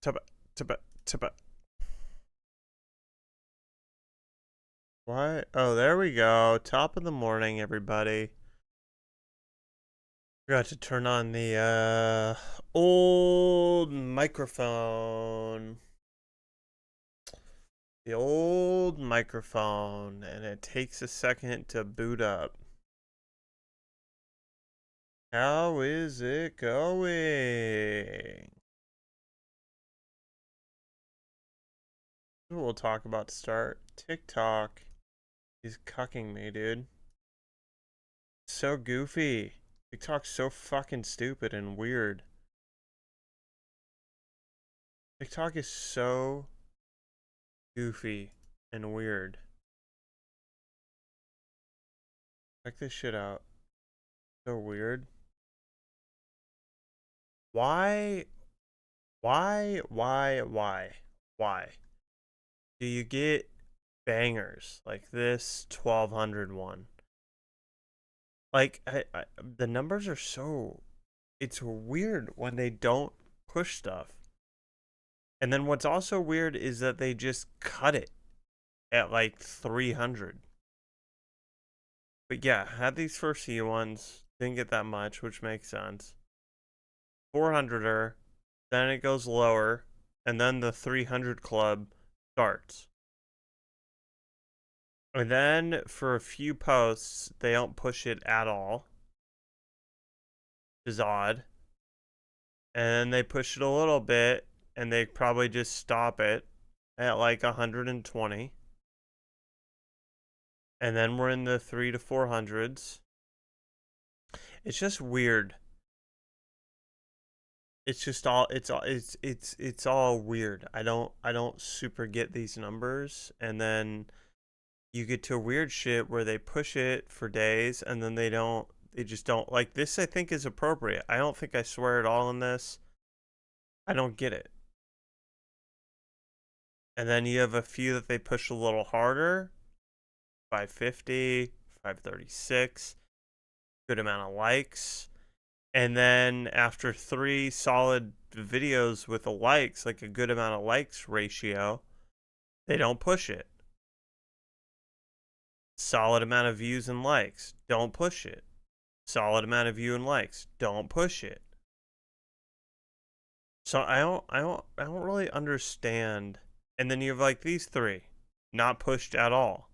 Tibet, Tibet, Tibet. What? Oh, there we go. Top of the morning, everybody. Forgot to turn on the old microphone. The old microphone, and it takes a second to boot up. How is it going? We'll talk about to start. TikTok is cucking me, dude. So goofy. TikTok's so fucking stupid and weird. TikTok is so goofy and weird. Check this shit out. So weird. Why? Why do you get bangers like this 1200 one? Like, the numbers are so. It's weird when they don't push stuff. And then what's also weird is that they just cut it at like 300. But yeah, had these first few ones, didn't get that much, which makes sense. 400er, then it goes lower, and then the 300 club starts. And then for a few posts, they don't push it at all, which is odd. And then they push it a little bit, and they probably just stop it at like 120. And then we're in the 3 to 400s. It's just weird. It's just all it's all weird. I don't super get these numbers, and then you get to weird shit where they push it for days and then they just don't. Like this, I think is appropriate. I don't think I swear at all in this. I don't get it. And then you have a few that they push a little harder. 550, 536, good amount of likes. And then after 3 solid videos with the likes, like a good amount of likes ratio, they don't push it. Solid amount of views and likes, don't push it. Solid amount of view and likes, don't push it. So I don't really understand. And then you have like these 3, not pushed at all.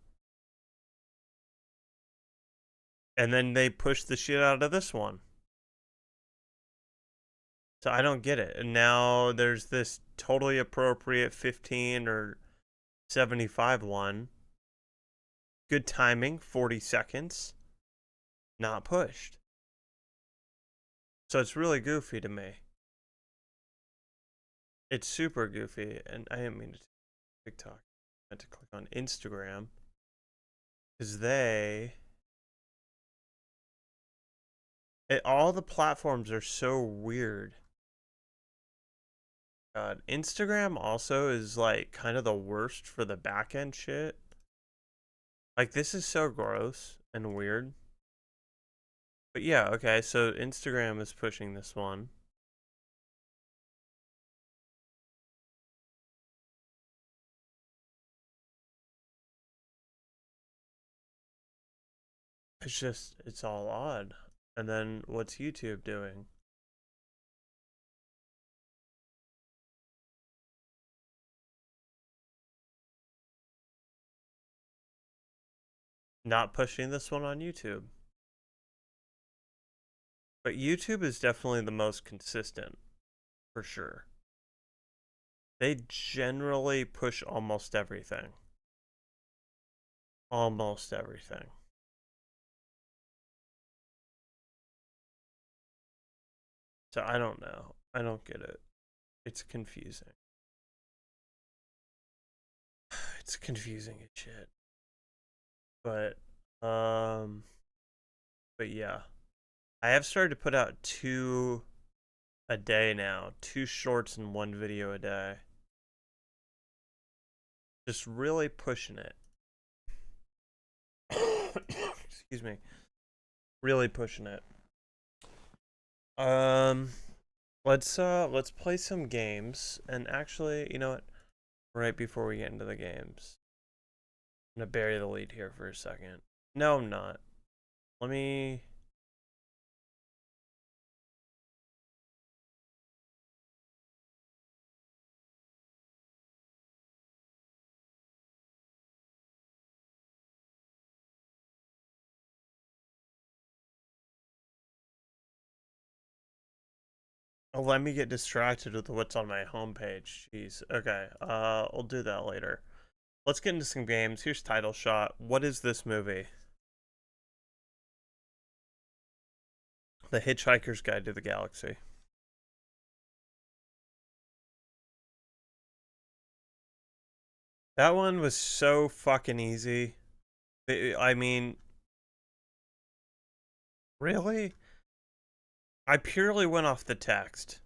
And then they push the shit out of this one. So I don't get it. And now there's this totally appropriate 15 or 75 one. Good timing, 40 seconds. Not pushed. So it's really goofy to me. It's super goofy. And I didn't mean to TikTok. I had to click on Instagram. Because all the platforms are so weird. God, Instagram also is like kind of the worst for the back end shit. Like this is so gross and weird. But yeah, okay, so Instagram is pushing this one. It's all odd. And then what's YouTube doing? Not pushing this one on YouTube. But YouTube is definitely the most consistent, for sure. They generally push almost everything. Almost everything. So I don't know. I don't get it. It's confusing. It's confusing as shit. But but yeah. I have started to put out 2 a day now. 2 shorts and 1 video a day. Just really pushing it. Excuse me. Really pushing it. Let's play some games. And actually, you know what? Right before we get into the games, I'm gonna bury the lead here for a second. No, I'm not. Let me. Oh, let me get distracted with what's on my homepage. Jeez. Okay. I'll do that later. Let's get into some games. Here's title shot. What is this movie? The Hitchhiker's Guide to the Galaxy. That one was so fucking easy. I mean, really? I purely went off the text.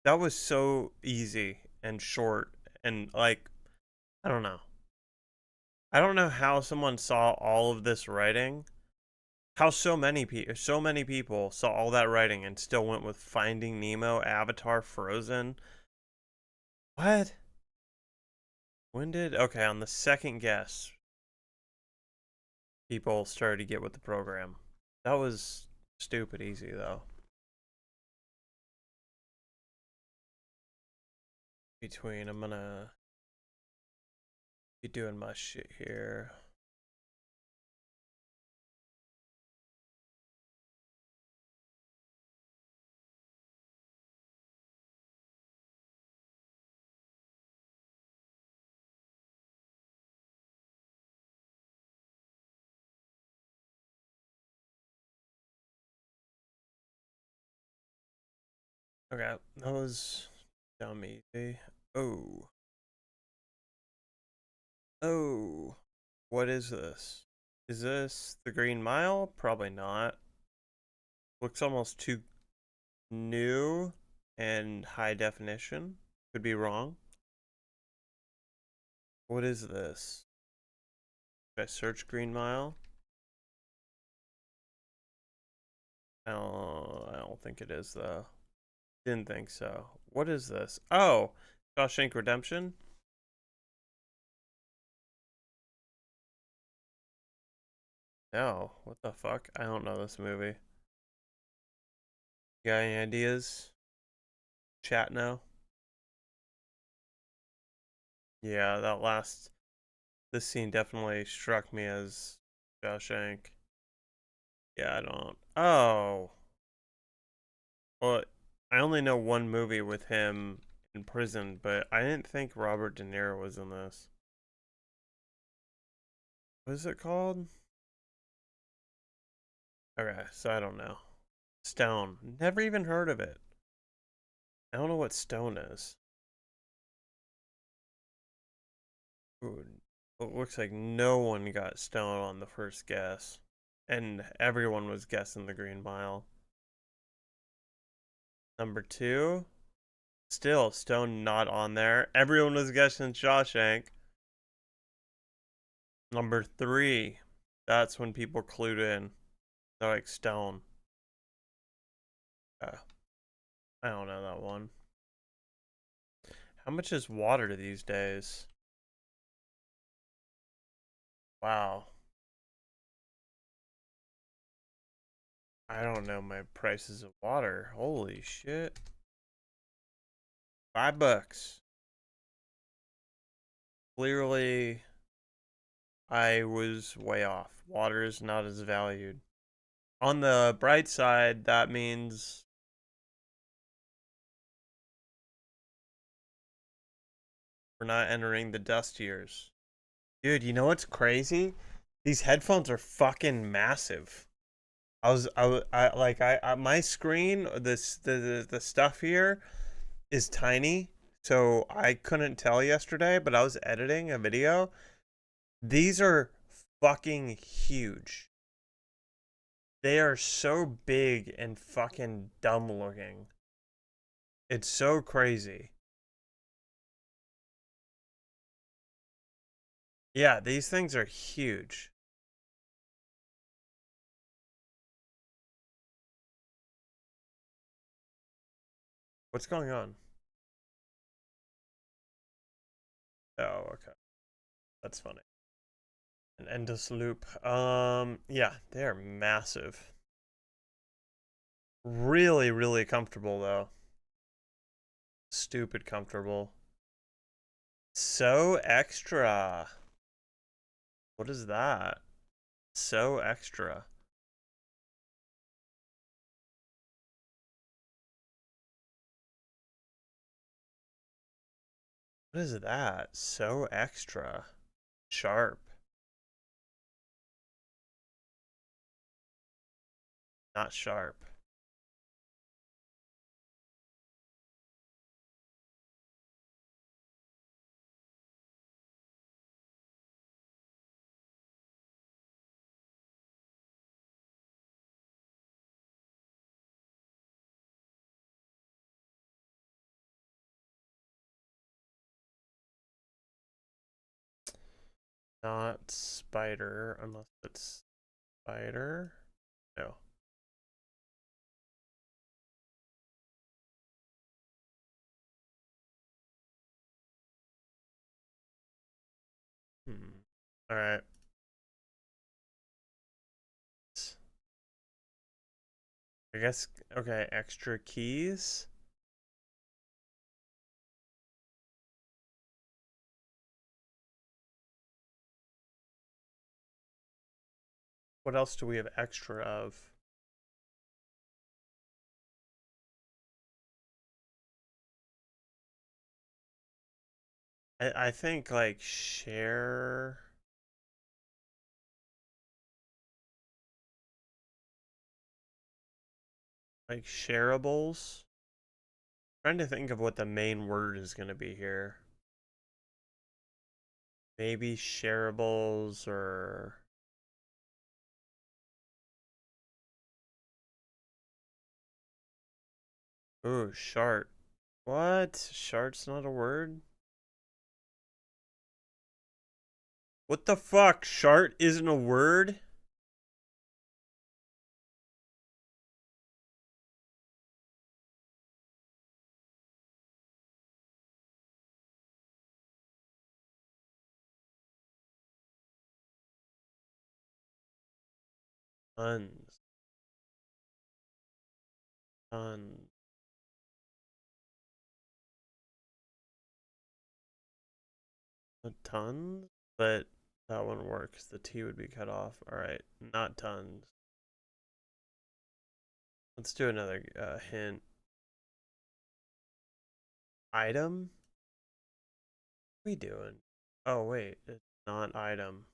That was so easy and short and like I don't know. I don't know how someone saw all of this writing. How so many people saw all that writing and still went with Finding Nemo, Avatar, Frozen. What? When did? Okay, on the second guess, people started to get with the program. That was stupid easy though. I'm gonna be doing my shit here. Okay, that was dumb easy. Oh, oh, what is this? Is this the Green Mile? Probably not. Looks almost too new and high definition. Could be wrong. What is this? Should I search Green Mile? I don't think it is though. Didn't think so. What is this? Oh, Shawshank Redemption? No, what the fuck? I don't know this movie. You got any ideas? Chat now? Yeah, this scene definitely struck me as Shawshank. Yeah, I don't. Oh, well, I only know one movie with him in prison, but I didn't think Robert De Niro was in this. What is it called? Okay, so I don't know. Stone. Never even heard of it. I don't know what Stone is. Ooh, it looks like no one got Stone on the first guess. And everyone was guessing the Green Mile. Number two, still Stone not on there. Everyone was guessing Shawshank. Number three, that's when people clued in. They're like Stone. Uh, I don't know that one. How much is water these days? Wow. I don't know my prices of water. Holy shit. $5. Clearly, I was way off. Water is not as valued. On the bright side, that means we're not entering the dust years. Dude, you know what's crazy? These headphones are fucking massive. My screen, the stuff here is tiny, so I couldn't tell yesterday, but I was editing a video. These are fucking huge. They are so big and fucking dumb looking. It's so crazy. Yeah, these things are huge. What's going on? Oh, okay. That's funny. An endless loop. Yeah, they are massive. Really, really comfortable though. Stupid comfortable. So extra. What is that? So extra. What is that? So extra. Sharp. Not sharp. Not spider, unless it's spider. No. Hmm. All right. I guess, okay, extra keys. What else do we have extra of? I think like share, like shareables. Trying to think of what the main word is going to be here. Maybe shareables or ooh, shart. What? Shart's not a word? What the fuck? Shart isn't a word? Tons. Tons. Tons? But that one works. The T would be cut off. Alright, not tons. Let's do another hint. Item? What are we doing? Oh, wait. It's not item.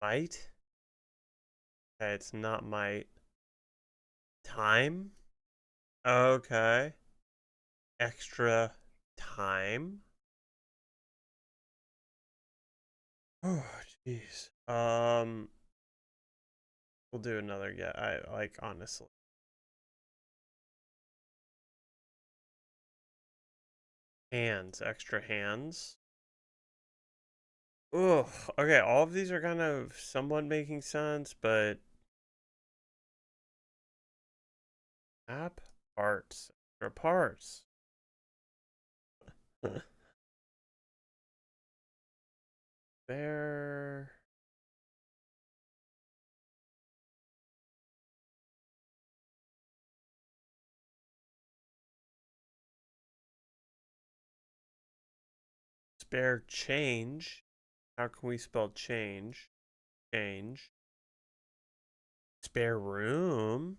Might? Okay, it's not might. Time? Okay. Extra time? Oh, jeez. We'll do another. Yeah, I like honestly. Hands, extra hands. Ugh. Okay, all of these are kind of somewhat making sense, but app parts, extra parts. Spare. Spare change. How can we spell change? Change. Spare room.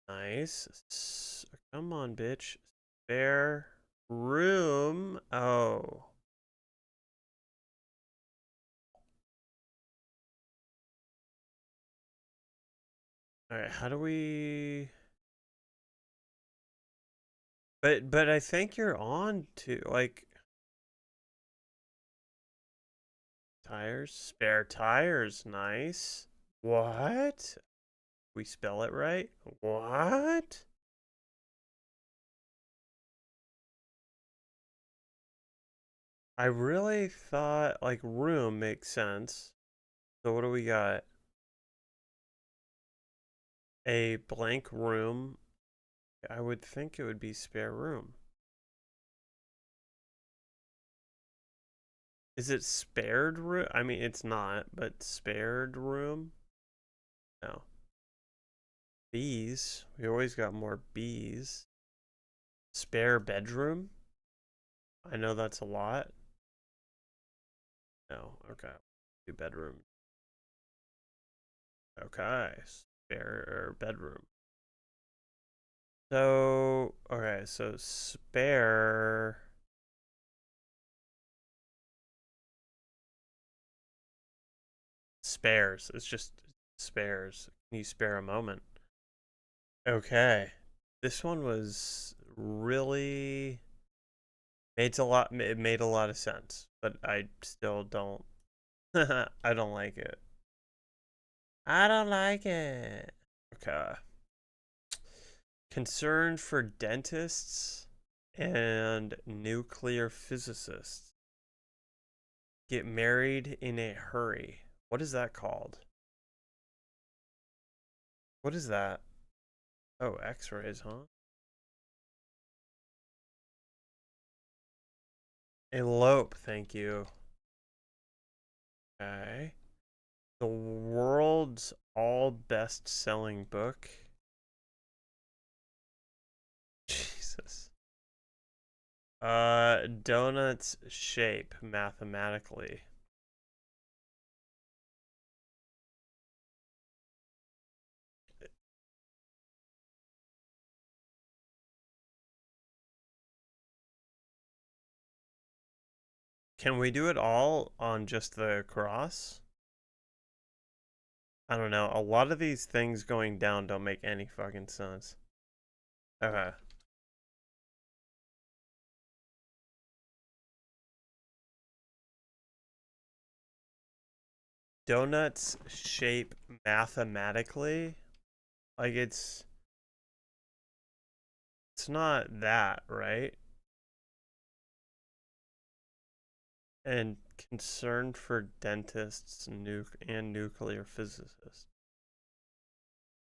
Nice. Come on, bitch. Spare room. Oh. All right. How do we? But I think you're on to like tires. Spare tires. Nice. What? We spell it right? What? I really thought like room makes sense. So what do we got? A blank room. I would think it would be spare room. Is it spared room? I mean, it's not, but spared room? No. Bees. We always got more bees. Spare bedroom? I know that's a lot. No. Okay. Do bedroom. Okay. Spare bedroom. So, okay. So spare. Spares. It's just spares. Can you spare a moment? Okay. This one was really it made a lot of sense, but I still don't I don't like it. I don't like it. Okay. Concern for dentists and nuclear physicists. Get married in a hurry. What is that called? What is that? Oh, x-rays, huh? Elope, thank you. Okay. The world's all best-selling book. Jesus. Donut's shape mathematically. Can we do it all on just the cross? I don't know. A lot of these things going down don't make any fucking sense. Okay. Donuts shape mathematically? Like it's not that, right? And concern for dentists and nuclear physicists.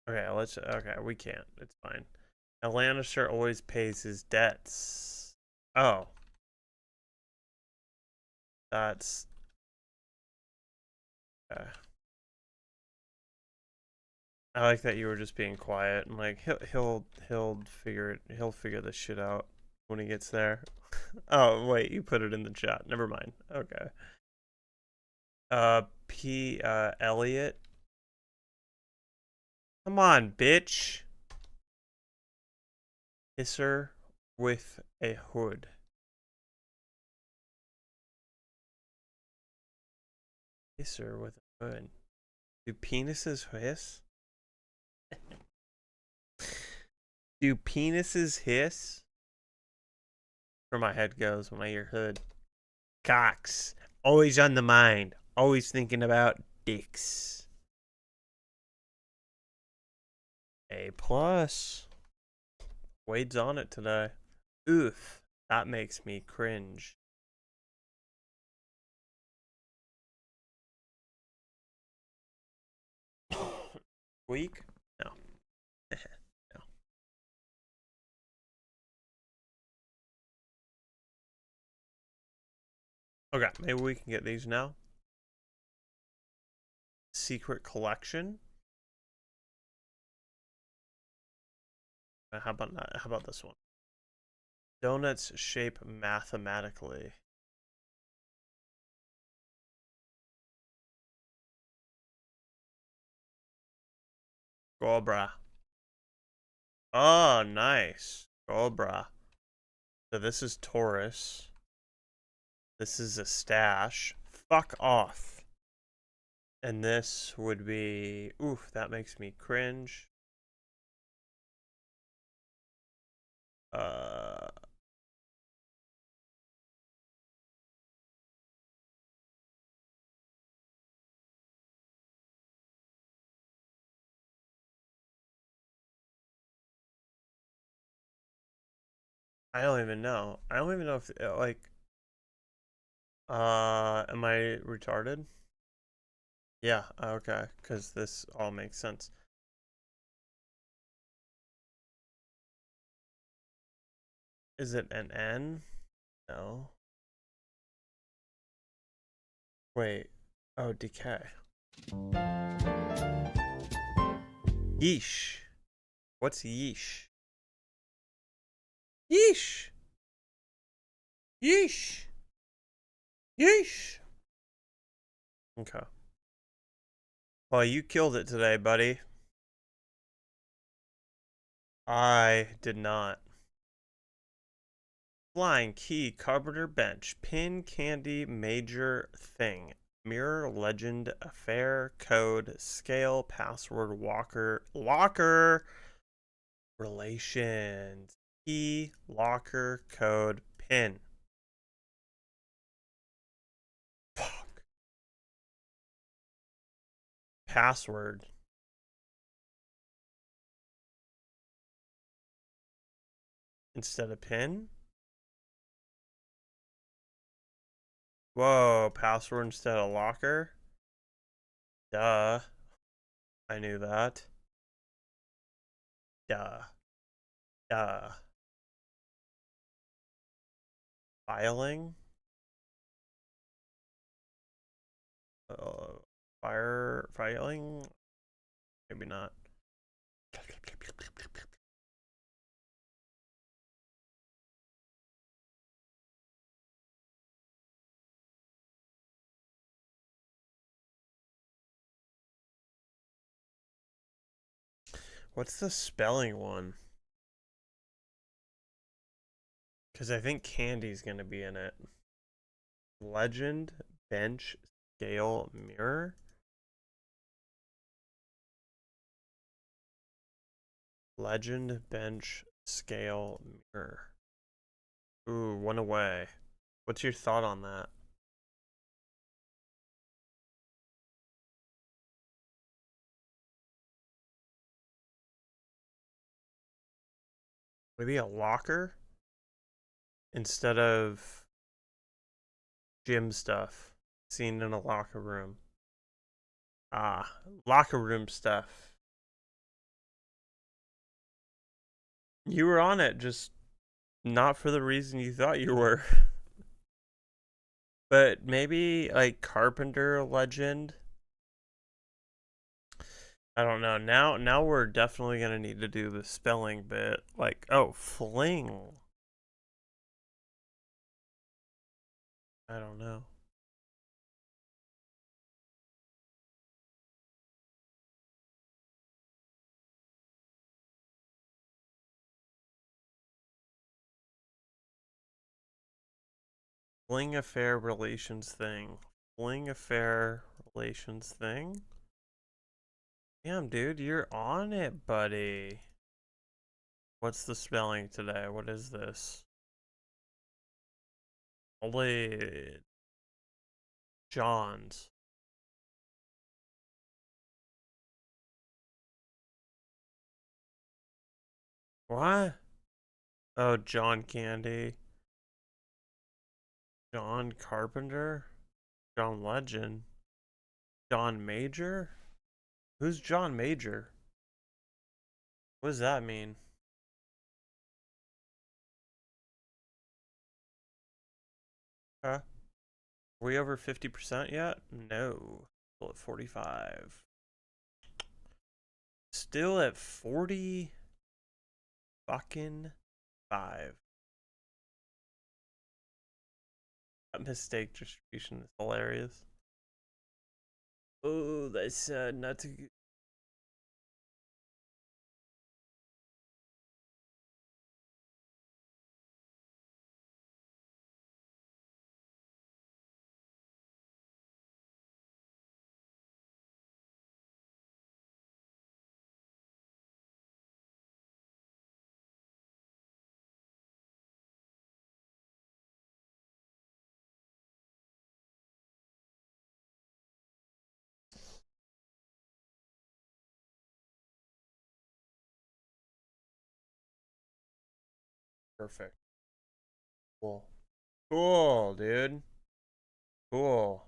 Okay, we can't. It's fine. A Lannister always pays his debts. Oh, that's I like that you were just being quiet and like he'll figure this shit out when he gets there. Oh wait, you put it in the chat. Never mind. Okay. P Elliot. Come on, bitch. Hisser with a hood. Hisser with a hood. Do penises hiss? Do penises hiss? Where my head goes when I hear hood. Cocks. Always on the mind. Always thinking about dicks. A plus. Wade's on it today. Oof. That makes me cringe. Weak? No. No. Okay, maybe we can get these now. Secret collection. How about that? How about this one? Donuts shape mathematically. Goldbra. Oh, nice. Goldbra. So this is Taurus. This is a stash. Fuck off. And this would be... Oof, that makes me cringe. Uh... I don't even know. I don't even know if, like... am I retarded? Yeah, okay, because this all makes sense. Is it an N? No. Wait. Oh, decay. Yeesh. What's yeesh? Yeesh. Yeesh. Yeesh. Okay. Well, you killed it today, buddy. I did not. Flying key, carpenter bench, pin, candy, major thing, mirror, legend, affair, code, scale, password, walker, locker, relations, key, locker, code, pin. Fuck. Password. Instead of pin? Whoa, password instead of locker? Duh. I knew that. Duh. Duh. Filing? Filing? Maybe not. What's the spelling one? Because I think candy's going to be in it. Legend, bench, scale, mirror. Legend, bench, scale, mirror. Ooh, one away. What's your thought on that? Maybe a locker instead of gym stuff seen in a locker room. Ah, locker room stuff. You were on it, just not for the reason you thought you were. But maybe like carpenter legend. I don't know. Now we're definitely gonna need to do the spelling bit. Like, oh, fling. I don't know. Fling affair relations thing. Fling affair relations thing. Damn, dude, you're on it, buddy. What's the spelling today? What is this? Holy Johns. What? Oh, John Candy. John Carpenter. John Legend. John Major? Who's John Major? What does that mean? Huh? Are we over 50% yet? No. Still at 45. Still at 40 fucking 5. That mistake distribution is hilarious. Oh, that's not too good. Perfect. Cool. Cool, dude. Cool.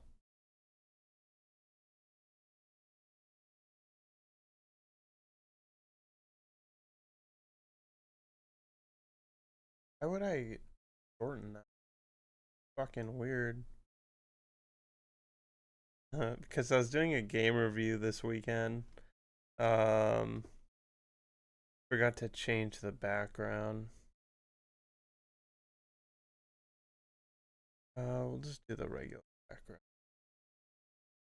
Why would I shorten that? Fucking weird. Because I was doing a game review this weekend. Um, Forgot to change the background. We'll just do the regular background.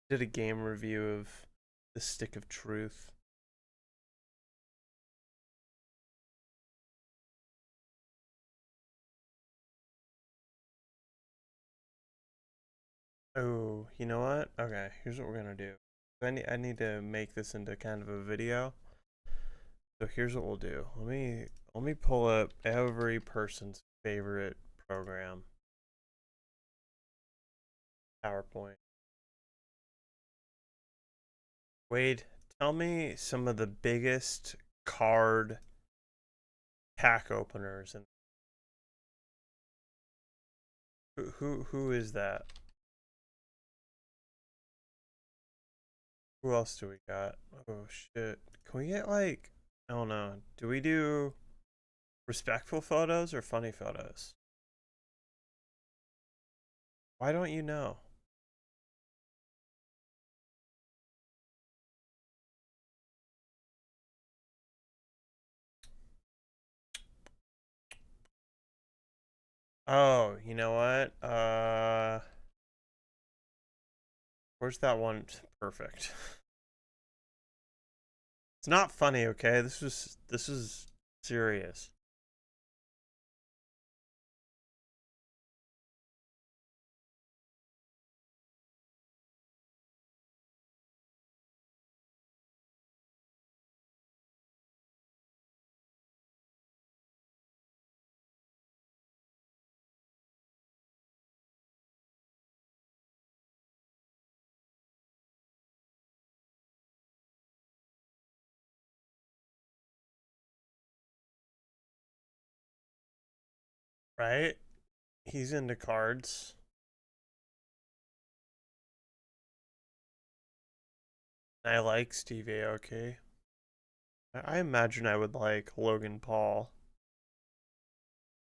Did a game review of The Stick of Truth. Oh, you know what? Okay, here's what we're gonna do. I need to make this into kind of a video. So here's what we'll do. Let me pull up every person's favorite program. PowerPoint. Wade, tell me some of the biggest card pack openers and who is that? Who else do we got? Oh shit. Can we get like, I don't know. Do we do respectful photos or funny photos? Why don't you know? Oh, you know what? Where's that one? Perfect. It's not funny, okay? This is serious. Right? He's into cards. I like Steve Aoki. I imagine I would like Logan Paul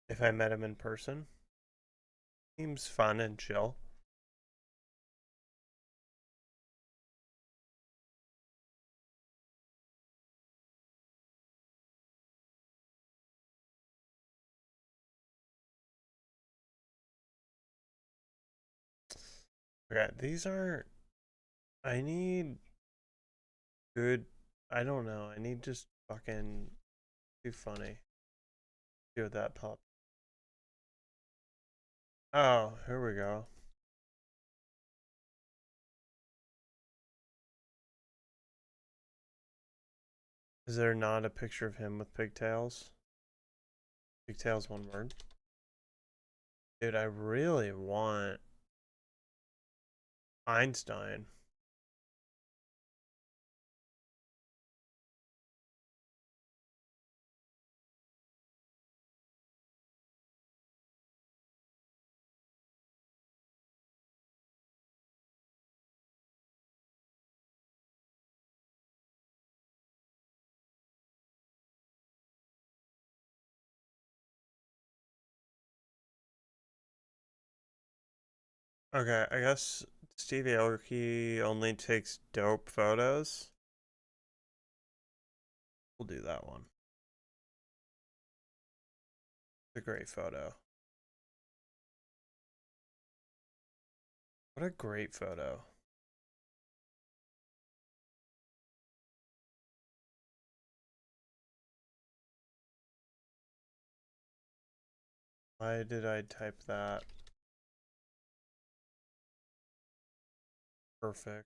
if I met him in person. Seems fun and chill. Okay, these aren't. I need good. I don't know. I need just fucking too funny. See what that pop. Oh, here we go. Is there not a picture of him with pigtails? Pigtails, one word. Dude, I really want Einstein. Okay, I guess Steve Aoki only takes dope photos. We'll do that one. It's a great photo. What a great photo. Why did I type that? Perfect.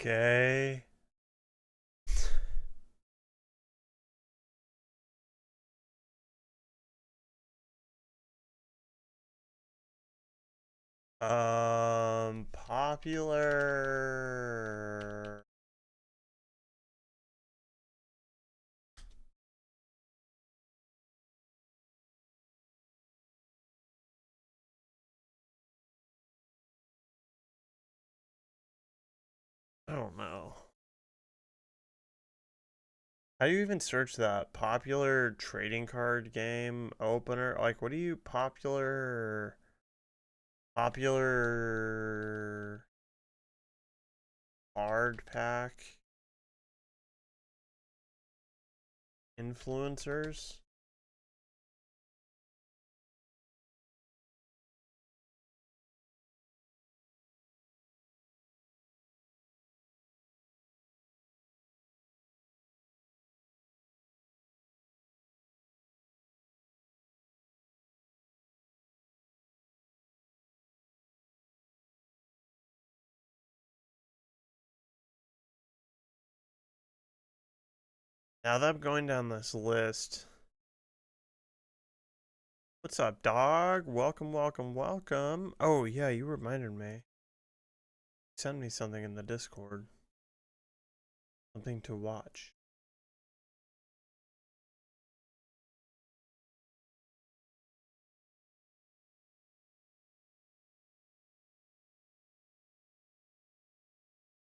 Okay. Popular. I don't know. How do you even search that? Popular trading card game opener? Like, what do you popular card pack influencers? Now that I'm going down this list, what's up, dog? Welcome, welcome, welcome. Oh, yeah, you reminded me. Send me something in the Discord. Something to watch.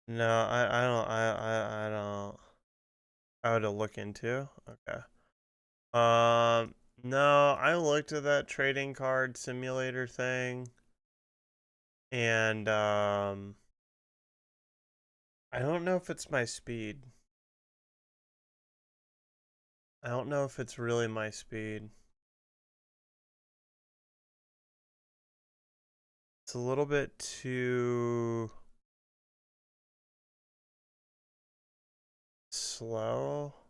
No, I don't. Oh, to look into? Okay. No, I looked at that trading card simulator thing, and I don't know if it's my speed. I don't know if it's really my speed. It's a little bit too slow-ish.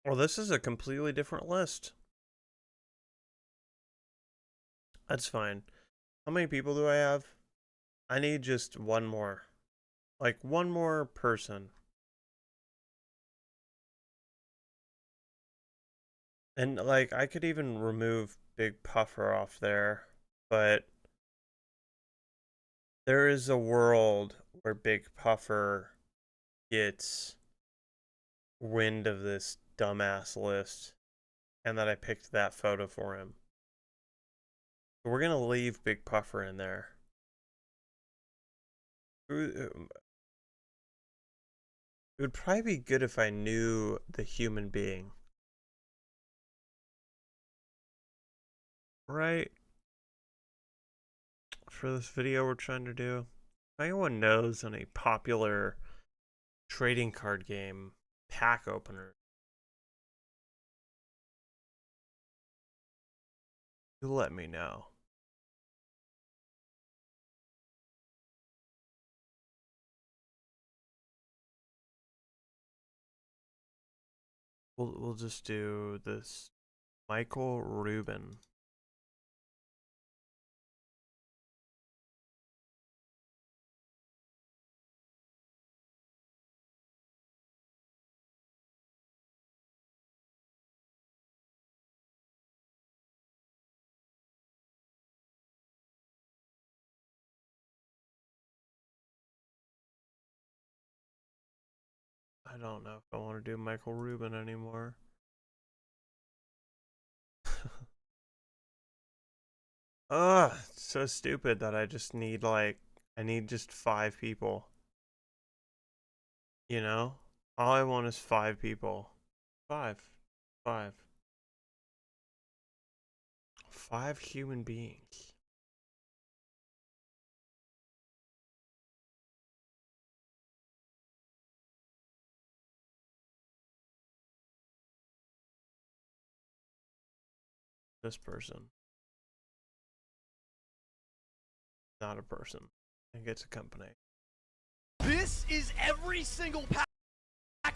Well, this is a completely different list. That's fine. How many people do I have? I need just one more. Like, one more person. And, like, I could even remove Big Puffer off there, but there is a world where Big Puffer gets wind of this dumbass list and that I picked that photo for him. So we're gonna leave Big Puffer in there. It would probably be good if I knew the human being. Right? For this video we're trying to do. If anyone knows any popular trading card game pack opener, you let me know. We'll just do this Michael Rubin. I don't know if I want to do Michael Rubin anymore. Ugh, it's so stupid that I just need like I need just 5 people. You know? All I want is 5 people. Five. Five. 5 human beings. This person. Not a person. It gets a company. This is every single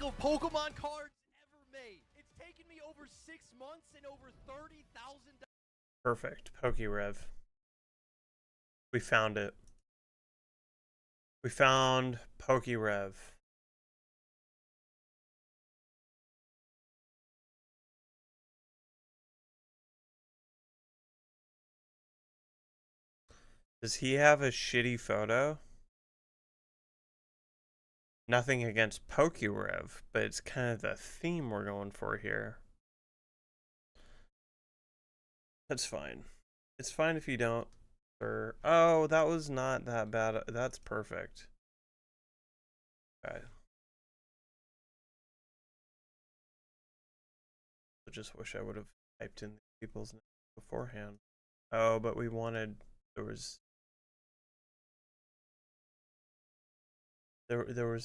of Pokemon cards ever made. It's taken me over 6 months and over $30,000. Perfect. PokeRev. We found it. We found PokeRev. Does he have a shitty photo? Nothing against PokeRev, but it's kind of the theme we're going for here. That's fine. It's fine if you don't. Or oh, that was not that bad. That's perfect. Okay. I just wish I would have typed in people's names beforehand. Oh, but we wanted there was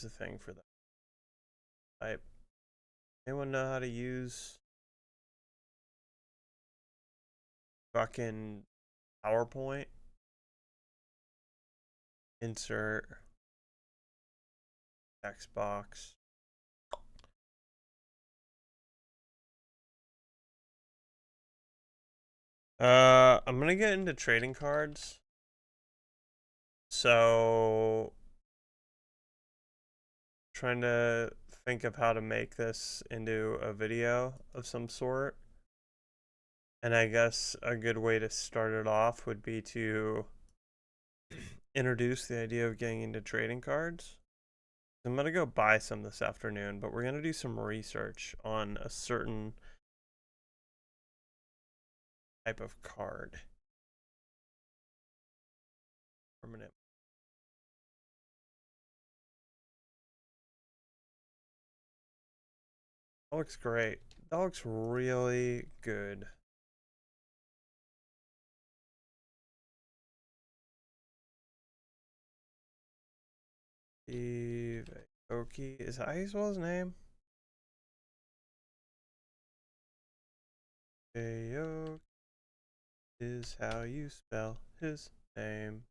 a thing for that. Type. Anyone know how to use fucking PowerPoint? Insert text box. I'm gonna get into trading cards. So, trying to think of how to make this into a video of some sort. And I guess a good way to start it off would be to introduce the idea of getting into trading cards. I'm gonna go buy some this afternoon, but we're gonna do some research on a certain type of card. Permanent. That looks great. That looks really good. Steve Aoki. Is that how you spell his name? Aoki is how you spell his name.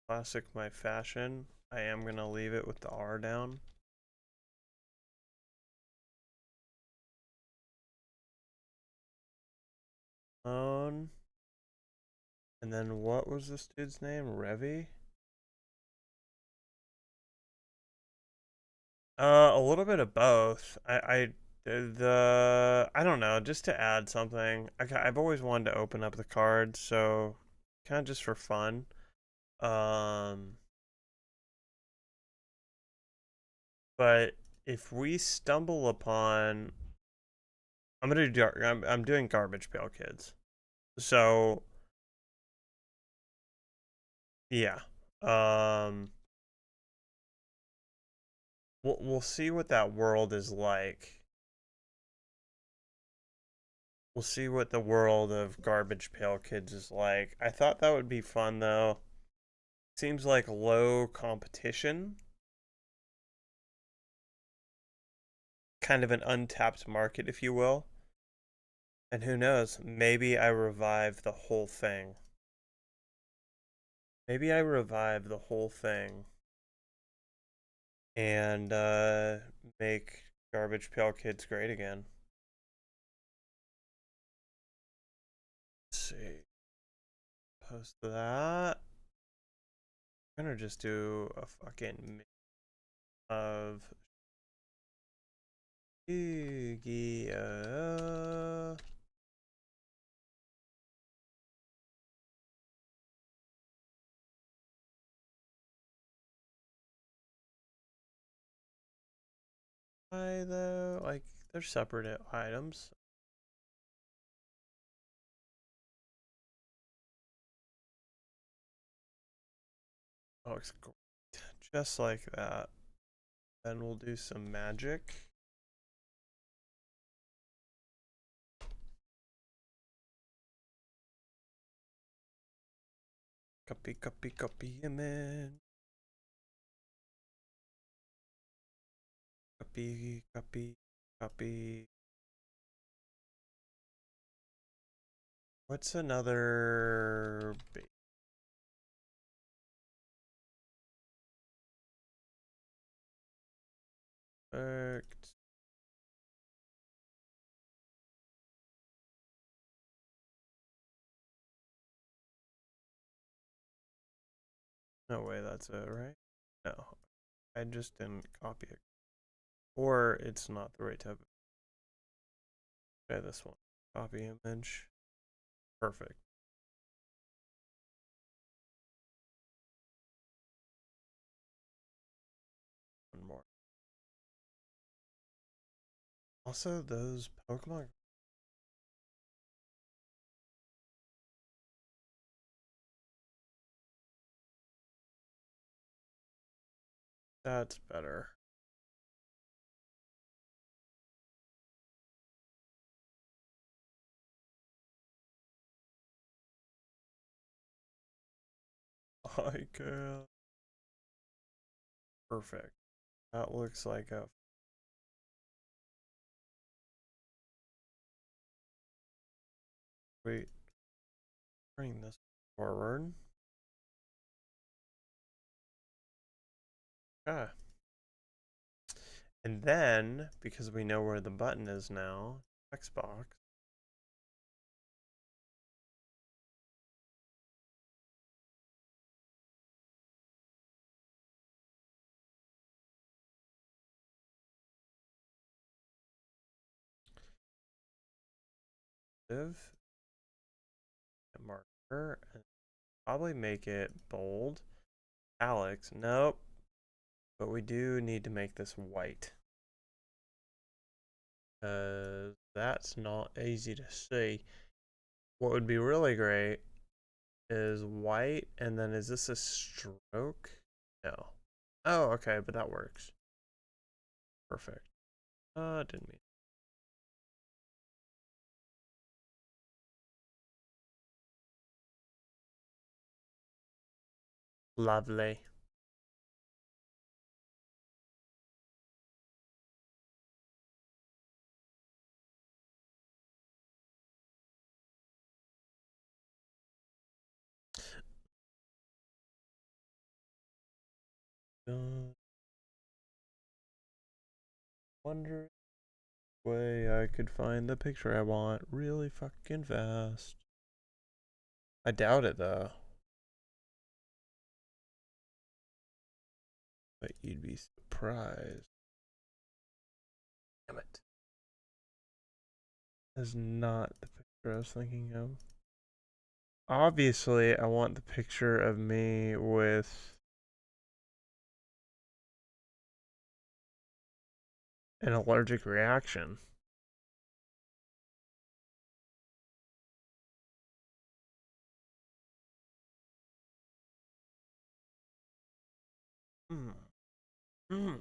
Classic my fashion. I am gonna leave it with the R down. And then what was this dude's name? Revy? A little bit of both. I don't know, just to add something. I've always wanted to open up the cards, so kind of just for fun. But if we stumble upon, I'm doing Garbage Pail Kids, so yeah. We'll see what that world is like. We'll see what the world of Garbage Pail Kids is like. I thought that would be fun though. Seems like low competition. Kind of an untapped market, if you will. And who knows, maybe I revive the whole thing. Maybe I revive the whole thing and make Garbage Pail Kids great again. Let's see. Post that. I'm gonna just do a fucking mix of Yu-Gi-Oh! Why though? Like, they're separate items. Oh, it's great. Just like that. Then we'll do some magic. Copy image. Copy, copy, copy. What's another perfect? No way, that's it, right? No, I just didn't copy it. Or it's not the right type of. Try this one. Copy image. Perfect. One more. Also, those Pokemon. That's better. Hi, girl. Perfect. That looks like a. Wait. Bring this forward. Ah. And then, because we know where the button is now, Xbox. Div. Marker. And probably make it bold. Alex. Nope. But we do need to make this white. That's not easy to see. What would be really great is white, and then is this a stroke? No. Oh, okay, but that works. Perfect. Didn't mean. Lovely. Wonder way I could find the picture I want really fucking fast. I doubt it though. But you'd be surprised. Damn it. That's not the picture I was thinking of. Obviously, I want the picture of me with an allergic reaction. Hmm. Hmm.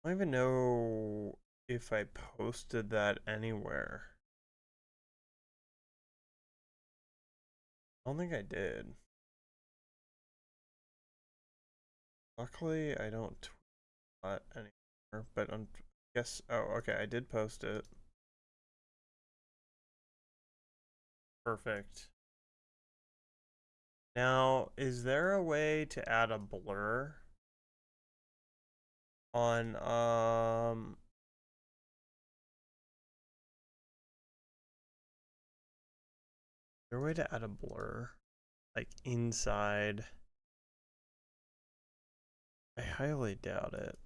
I don't even know if I posted that anywhere. I don't think I did. Luckily, I don't tweet that anymore, but I guess, oh, okay, I did post it. Perfect. Now, is there a way to add a blur on, is there a way to add a blur? Like inside? I highly doubt it.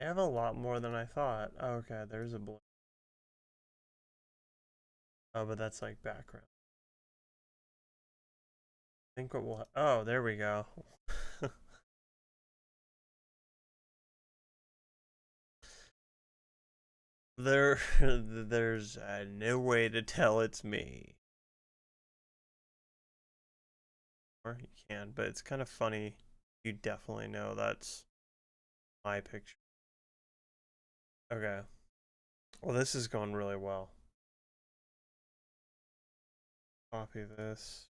I have a lot more than I thought. Oh, okay, there's a blur. Oh, but that's like background. I think what we'll. Oh, there we go. there's no way to tell it's me. Or you can, but it's kind of funny. You definitely know that's my picture. Okay. Well, this is going really well. Copy this.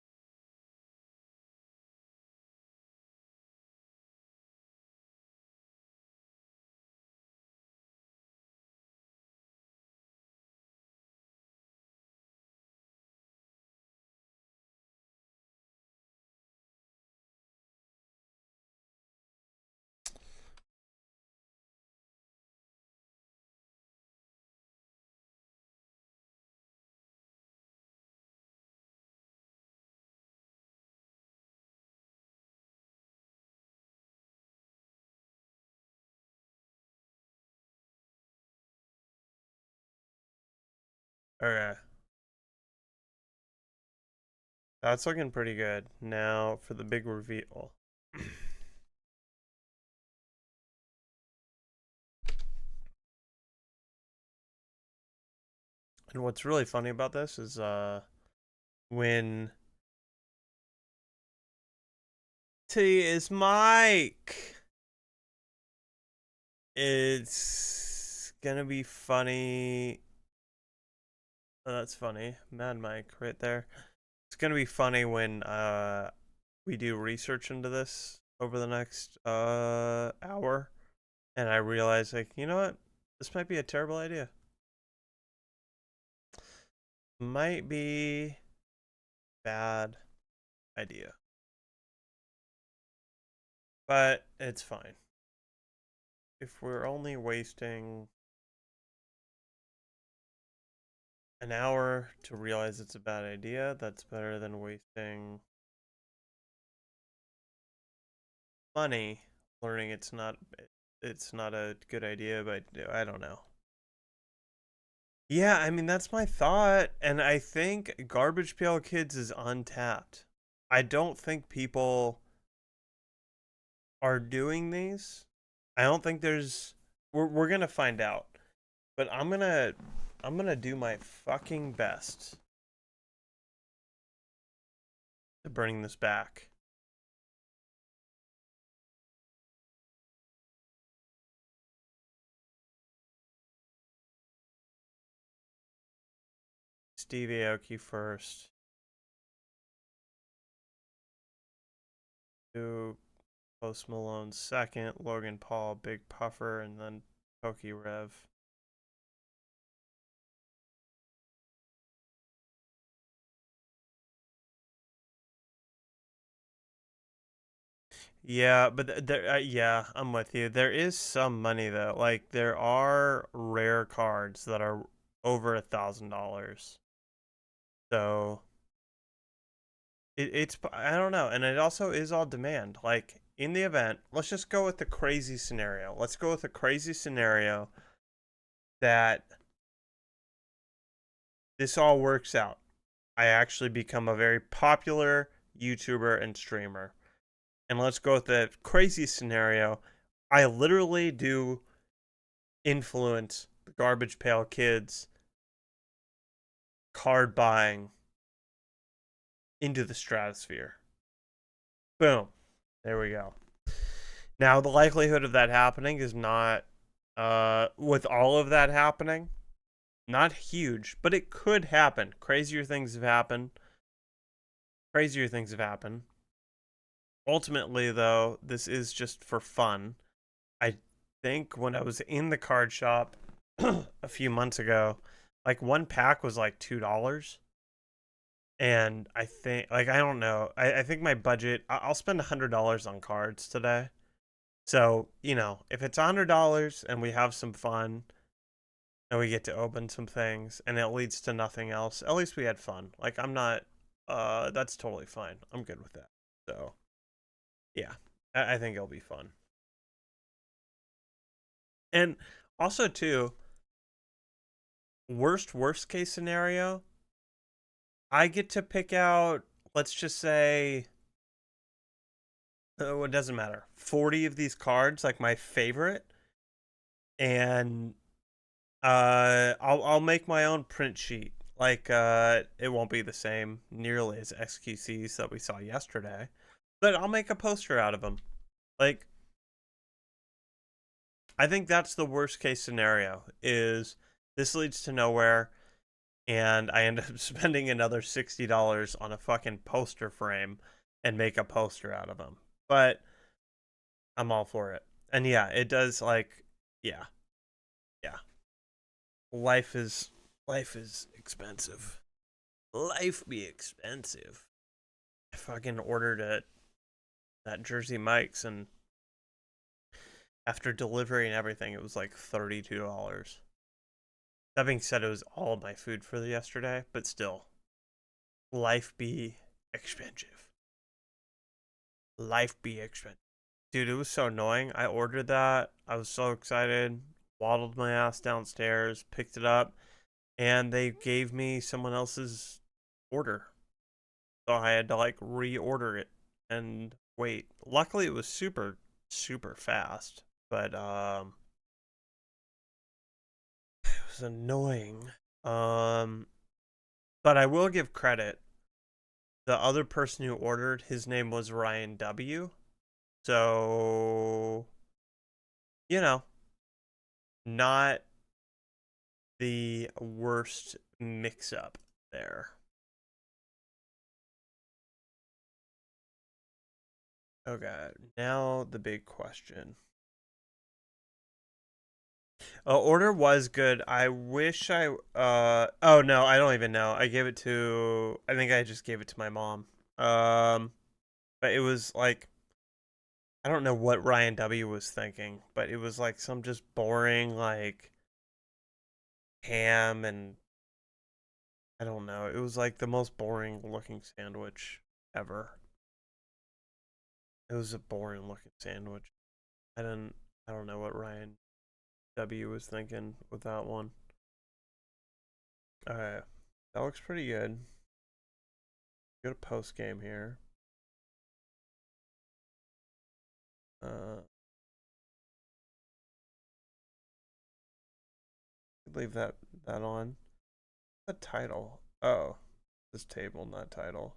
Okay. That's looking pretty good. Now for the big reveal. And what's really funny about this is when T is Mike. It's gonna be funny. Oh, that's funny. Mad Mike right there. It's gonna be funny when we do research into this over the next hour and I realize like, you know what? This might be a terrible idea. Might be bad idea. But it's fine. If we're only wasting an hour to realize it's a bad idea, that's better than wasting money learning it's not a good idea, but I don't know. Yeah, I mean that's my thought, and I think Garbage Pail Kids is untapped. I don't think people are doing these. I don't think there's we're going to find out. But I'm going to do my fucking best to bring this back. Steve Aoki first. To Post Malone second, Logan Paul, Big Puffer, and then Pokey Rev. Yeah, but there, yeah, I'm with you. There is some money though. Like there are rare cards that are over $1,000. So it's I don't know, and it also is all demand. Like in the event, let's just go with the crazy scenario. Let's go with a crazy scenario that this all works out. I actually become a very popular YouTuber and streamer. And let's go with the crazy scenario. I literally do influence the Garbage Pail Kids card buying into the stratosphere. Boom. There we go. Now, the likelihood of that happening is not, with all of that happening, not huge, but it could happen. Crazier things have happened. Crazier things have happened. Ultimately, though, this is just for fun. I think when I was in the card shop a few months ago, like one pack was like $2. And I think, like, I don't know. I think my budget, I'll spend $100 on cards today. So, you know, if it's $100 and we have some fun and we get to open some things and it leads to nothing else, at least we had fun. Like, I'm not, that's totally fine. I'm good with that. So, yeah, I think it'll be fun. And also, too, worst case scenario, I get to pick out, let's just say, oh, it doesn't matter, 40 of these cards, like my favorite, and I'll make my own print sheet. Like, it won't be the same nearly as XQCs that we saw yesterday, but I'll make a poster out of them. Like, I think that's the worst case scenario. Is this leads to nowhere, and I end up spending another $60 on a fucking poster frame and make a poster out of them. But I'm all for it. And yeah, it does like yeah. Yeah. Life is expensive. Life be expensive. I fucking ordered it at Jersey Mike's, and after delivery and everything, it was like $32. That being said, it was all my food for yesterday, but still, life be expensive. Life be expensive. Dude, it was so annoying. I ordered that. I was so excited. Waddled my ass downstairs, picked it up, and they gave me someone else's order. So I had to like reorder it and wait. Luckily it was super super fast, but it was annoying. But I will give credit. The other person who ordered, his name was Ryan W. So, you know, not the worst mix up there. Okay, now the big question. Order was good. I wish I oh no, I don't even know. I think I just gave it to my mom. But it was like I don't know what Ryan W was thinking, but it was like some just boring like ham and I don't know. It was like the most boring looking sandwich ever. It was a boring looking sandwich. I don't know what Ryan W was thinking with that one. Alright. That looks pretty good. Go to post game here. Leave that on. The title. Oh, this table, not title.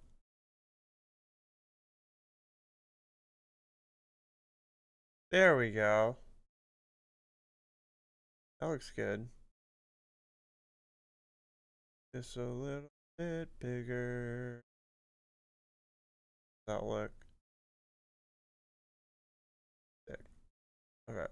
There we go. That looks good. Just a little bit bigger. That look. Sick. Okay.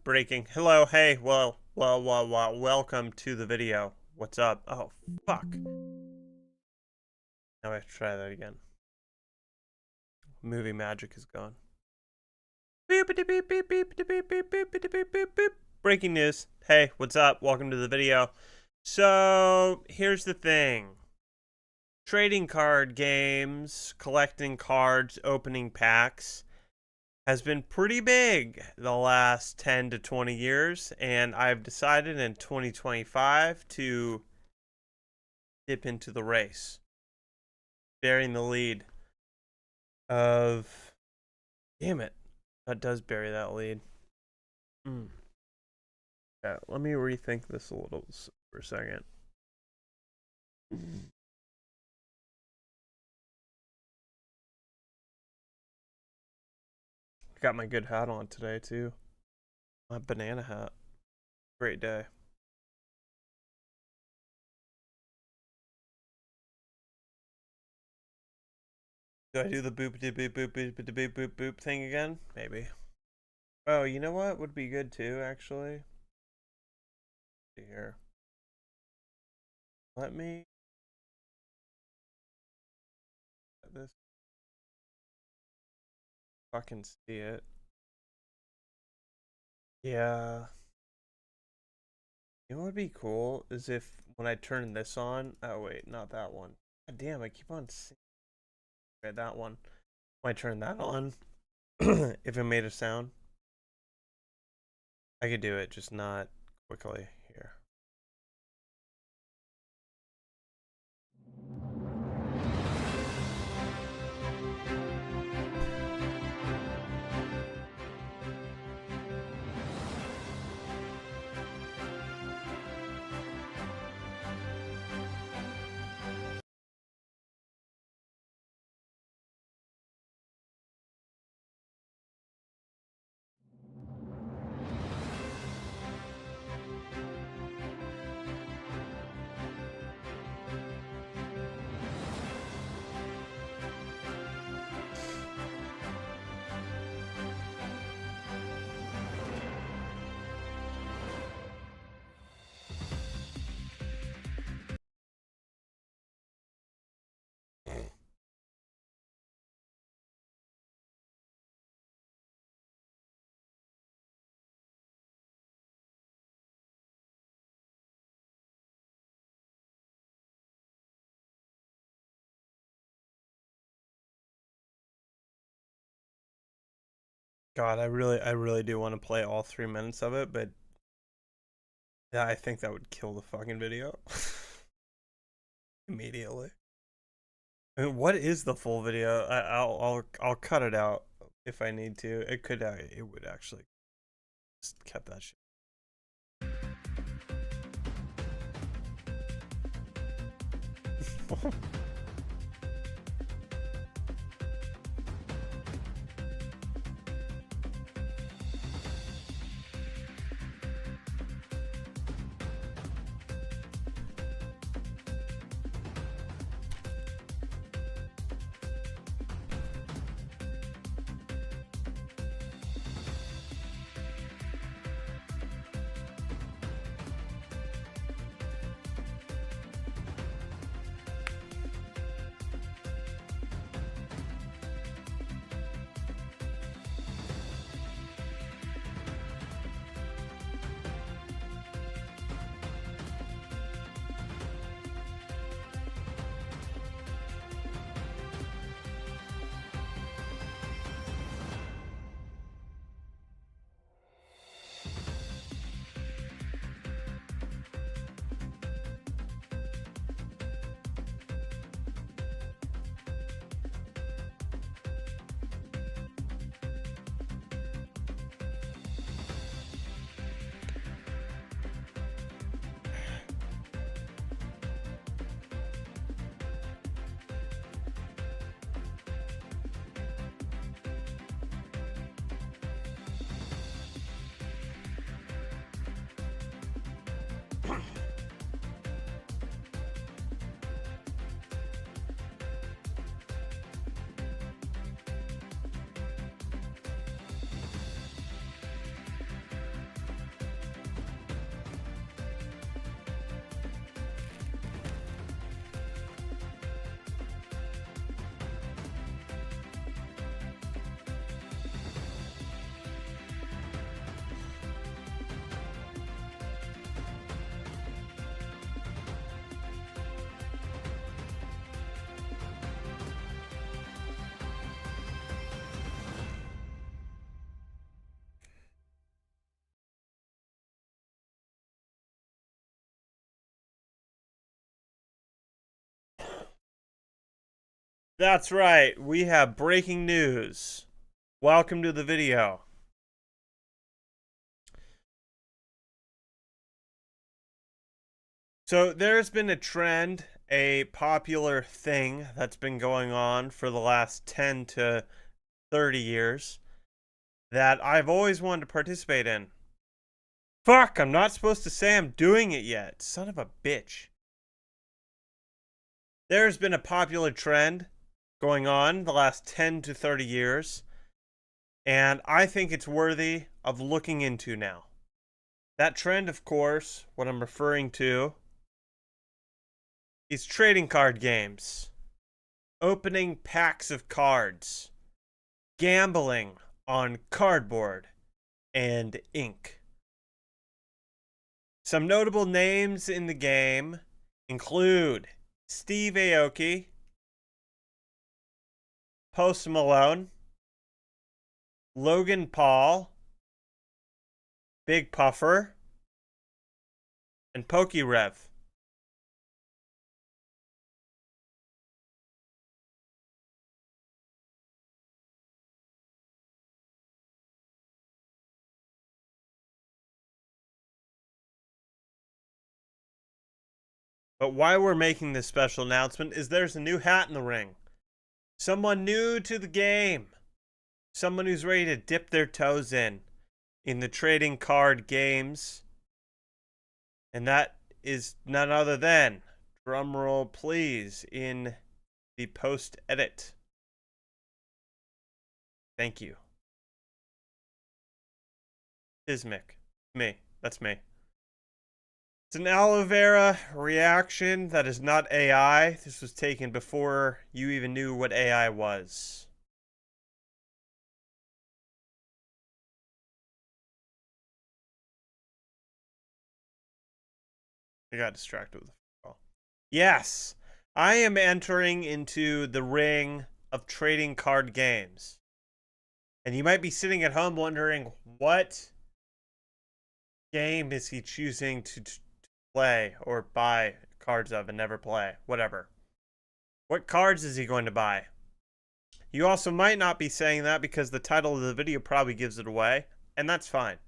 Breaking. Hello, hey, well, welcome to the video. What's up? Oh, fuck. Now I have to try that again. Movie magic is gone. Breaking news. Hey, what's up? Welcome to the video. So, here's the thing. Trading card games, collecting cards, opening packs has been pretty big the last 10 to 20 years, and I've decided in 2025 to dip into the race, bearing the lead of... Damn it. That does bury that lead. Yeah, let me rethink this a little for a second. Got my good hat on today too. My banana hat. Great day. Do I do the boop boop boop boop boop boop boop boop thing again? Maybe. Oh, you know what would be good too, actually? Here. Let me this fucking see it. Yeah. You know what would be cool is if when I turn this on. Oh wait, not that one. God damn, I keep on seeing that one. When I turn that on, if it made a sound, I could do it, just not quickly here. God, I really do want to play all 3 minutes of it, but yeah, I think that would kill the fucking video immediately. I mean, what is the full video? I'll cut it out if I need to. It would actually just cut that shit. That's right. We have breaking news. Welcome to the video. So there's been a trend, a popular thing that's been going on for the last 10 to 30 years that I've always wanted to participate in. Fuck, I'm not supposed to say I'm doing it yet. Son of a bitch. There's been a popular trend going on the last 10 to 30 years, and I think it's worthy of looking into now. That trend, of course, what I'm referring to is trading card games, opening packs of cards, gambling on cardboard and ink. Some notable names in the game include Steve Aoki, Post Malone, Logan Paul, Big Puffer, and PokeRev. But why we're making this special announcement is there's a new hat in the ring. Someone new to the game. Someone who's ready to dip their toes in the trading card games. And that is none other than, drumroll please, in the post edit. Thank you. Ismic. Me. That's me. It's an aloe vera reaction that is not AI. This was taken before you even knew what AI was. I got distracted with the call. Yes, I am entering into the ring of trading card games. And you might be sitting at home wondering, what game is he choosing to play or buy cards of and never play? Whatever. What cards is he going to buy? You also might not be saying that because the title of the video probably gives it away, and that's fine.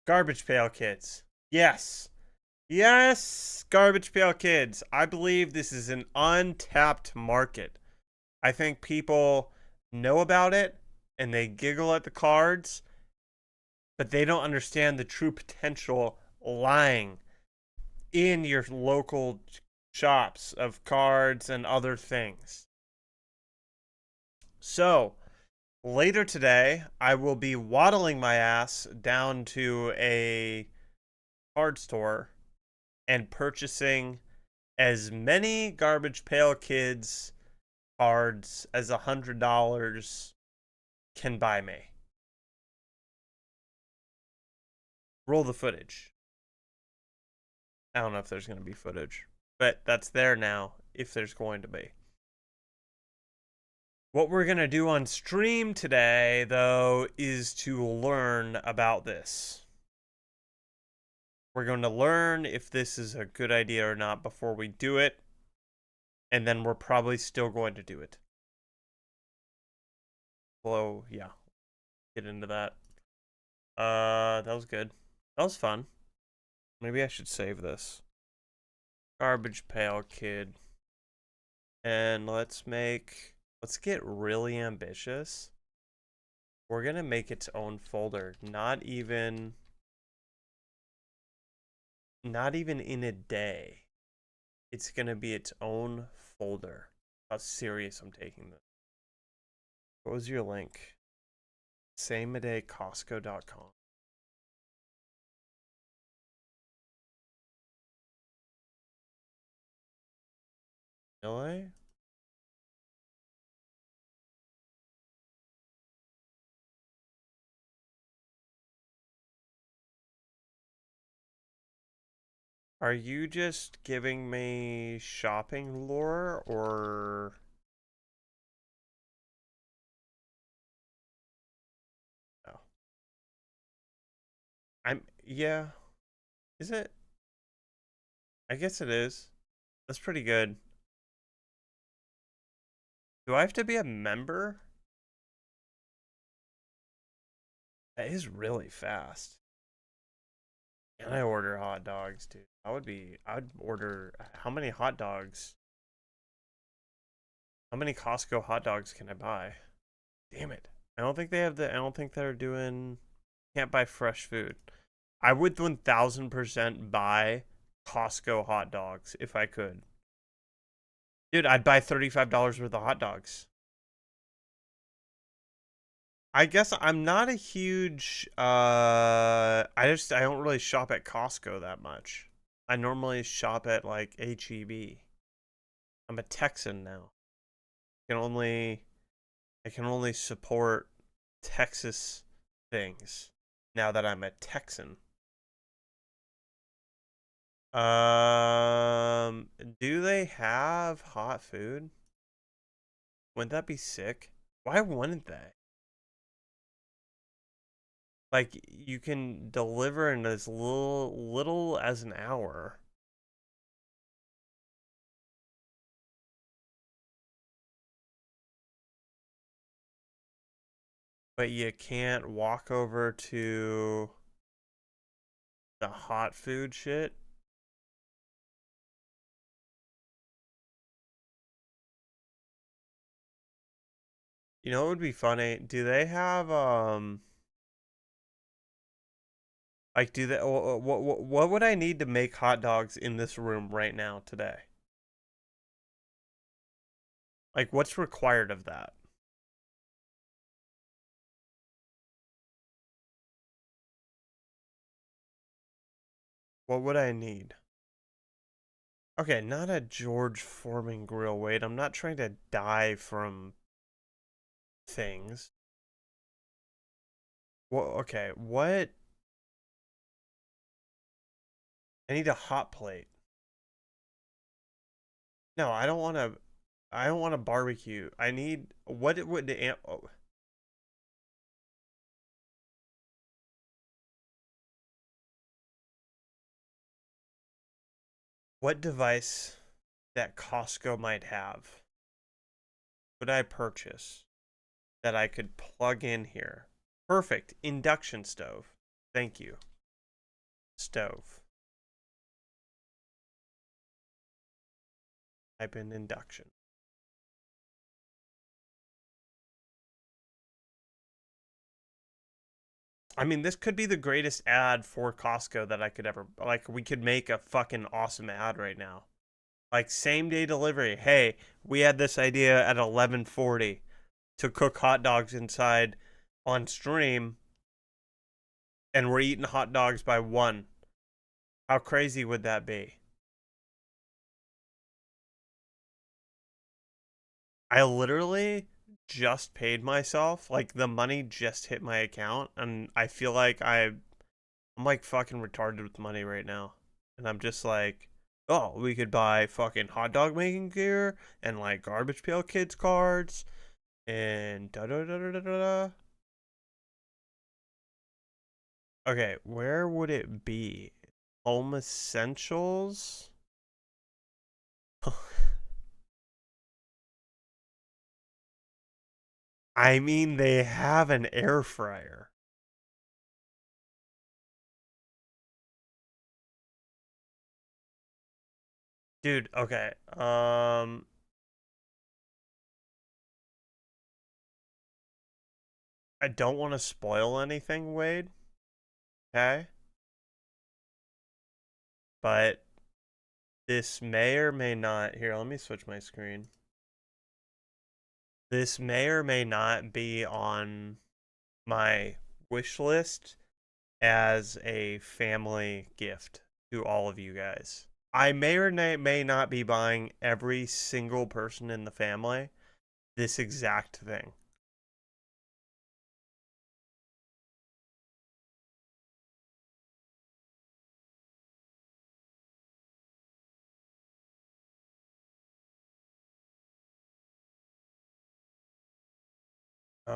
Garbage Pail Kids. Yes. Yes, Garbage Pail Kids. I believe this is an untapped market. I think people know about it and they giggle at the cards, but they don't understand the true potential lying in your local shops of cards and other things. So, later today, I will be waddling my ass down to a card store and purchasing as many Garbage Pail Kids cards as $100 can buy me. Roll the footage. I don't know if there's going to be footage, but that's there now if there's going to be. What we're going to do on stream today, though, is to learn about this. We're going to learn if this is a good idea or not before we do it, and then we're probably still going to do it. Well, yeah, get into that. That was good. That was fun. Maybe I should save this. Garbage Pail Kid. And let's get really ambitious. We're going to make its own folder. Not even in a day. It's going to be its own folder. How serious I'm taking this. What was your link? sameadaycostco.com. Really? Are you just giving me shopping lore, or no? Yeah. Is it? I guess it is. That's pretty good. Do I have to be a member? That is really fast. Can I order hot dogs, dude? I'd order, how many hot dogs? How many Costco hot dogs can I buy? Damn it. I don't think they're doing, can't buy fresh food. I would 1000% buy Costco hot dogs if I could. Dude, I'd buy $35 worth of hot dogs. I guess I'm not a huge I don't really shop at Costco that much. I normally shop at like HEB. I'm a Texan now. I can only support Texas things now that I'm a Texan. Do they have hot food? Wouldn't that be sick? Why wouldn't they? Like, you can deliver in as little as an hour. But you can't walk over to the hot food shit. You know what would be funny? Do they have like, do they what would I need to make hot dogs in this room right now today? Like, what's required of that? What would I need? Okay, not a George Foreman grill. Wait, I'm not trying to die from things. Well, okay, what? I need a hot plate. No, I don't want to. I don't want a barbecue. I need what it would. Oh. What device that Costco might have would I purchase that I could plug in here? Perfect. Induction stove. Thank you. Stove. Type in induction. I mean, this could be the greatest ad for Costco that I could ever, like, we could make a fucking awesome ad right now. Like, same day delivery. Hey, we had this idea at 11:40 to cook hot dogs inside on stream, and we're eating hot dogs by 1. How crazy would that be? I literally just paid myself. Like, the money just hit my account, and I feel like I'm like fucking retarded with money right now. And I'm just like, oh, we could buy fucking hot dog making gear and like Garbage Pail Kids cards and da da da da da da. Okay, where would it be? Home Essentials? I mean, they have an air fryer. Dude, okay. I don't want to spoil anything, Wade. Okay? But this may or may not. Here, let me switch my screen. This may or may not be on my wish list as a family gift to all of you guys. I may or may not be buying every single person in the family this exact thing.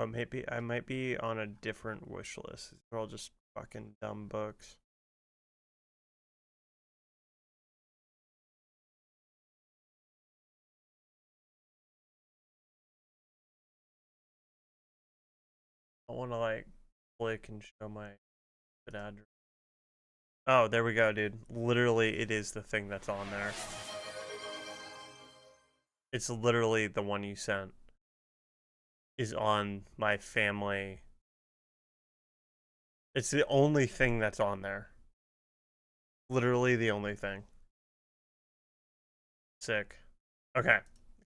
Maybe I might be on a different wish list. They're all just fucking dumb books. I want to like click and show my address. Oh, there we go, dude. Literally, it is the thing that's on there. It's literally the one you sent. Is on my family. It's the only thing that's on there. Literally the only thing. Sick. Okay.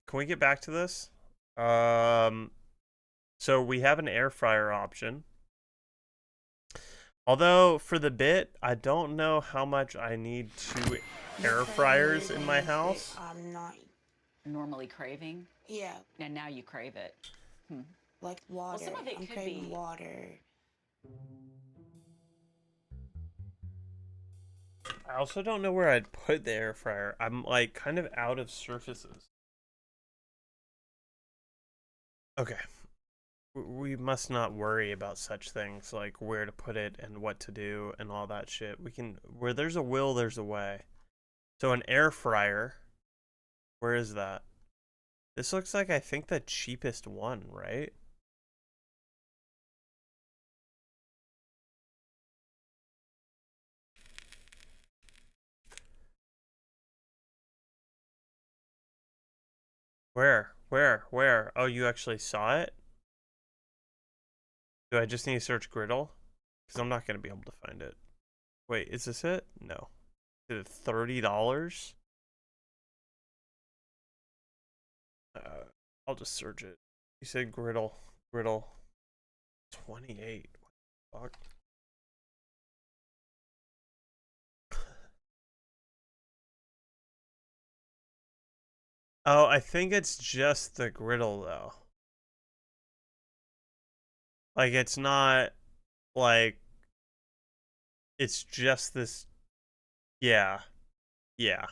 Can we get back to this? Um so we have an air fryer option. Although for the bit, I don't know how much I need 2 air fryers in my house. I'm not normally craving, yeah, and now you crave it. like water. some of it I'm could craving be- water. I also don't know where I'd put the air fryer. I'm like kind of out of surfaces. Okay. We must not worry about such things like where to put it and what to do and all that shit. We can, where there's a will, there's a way. So an air fryer, where is that? This looks like I think the cheapest one, right? Where? Oh, you actually saw it? Do I just need to search griddle? Because I'm not going to be able to find it. Wait, is this it? No. Is it $30? I'll just search it. You said griddle. Griddle. 28. What the fuck? Oh, I think it's just the griddle though. Like it's not like it's just this. Yeah. Yeah.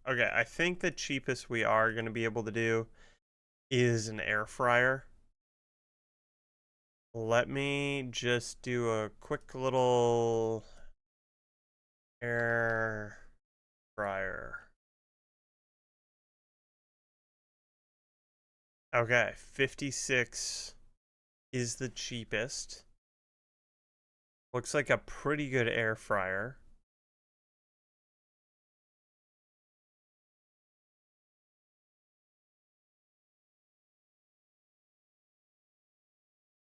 Okay, I think the cheapest we are going to be able to do is an air fryer. Let me just do a quick little air fryer. Okay, 56 is the cheapest. Looks like a pretty good air fryer.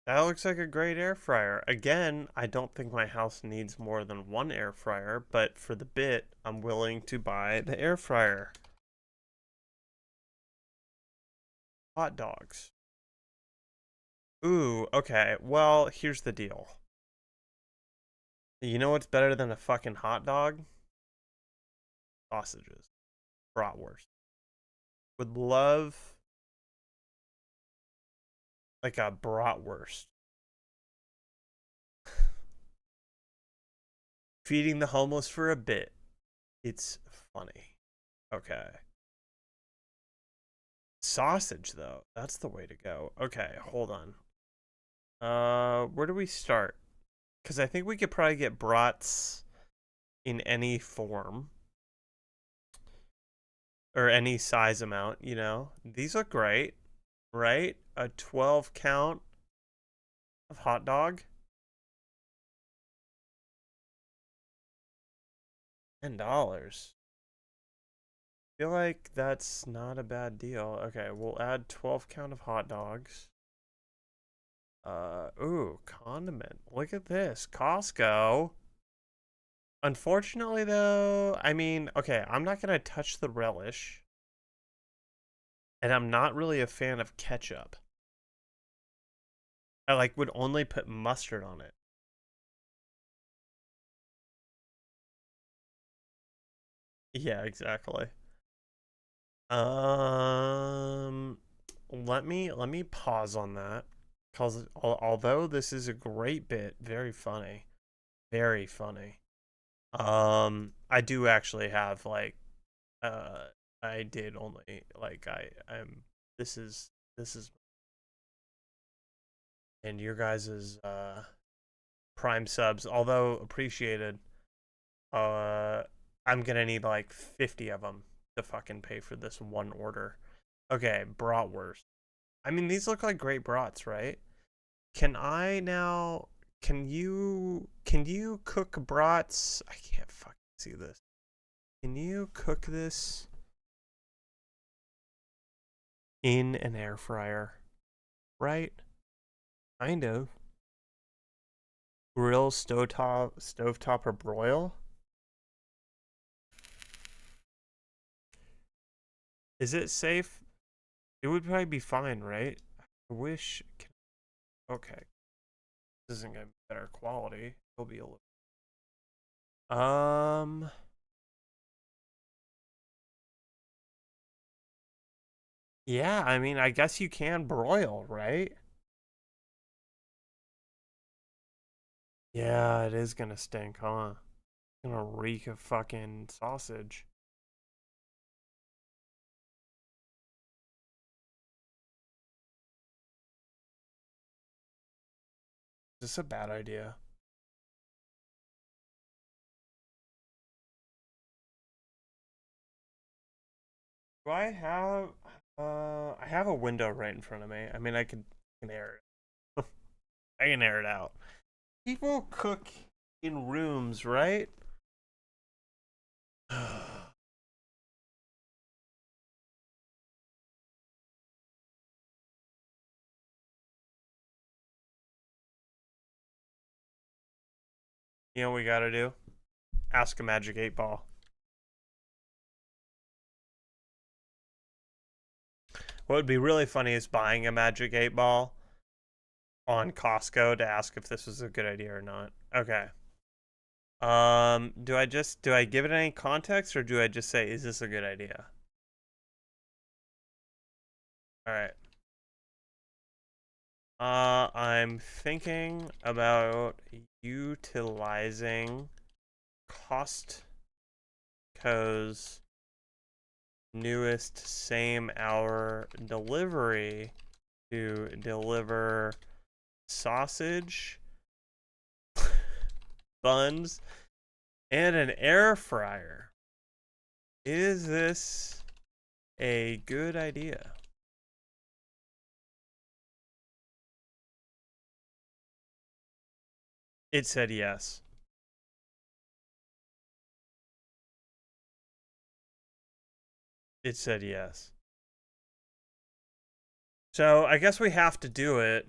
That looks like a great air fryer. Again, I don't think my house needs more than one air fryer, but for the bit, I'm willing to buy the air fryer. Hot dogs. Ooh, okay. Well, here's the deal. You know what's better than a fucking hot dog? Sausages. Bratwurst. Would love like a bratwurst. Feeding the homeless for a bit. It's funny. Okay. Sausage, though. That's the way to go. Okay, hold on. Where do we start? Because I think we could probably get brats in any form. Or any size amount, you know? These look great, right? A 12 count of hot dog. $10. Feel like that's not a bad deal. Okay, we'll add 12 count of hot dogs. Ooh, condiment. Look at this. Costco. Unfortunately, though, I mean, okay, I'm not gonna touch the relish. And I'm not really a fan of ketchup. I like would only put mustard on it. Yeah, exactly. Let me pause on that because although this is a great bit, very funny, very funny. I do actually have like, uh, I did only like I'm this is and your guys's Prime subs, although appreciated. I'm gonna need like 50 of them to fucking pay for this one order. Okay, bratwurst. I mean, these look like great brats, right? Can I now? Can you cook brats? I can't fucking see this. Can you cook this in an air fryer? Right? Kind of. Grill, stovetop, or broil? Is it safe? It would probably be fine, right? I wish. Okay, this isn't gonna be better quality. It'll be a little. Um. Yeah, I mean, I guess you can broil, right? Yeah, it is gonna stink, huh? It's gonna reek of fucking sausage. Is this a bad idea? Do I have I have a window right in front of me. I mean I can air it. I can air it out. People cook in rooms, right? You know what we gotta do? Ask a Magic 8 Ball. What would be really funny is buying a Magic 8 Ball on Costco to ask if this was a good idea or not. Okay. Do I give it any context or do I just say, is this a good idea? Alright. I'm thinking about utilizing Costco's newest same hour delivery to deliver sausage, buns, and an air fryer. Is this a good idea? It said yes. It said yes. So I guess we have to do it.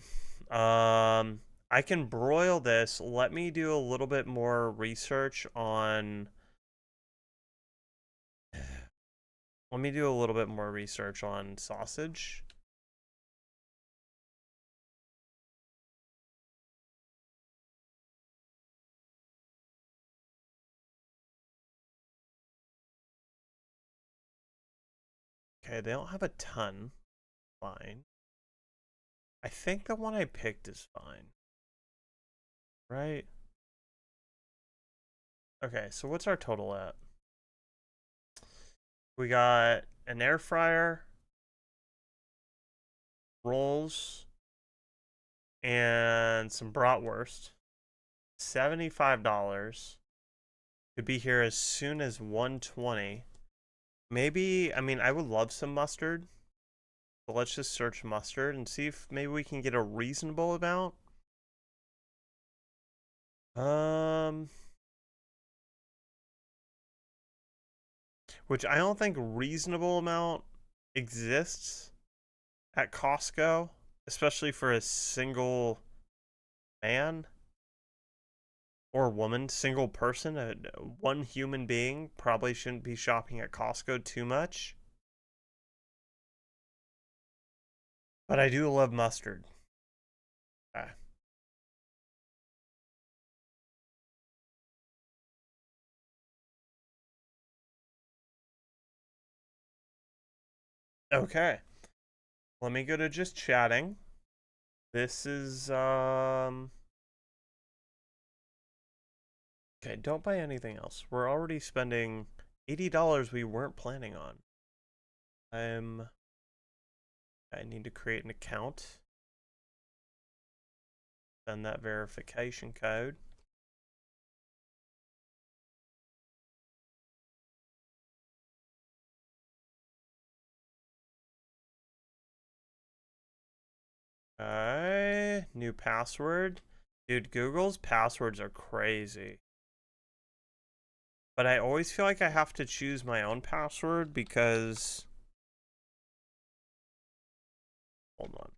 I can broil this. Let me do a little bit more research on. Let me do a little bit more research on sausage. Okay, they don't have a ton. Fine. I think the one I picked is fine. Right? Okay, so what's our total at? We got an air fryer, rolls, and some bratwurst. $75. Could be here as soon as 120. Maybe, I mean, I would love some mustard. But let's just search mustard and see if maybe we can get a reasonable amount. Which I don't think reasonable amount exists at Costco, especially for a single man or woman, single person. One human being probably shouldn't be shopping at Costco too much. But I do love mustard. Ah. Okay. Let me go to just chatting. This is okay, don't buy anything else. We're already spending $80 we weren't planning on. I need to create an account. Send that verification code. Okay, new password. Dude, Google's passwords are crazy. But I always feel like I have to choose my own password because... Hold on.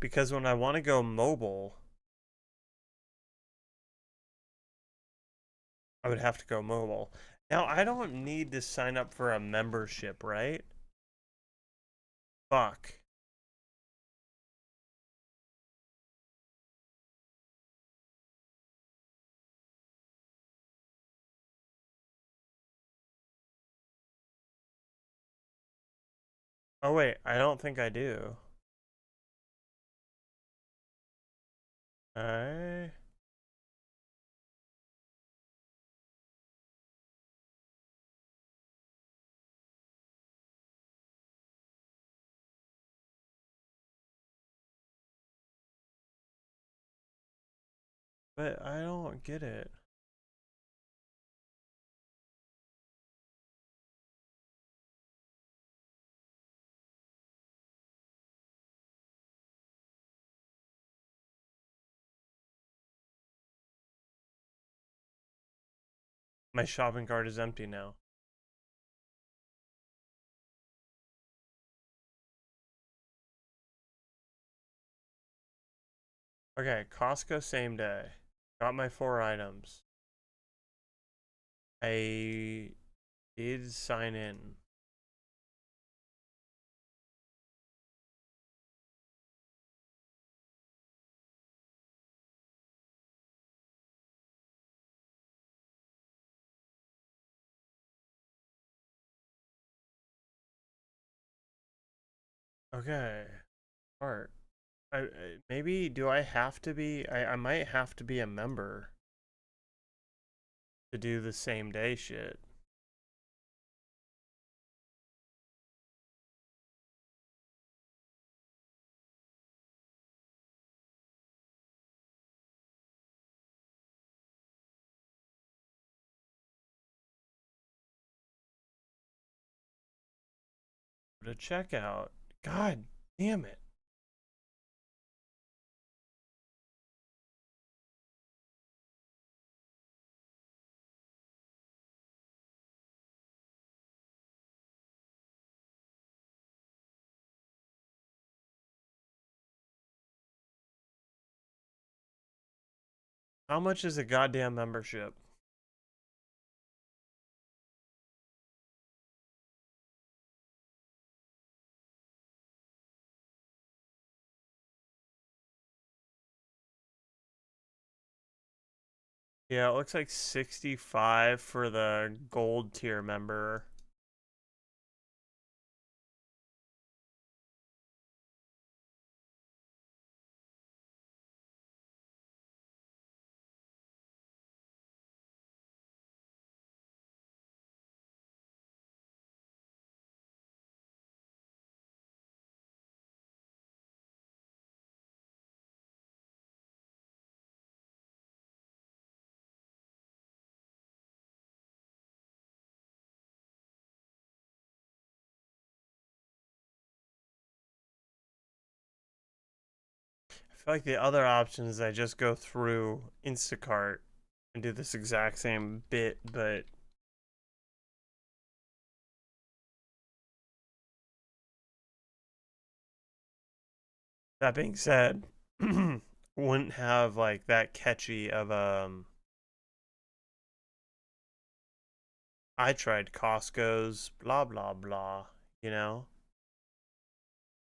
Because when I want to go mobile, I would have to go mobile. Now, I don't need to sign up for a membership, right? Fuck. Oh wait, I don't think I do. I... But I don't get it. My shopping cart is empty now. Okay, Costco same day. Got my 4 items. I did sign in. Okay. Art. Maybe do I have to be I might have to be a member to do the same day shit. To checkout. God damn it. How much is a goddamn membership? Yeah, it looks like 65 for the gold tier member. I feel like the other option is I just go through Instacart and do this exact same bit, but that being said, wouldn't have like that catchy of I tried Costco's blah blah blah, you know?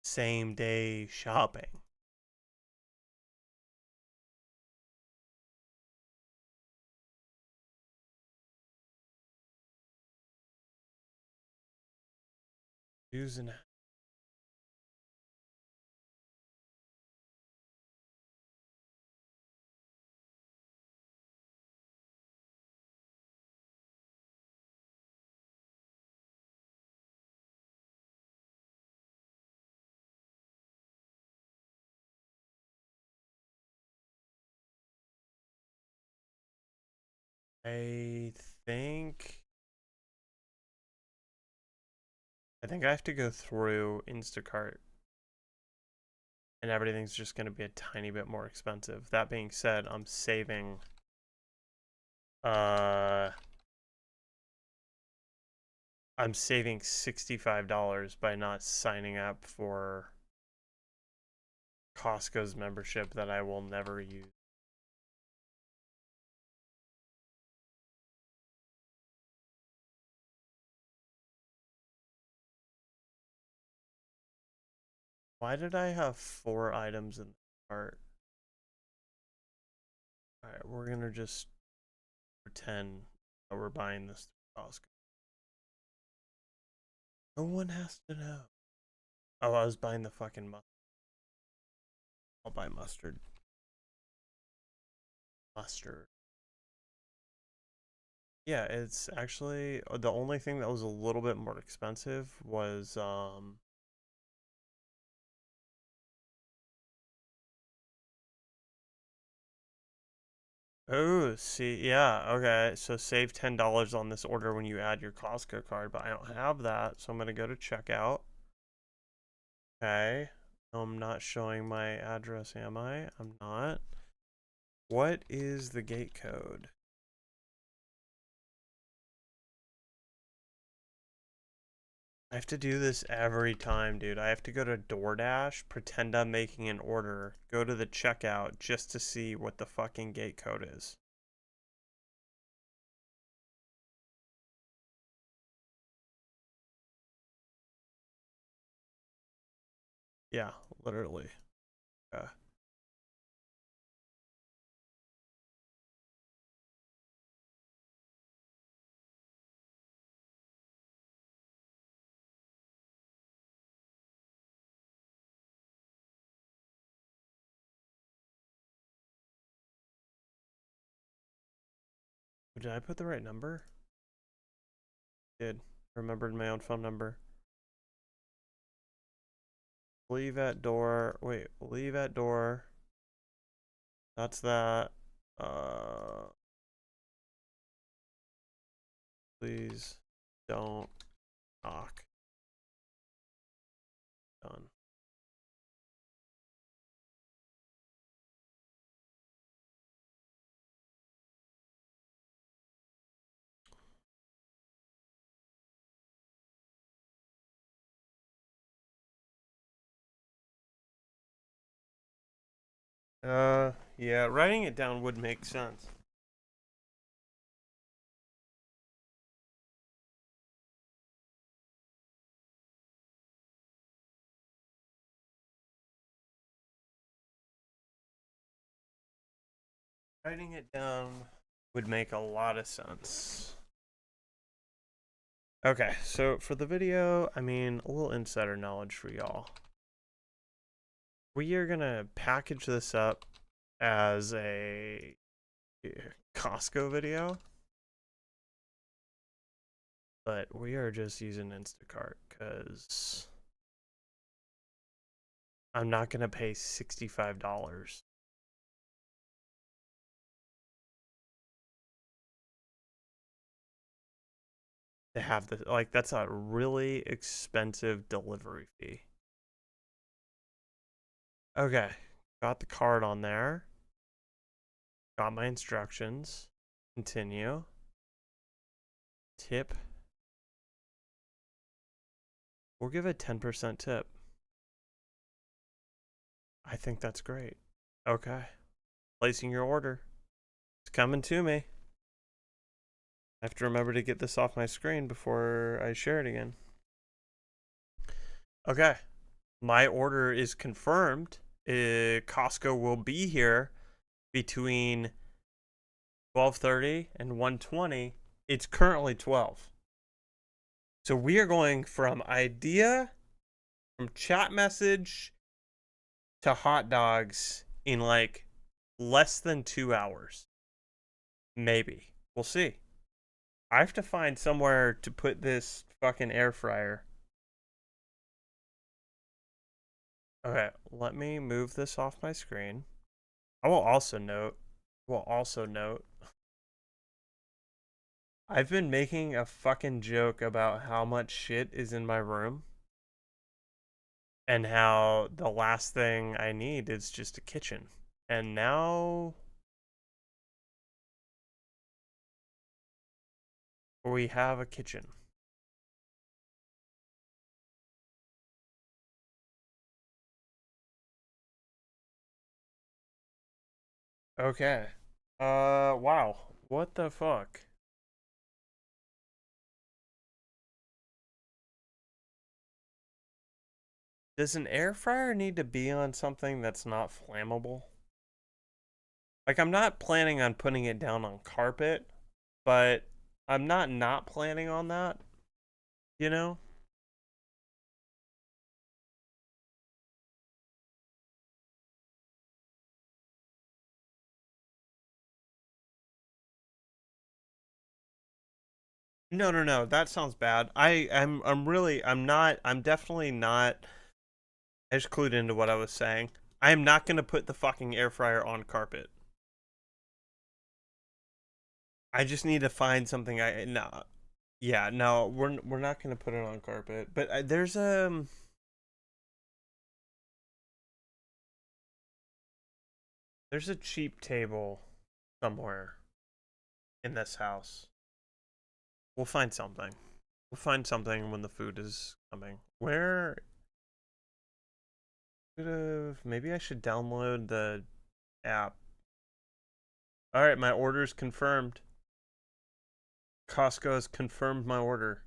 Same day shopping. Using I think I think I have to go through Instacart and everything's just going to be a tiny bit more expensive. That being said, uh I'm saving $65 by not signing up for Costco's membership that I will never use. Why did I have 4 items in the cart? Alright, we're gonna just pretend that we're buying this through Costco. No one has to know. Oh, I was buying the fucking mustard. I'll buy mustard. Mustard. Yeah, it's actually the only thing that was a little bit more expensive was oh, see, yeah, okay. So save $10 on this order when you add your Costco card, but I don't have that, so I'm gonna go to checkout. Okay. I'm not showing my address, am I? I'm not. What is the gate code? I have to do this every time, dude. I have to go to DoorDash, pretend I'm making an order, go to the checkout just to see what the fucking gate code is. Yeah, literally. Okay. Did I put the right number? Did. Remembered my own phone number. Leave at door. Wait, leave at door. That's that. Please don't knock. Yeah, writing it down would make sense. Writing it down would make a lot of sense. Okay, so for the video, I mean, a little insider knowledge for y'all. We are gonna package this up as a Costco video, but we are just using Instacart because I'm not gonna pay $65 to have this. Like, that's a really expensive delivery fee. Okay, got the card on there. Got my instructions. Continue. Tip. We'll give a 10% tip. I think that's great. Okay. Placing your order. It's coming to me. I have to remember to get this off my screen before I share it again. Okay. My order is confirmed. Costco will be here between 12:30 and 1:20. It's currently 12. So we are going from idea, from chat message to hot dogs in like less than 2 hours. Maybe. We'll see. I have to find somewhere to put this fucking air fryer. Okay, let me move this off my screen. I will also note, I've been making a fucking joke about how much shit is in my room and how the last thing I need is just a kitchen. And now we have a kitchen. Okay. Wow. What the fuck? Does an air fryer need to be on something that's not flammable? Like, I'm not planning on putting it down on carpet, but I'm not planning on that, you know? No, no, no. That sounds bad. I'm definitely not. I just clued into what I was saying. I am not gonna put the fucking air fryer on carpet. I just need to find something. No, yeah, no, we're not gonna put it on carpet. But there's a cheap table somewhere in this house. We'll find something. We'll find something when the food is coming. Where? Maybe I should download the app. All right, my order's confirmed. Costco has confirmed my order.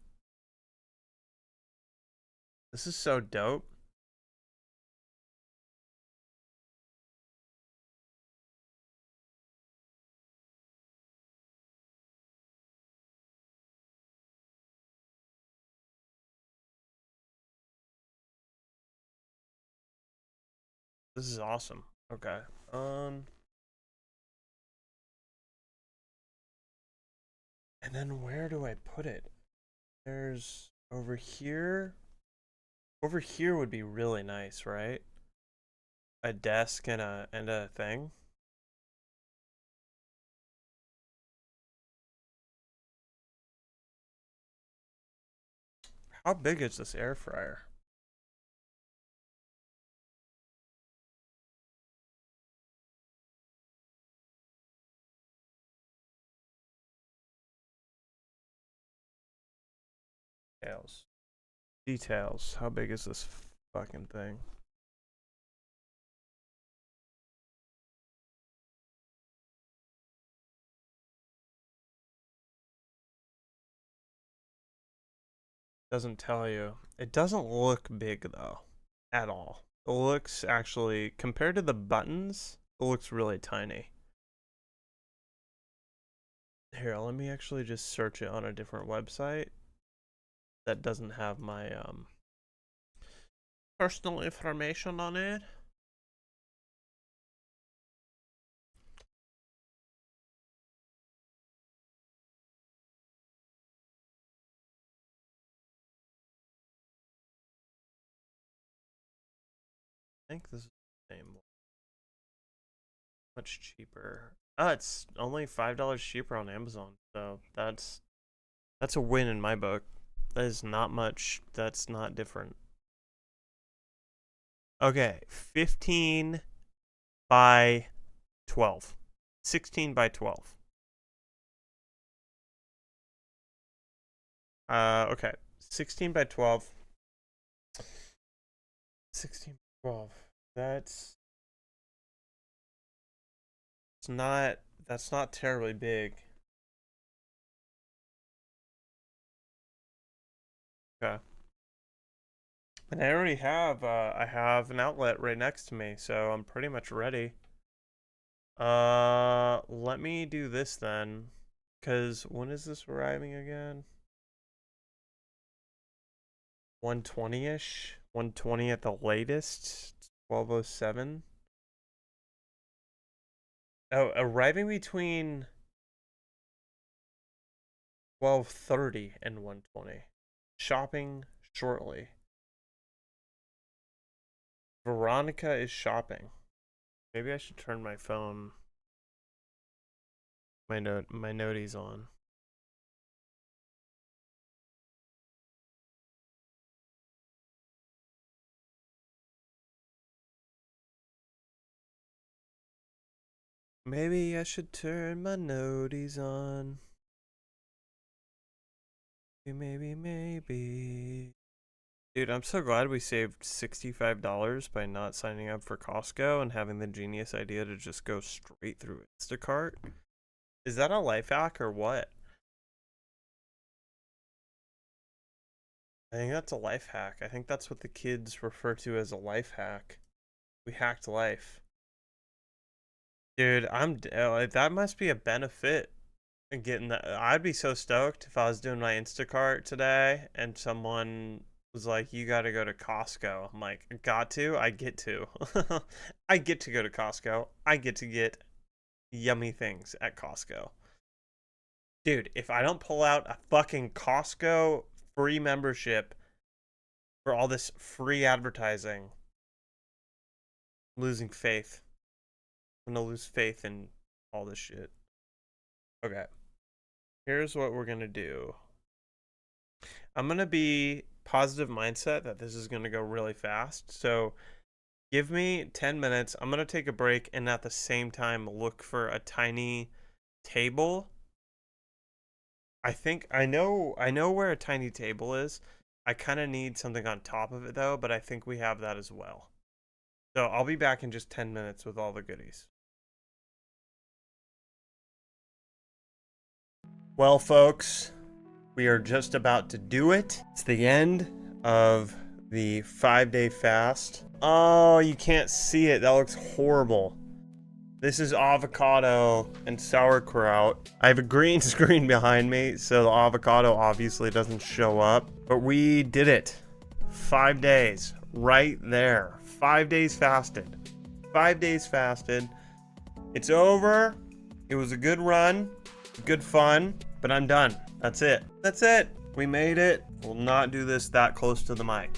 This is so dope. This is awesome. Okay. And then where do I put it? There's over here. Over here would be really nice, right? A desk and a thing. How big is this air fryer? Details. Details. How big is this fucking thing? Doesn't tell you. It doesn't look big though, at all. It looks actually, compared to the buttons, it looks really tiny. Here, let me actually just search it on a different website that doesn't have my personal information on it. I think this is the same one. Much cheaper. Oh, it's only $5 cheaper on Amazon. So that's a win in my book. That is not much. That's not different. Okay, 15 by 12. 16 by 12. Okay. 16 by 12. 16 by 12. That's not terribly big. Okay. And I already have I have an outlet right next to me, so I'm pretty much ready. Let me do this then, cuz when is this arriving again? 120ish, 120 at the latest. 1207. Oh, arriving between 12:30 and 1:20. Shopping shortly. Veronica is shopping. Maybe I should turn my phone, my noties on. Maybe I should turn my noties on. Maybe. Dude, I'm so glad we saved $65 by not signing up for Costco and having the genius idea to just go straight through Instacart. Is that a life hack or what? I think that's a life hack. I think that's what the kids refer to as a life hack. We hacked life. Dude, that must be a benefit in getting that. I'd be so stoked if I was doing my Instacart today and someone was like, you got to go to Costco. I'm like, got to? I get to. I get to go to Costco. I get to get yummy things at Costco. Dude, if I don't pull out a fucking Costco free membership for all this free advertising, I'm losing faith. I'm gonna lose faith in all this shit. Okay. Here's what we're gonna do. I'm gonna be positive mindset that this is gonna go really fast. So give me 10 minutes. I'm gonna take a break and at the same time look for a tiny table. I think I know where a tiny table is. I kind of need something on top of it though, but I think we have that as well. So I'll be back in just 10 minutes with all the goodies. Well, folks, we are just about to do it. It's the end of the 5-day fast. Oh, you can't see it. That looks horrible. This is avocado and sauerkraut. I have a green screen behind me, so the avocado obviously doesn't show up. But we did it. 5 days. Right there. 5 days fasted. 5 days fasted. It's over. It was a good run. Good fun. But I'm done. That's it. That's it. We made it. We'll not do this that close to the mic.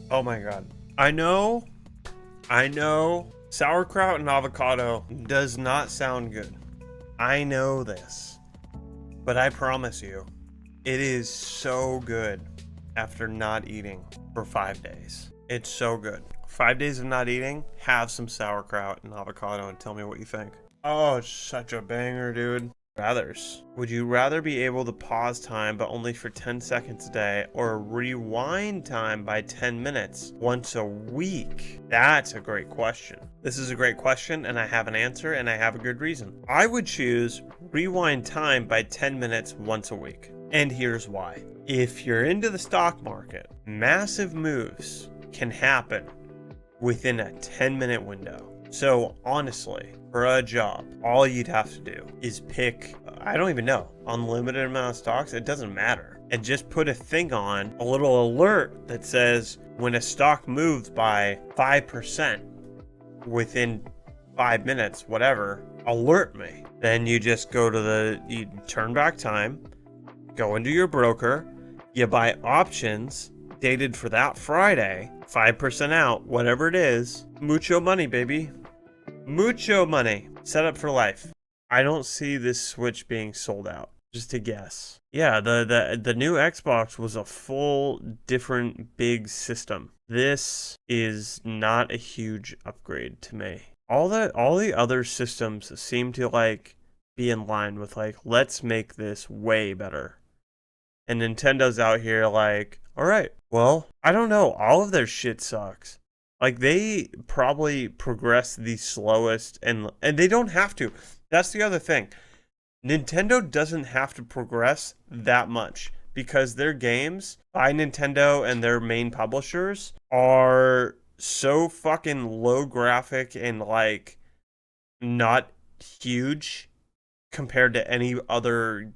Oh my god. I know sauerkraut and avocado does not sound good. I know this. But I promise you, it is so good after not eating for 5 days. It's so good. 5 days of not eating, have some sauerkraut and avocado and tell me what you think. Oh, it's such a banger, dude. Others. Would you rather be able to pause time but only for 10 seconds a day, or rewind time by 10 minutes once a week? That's a great question. This is a great question, and I have an answer, and I have a good reason. I would choose rewind time by 10 minutes once a week. And here's why. If you're into the stock market, massive moves can happen within a 10-minute window. So honestly, for a job, all you'd have to do is pick, I don't even know, unlimited amount of stocks. It doesn't matter. And just put a thing on, a little alert that says when a stock moves by 5% within 5 minutes, whatever, alert me. Then you just go to you turn back time, go into your broker, you buy options dated for that Friday, 5% out, whatever it is. Mucho money, baby. Mucho money. Set up for life. I don't see this Switch being sold out. Just a guess. Yeah, the new Xbox was a full different big system. This is not a huge upgrade to me. All the other systems seem to like be in line with like, let's make this way better. And Nintendo's out here like, all right, well, I don't know. All of their shit sucks. Like, they probably progress the slowest, and they don't have to. That's the other thing. Nintendo doesn't have to progress that much because their games by Nintendo and their main publishers are so fucking low graphic and, like, not huge compared to any other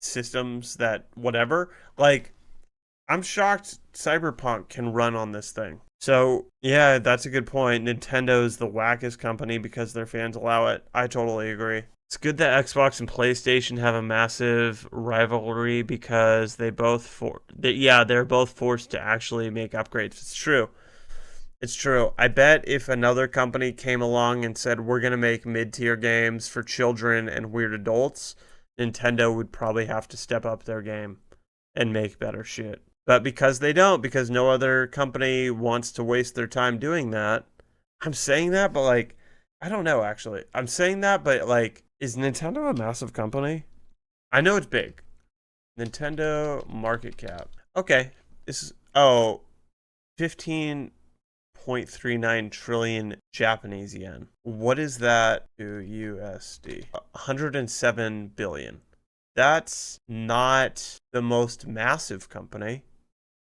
systems that whatever. Like, I'm shocked Cyberpunk can run on this thing. So, yeah, that's a good point. Nintendo's the wackest company because their fans allow it. I totally agree. It's good that Xbox and PlayStation have a massive rivalry because they're both forced to actually make upgrades. It's true. It's true. I bet if another company came along and said, we're going to make mid-tier games for children and weird adults, Nintendo would probably have to step up their game and make better shit. But because they don't, because no other company wants to waste their time doing that, I'm saying that, but like, I don't know, actually. I'm saying that, but like, is Nintendo a massive company? I know it's big. Nintendo market cap. Okay. This is, 15.39 trillion Japanese yen. What is that to USD? 107 billion. That's not the most massive company.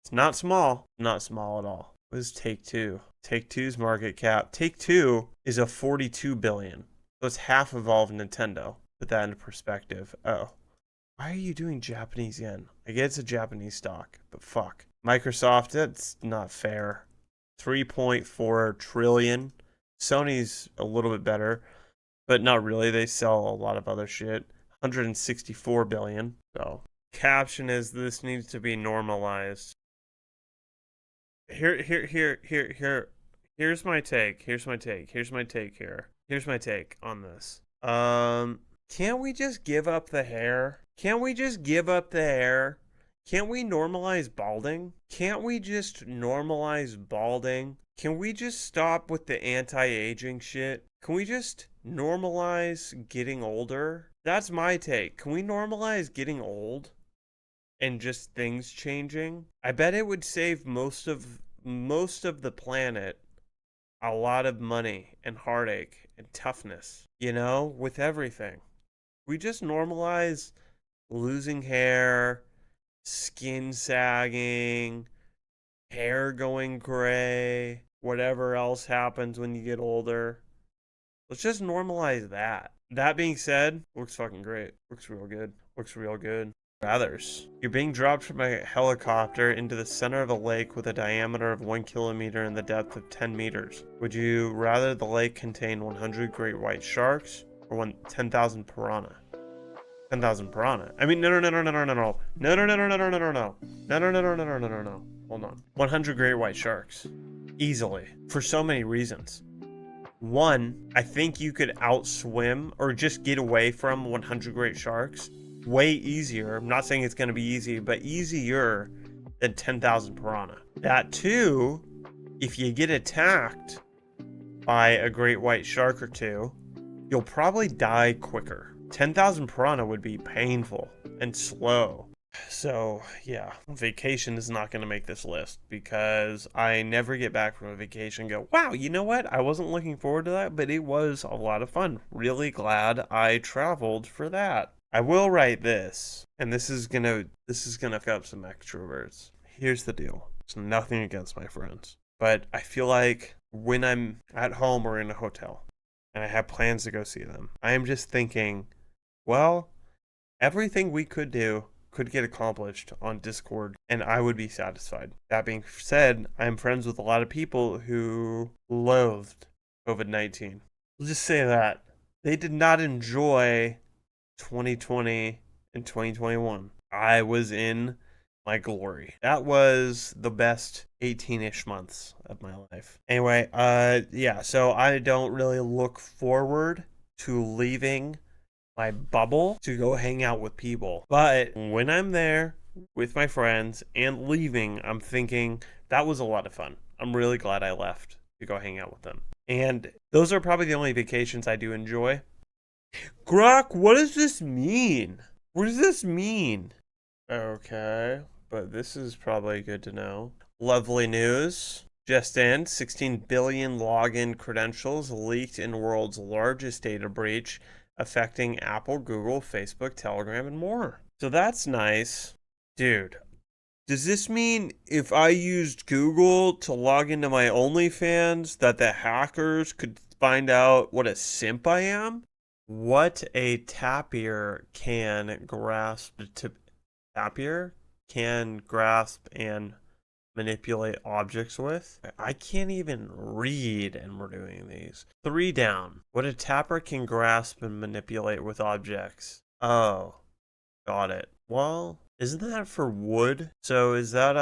It's not small. Not small at all. What is Take-Two? Take-Two's market cap. Take-Two is a 42 billion. So it's half of all of Nintendo. Put that into perspective. Oh. Why are you doing Japanese yen? I get it's a Japanese stock, but fuck. Microsoft, that's not fair. 3.4 trillion. Sony's a little bit better, but not really. They sell a lot of other shit. 164 billion. So, caption is this needs to be normalized. Here's my take. Here's my take on this. Can't we just give up the hair? Can't we normalize balding? Can't we just normalize balding? Can we just stop with the anti-aging shit? Can we just normalize getting older? That's my take. Can we normalize getting old and just things changing? I bet it would save most of the planet a lot of money and heartache and toughness, with everything. We just normalize losing hair, skin sagging, hair going gray, whatever else happens when you get older. Let's just normalize that. That being said, looks fucking great. Looks real good. Others. You're being dropped from a helicopter into the center of a lake with a diameter of 1 kilometer and the depth of 10 meters. Would you rather the lake contain 100 great white sharks or 10,000 piranha? 10,000 piranha. I mean, no. Hold on. 100 great white sharks. Easily. For so many reasons. One, I think you could outswim or just get away from 100 great sharks way easier. I'm not saying it's going to be easy, but easier than 10,000 piranha. That too, if you get attacked by a great white shark or two, you'll probably die quicker. 10,000 piranha would be painful and slow. So, yeah, vacation is not going to make this list because I never get back from a vacation and go, wow, you know what? I wasn't looking forward to that, but it was a lot of fun. Really glad I traveled for that. I will write this, and this is gonna fuck up some extroverts. Here's the deal. It's nothing against my friends, but I feel like when I'm at home or in a hotel and I have plans to go see them, I am just thinking, well, everything we could do could get accomplished on Discord, and I would be satisfied. That being said, I'm friends with a lot of people who loathed COVID-19. We'll just say that. They did not enjoy 2020 and 2021. I was in my glory. That was the best 18-ish months of my life. Anyway, yeah, so I don't really look forward to leaving my bubble to go hang out with people. But when I'm there with my friends and leaving, I'm thinking that was a lot of fun. I'm really glad I left to go hang out with them. And those are probably the only vacations I do enjoy. Grok, what does this mean? What does this mean? Okay, but this is probably good to know. Lovely news. Just in, 16 billion login credentials leaked in world's largest data breach, affecting Apple, Google, Facebook, Telegram, and more. So that's nice. Dude, does this mean if I used Google to log into my OnlyFans that the hackers could find out what a simp I am? What a tapir can grasp to tapir can grasp and manipulate objects with. I can't even read and we're doing these. 3 down. What a tapper can grasp and manipulate with objects. Oh, got it. Well, isn't that for wood? So is that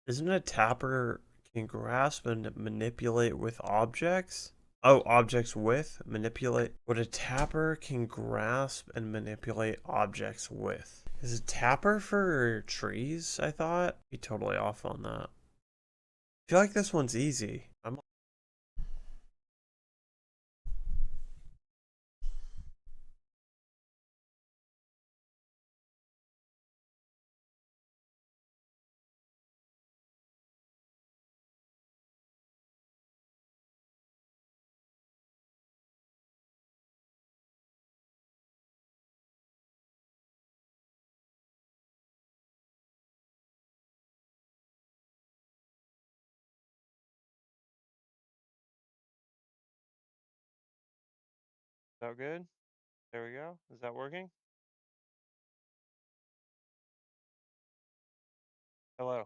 isn't a tapper can grasp and manipulate with objects? Oh, objects with manipulate. What a tapper can grasp and manipulate objects with. Is a tapper for trees? I thought. Be totally off on that. I feel like this one's easy. I'm so good. There we go. Is that working? Hello.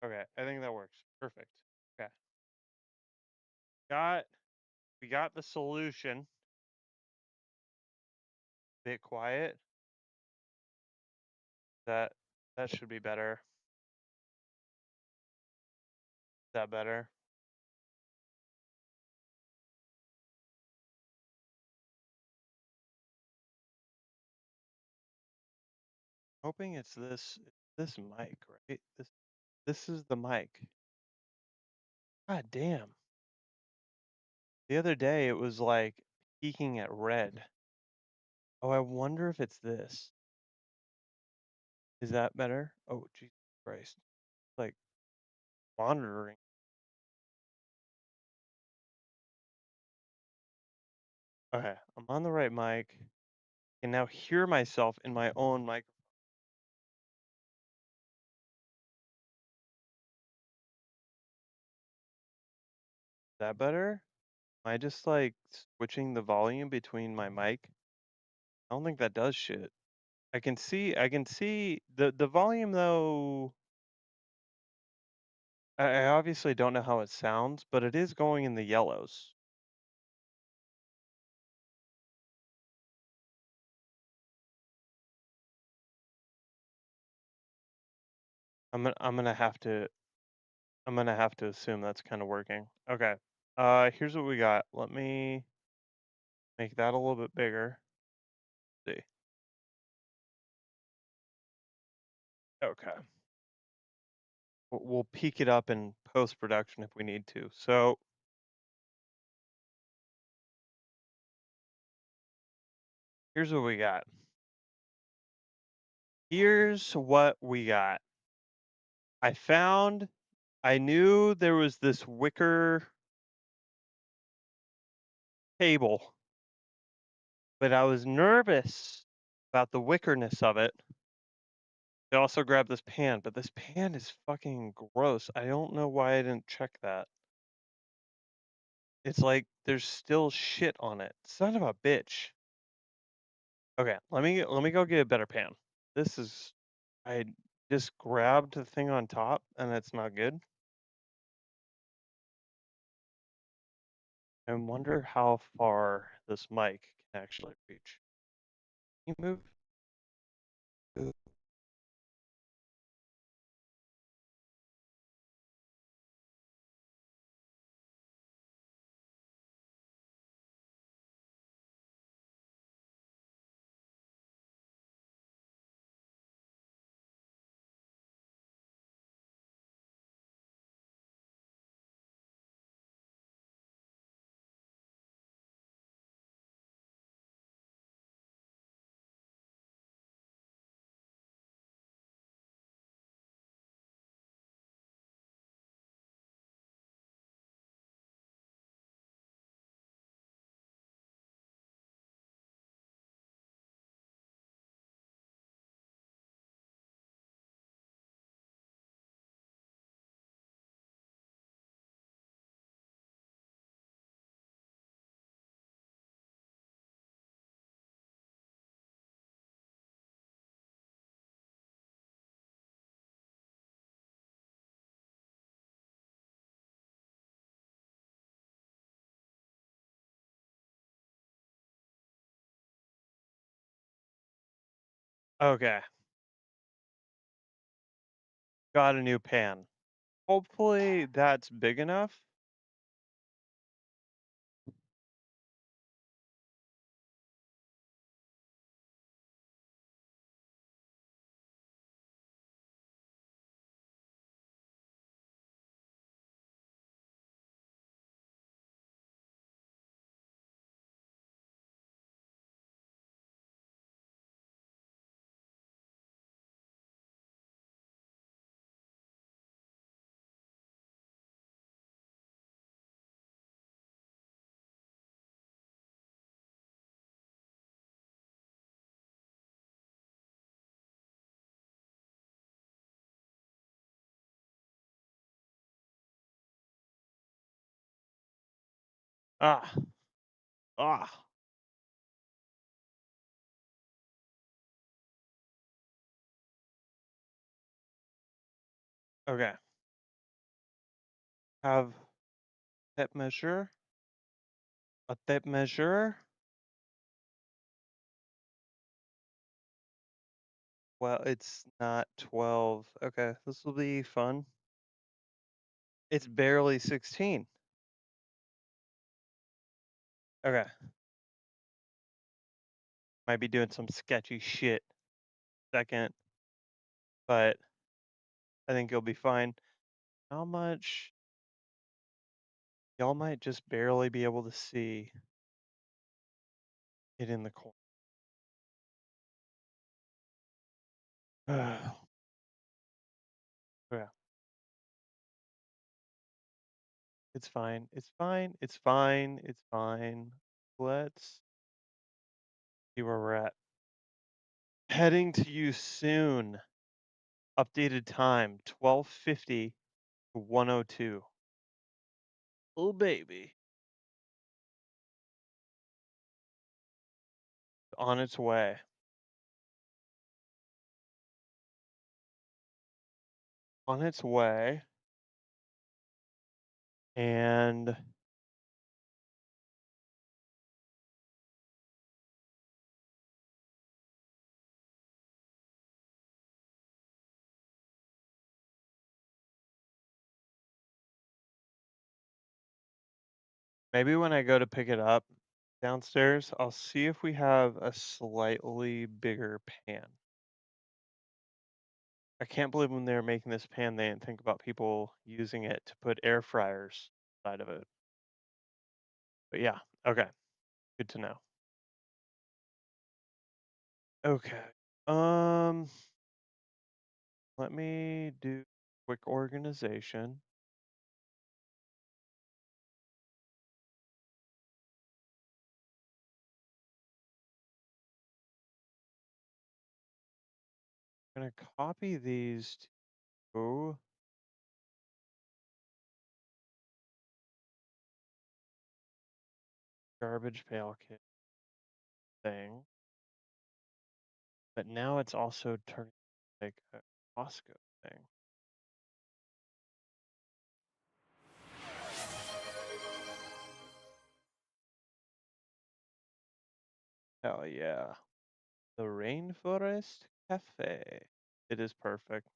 Okay, I think that works. Perfect. Okay. Got we got the solution. Bit quiet. That that should be better. Is that better? Hoping it's this mic, right? This is the mic. God damn. The other day it was like peaking at red. Oh, I wonder if it's this. Is that better? Oh, Jesus Christ. Like monitoring. Okay, I'm on the right mic. I can now hear myself in my own mic. Is that better? Am I just like switching the volume between my mic? I don't think that does shit. I can see the volume though. I obviously don't know how it sounds, but it is going in the yellows. I'm gonna have to assume that's kind of working. Okay. Here's what we got. Let me make that a little bit bigger. See. Okay. We'll peak it up in post production if we need to. So Here's what we got. Here's what we got. I knew there was this wicker table, but I was nervous about the wickerness of it. I also grabbed this pan, but this pan is fucking gross. I don't know why I didn't check that. It's like there's still shit on it. Son of a bitch. Okay, let me go get a better pan. This is I just grabbed the thing on top and it's not good. I wonder how far this mic can actually reach. Can you move? Ooh. Okay, got a new pan. Hopefully that's big enough. Ah, ah. Okay, have tape measure, a tape measure. Well, it's not 12. Okay, this will be fun. It's barely 16. Okay, might be doing some sketchy shit second, but I think you'll be fine. How much? Y'all might just barely be able to see it in the corner. Yeah, it's fine. It's fine. It's fine. It's fine. Let's see where we're at. Heading to you soon. Updated time 12:50 to 1:02. Oh baby, on its way. On its way. And maybe when I go to pick it up downstairs, I'll see if we have a slightly bigger pan. I can't believe when they were making this pan, they didn't think about people using it to put air fryers inside of it. But yeah, okay, good to know. Okay. Let me do quick organization. I'm gonna copy these to garbage pail kit thing, but now it's also turning like a Costco thing. Hell yeah. The Rainforest Cafe. It is perfect.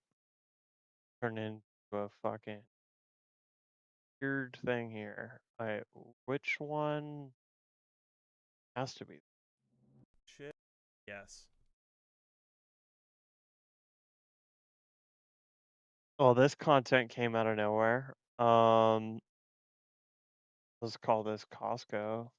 Turn into a fucking weird thing here. Alright, which one has to be? Shit. Yes. Well, this content came out of nowhere. Let's call this Costco.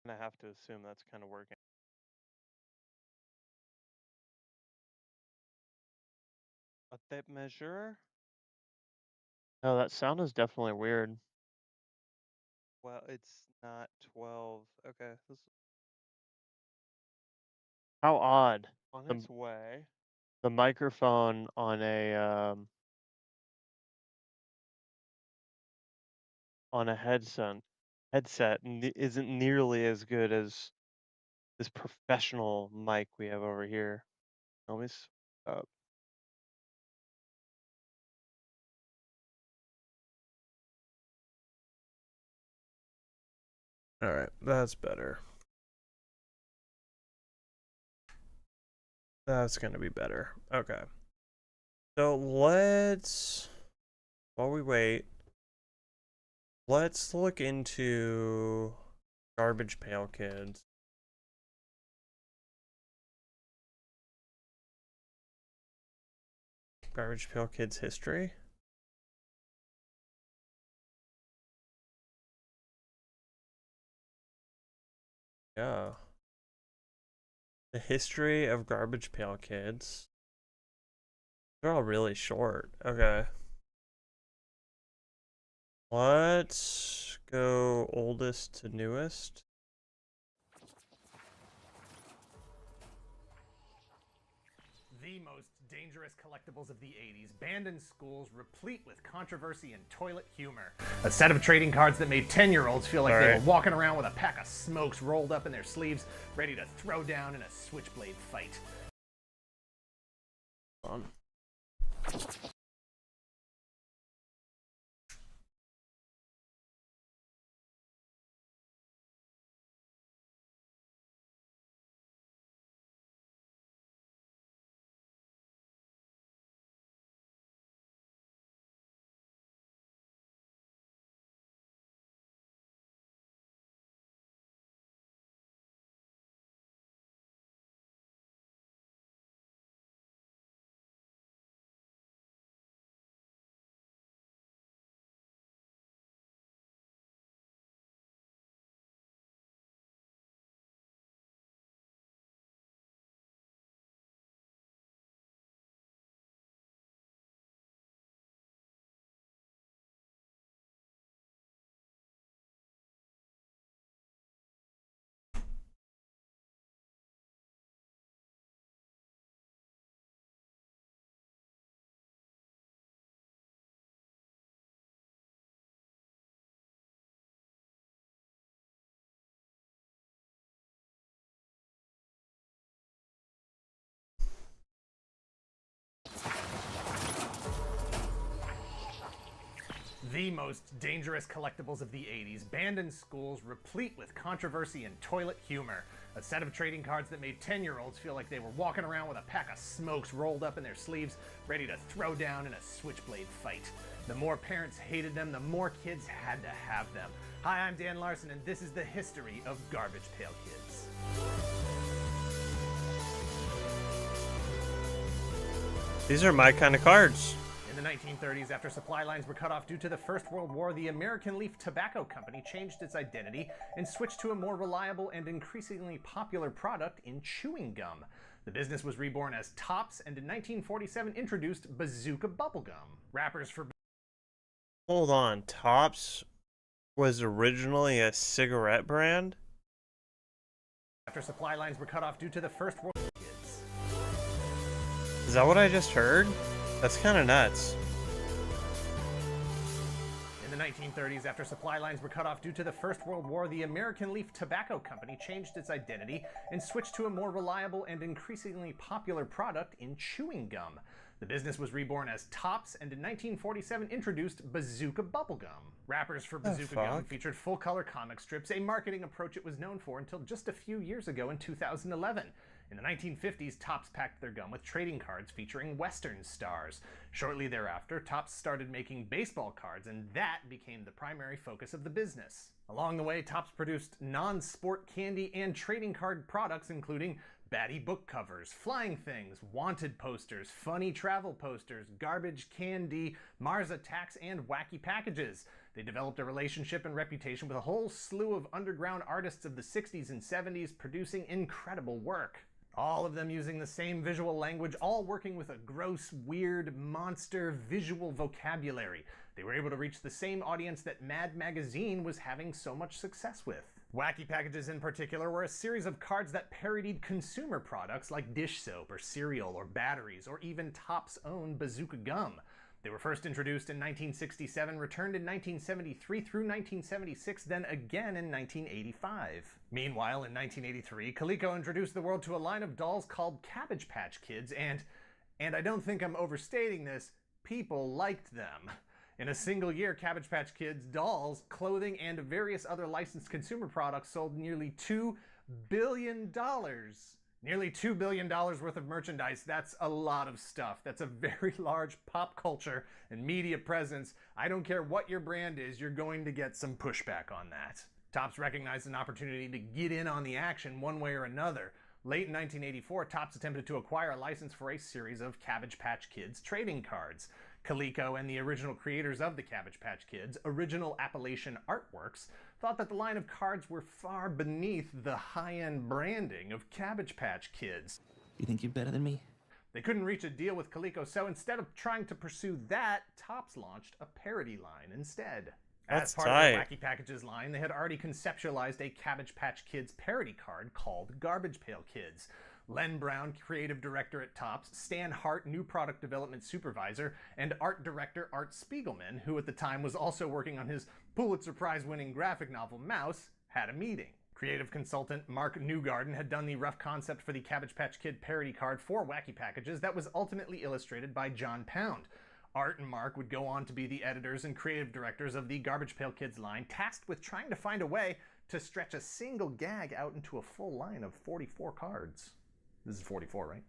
And I have to assume that's kind of working. A tape measure? Oh, that sound is definitely weird. Well, it's not 12. Okay. How odd. On its way. The microphone on a headset isn't nearly as good as this professional mic we have over here. Let me up. All right, that's better. That's gonna be better. Okay. So while we wait, let's look into Garbage Pail Kids. Garbage Pail Kids history. Yeah. The history of Garbage Pail Kids. They're all really short. Okay. Let's go oldest to newest. The most dangerous collectibles of the 80s, banned in schools, replete with controversy and toilet humor. A set of trading cards that made 10-year-olds feel like they were walking around with a pack of smokes rolled up in their sleeves, ready to throw down in a switchblade fight. The most dangerous collectibles of the 80s, banned in schools, replete with controversy and toilet humor. A set of trading cards that made 10-year-olds feel like they were walking around with a pack of smokes rolled up in their sleeves, ready to throw down in a switchblade fight. The more parents hated them, the more kids had to have them. Hi, I'm Dan Larson, and this is the history of Garbage Pail Kids. These are my kind of cards. In the 1930s, after supply lines were cut off due to the First World War, the American Leaf Tobacco Company changed its identity and switched to a more reliable and increasingly popular product in chewing gum. The business was reborn as Tops, and in 1947 introduced Bazooka Bubblegum. Wrappers for... Hold on, Tops was originally a cigarette brand? After supply lines were cut off due to the First World War. Kids. Is that what I just heard? That's kind of nuts. In the 1930s, after supply lines were cut off due to the First World War, the American Leaf Tobacco Company changed its identity and switched to a more reliable and increasingly popular product in chewing gum. The business was reborn as Tops, and in 1947 introduced Bazooka Bubblegum. Wrappers for Bazooka Gum featured full-color comic strips, a marketing approach it was known for until just a few years ago in 2011. In the 1950s, Tops packed their gum with trading cards featuring Western stars. Shortly thereafter, Tops started making baseball cards, and that became the primary focus of the business. Along the way, Tops produced non-sport candy and trading card products, including batty book covers, flying things, wanted posters, funny travel posters, garbage candy, Mars Attacks, and wacky packages. They developed a relationship and reputation with a whole slew of underground artists of the 60s and 70s, producing incredible work. All of them using the same visual language, all working with a gross, weird, monster visual vocabulary. They were able to reach the same audience that Mad Magazine was having so much success with. Wacky Packages in particular were a series of cards that parodied consumer products like dish soap or cereal or batteries or even Tops' own Bazooka Gum. They were first introduced in 1967, returned in 1973 through 1976, then again in 1985. Meanwhile, in 1983, Coleco introduced the world to a line of dolls called Cabbage Patch Kids, and I don't think I'm overstating this, people liked them. In a single year, Cabbage Patch Kids dolls, clothing, and various other licensed consumer products sold nearly $2 billion. Nearly $2 billion worth of merchandise. That's a lot of stuff. That's a very large pop culture and media presence. I don't care what your brand is, you're going to get some pushback on that. Tops recognized an opportunity to get in on the action one way or another. Late in 1984, Tops attempted to acquire a license for a series of Cabbage Patch Kids trading cards. Coleco and the original creators of the Cabbage Patch Kids, Original Appalachian Artworks, thought that the line of cards were far beneath the high-end branding of Cabbage Patch Kids. You think you're better than me? They couldn't reach a deal with Coleco, so instead of trying to pursue that, Tops launched a parody line instead. As part of the Wacky Packages line, they had already conceptualized a Cabbage Patch Kids parody card called Garbage Pail Kids. Len Brown, creative director at Tops, Stan Hart, new product development supervisor, and art director Art Spiegelman, who at the time was also working on his Pulitzer Prize-winning graphic novel Mouse, had a meeting. Creative consultant Mark Newgarden had done the rough concept for the Cabbage Patch Kid parody card for Wacky Packages that was ultimately illustrated by John Pound. Art and Mark would go on to be the editors and creative directors of the Garbage Pail Kids line, tasked with trying to find a way to stretch a single gag out into a full line of 44 cards. This is 44, right?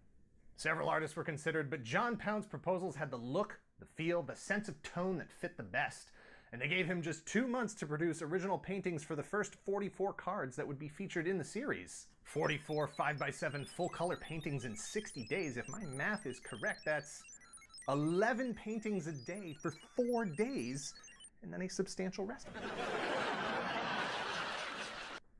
Several artists were considered, but John Pound's proposals had the look, the feel, the sense of tone that fit the best. And they gave him just 2 months to produce original paintings for the first 44 cards that would be featured in the series. 44 5x7 full-color paintings in 60 days. If my math is correct, that's 11 paintings a day for 4 days, and then a substantial rest.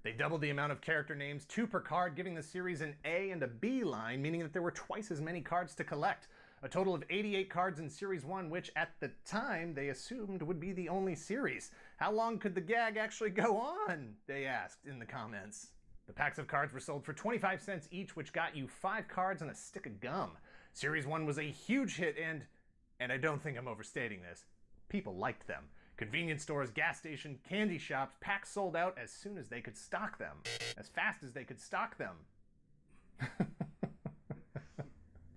They doubled the amount of character names, 2 per card, giving the series an A and a B line, meaning that there were twice as many cards to collect. A total of 88 cards in Series 1, which at the time they assumed would be the only series. How long could the gag actually go on? They asked in the comments. The packs of cards were sold for 25 cents each, which got you 5 cards and a stick of gum. Series 1 was a huge hit and I don't think I'm overstating this, people liked them. Convenience stores, gas stations, candy shops, packs sold out as soon as they could stock them. As fast as they could stock them.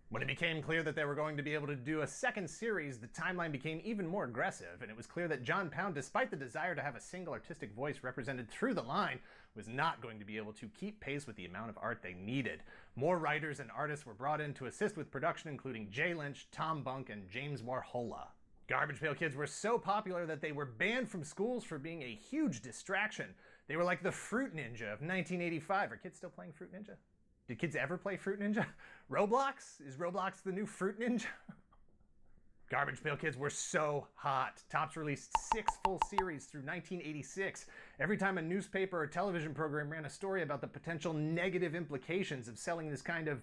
When it became clear that they were going to be able to do a second series, the timeline became even more aggressive, and it was clear that John Pound, despite the desire to have a single artistic voice represented through the line, was not going to be able to keep pace with the amount of art they needed. More writers and artists were brought in to assist with production, including Jay Lynch, Tom Bunk, and James Warhola. Garbage Pail Kids were so popular that they were banned from schools for being a huge distraction. They were like the Fruit Ninja of 1985. Are kids still playing Fruit Ninja? Did kids ever play Fruit Ninja? Roblox? Is Roblox the new Fruit Ninja? Garbage Pail Kids were so hot. Topps released 6 full series through 1986. Every time a newspaper or television program ran a story about the potential negative implications of selling this kind of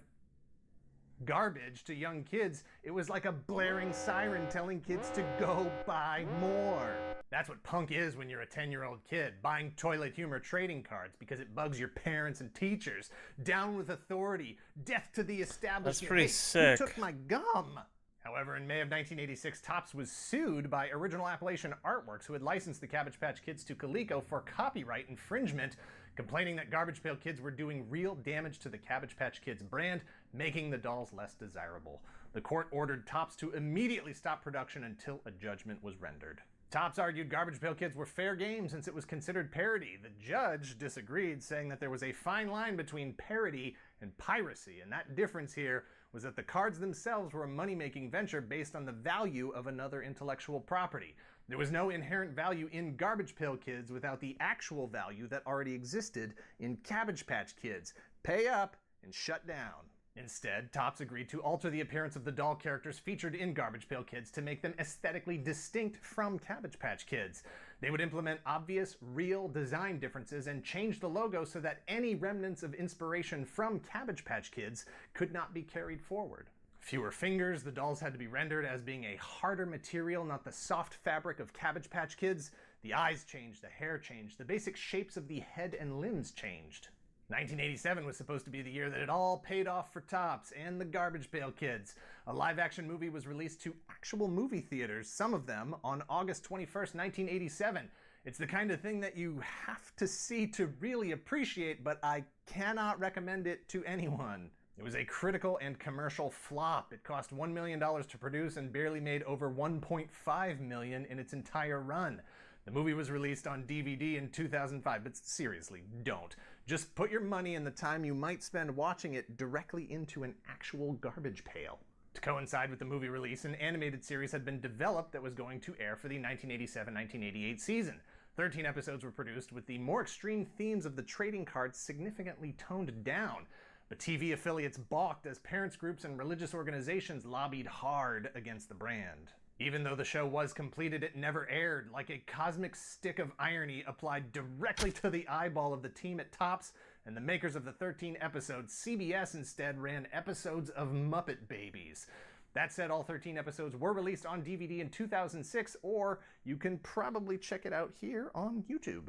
garbage to young kids, it was like a blaring siren telling kids to go buy more. That's what punk is when you're a 10-year-old kid, buying toilet humor trading cards because it bugs your parents and teachers. Down with authority, death to the establishment. That's pretty Hey, sick. Who took my gum? However, in May of 1986, Topps was sued by Original Appalachian Artworks, who had licensed the Cabbage Patch Kids to Coleco for copyright infringement, complaining that Garbage Pail Kids were doing real damage to the Cabbage Patch Kids brand, making the dolls less desirable. The court ordered Topps to immediately stop production until a judgment was rendered. Topps argued Garbage Pail Kids were fair game since it was considered parody. The judge disagreed, saying that there was a fine line between parody and piracy, and that difference here was that the cards themselves were a money-making venture based on the value of another intellectual property. There was no inherent value in Garbage Pail Kids without the actual value that already existed in Cabbage Patch Kids. Pay up and shut down. Instead, Topps agreed to alter the appearance of the doll characters featured in Garbage Pail Kids to make them aesthetically distinct from Cabbage Patch Kids. They would implement obvious, real design differences and change the logo so that any remnants of inspiration from Cabbage Patch Kids could not be carried forward. Fewer fingers, the dolls had to be rendered as being a harder material, not the soft fabric of Cabbage Patch Kids. The eyes changed, the hair changed, the basic shapes of the head and limbs changed. 1987 was supposed to be the year that it all paid off for Topps and the Garbage Pail Kids. A live-action movie was released to actual movie theaters, some of them on August 21st, 1987. It's the kind of thing that you have to see to really appreciate, but I cannot recommend it to anyone. It was a critical and commercial flop. It cost $1 million to produce and barely made over $1.5 million in its entire run. The movie was released on DVD in 2005, but seriously, don't. Just put your money and the time you might spend watching it directly into an actual garbage pail. To coincide with the movie release, an animated series had been developed that was going to air for the 1987-1988 season. 13 episodes were produced, with the more extreme themes of the trading cards significantly toned down. But TV affiliates balked as parents groups and religious organizations lobbied hard against the brand. Even though the show was completed, it never aired, like a cosmic stick of irony applied directly to the eyeball of the team at Topps and the makers of the 13 episodes. CBS instead ran episodes of Muppet Babies. That said, all 13 episodes were released on DVD in 2006, or you can probably check it out here on YouTube.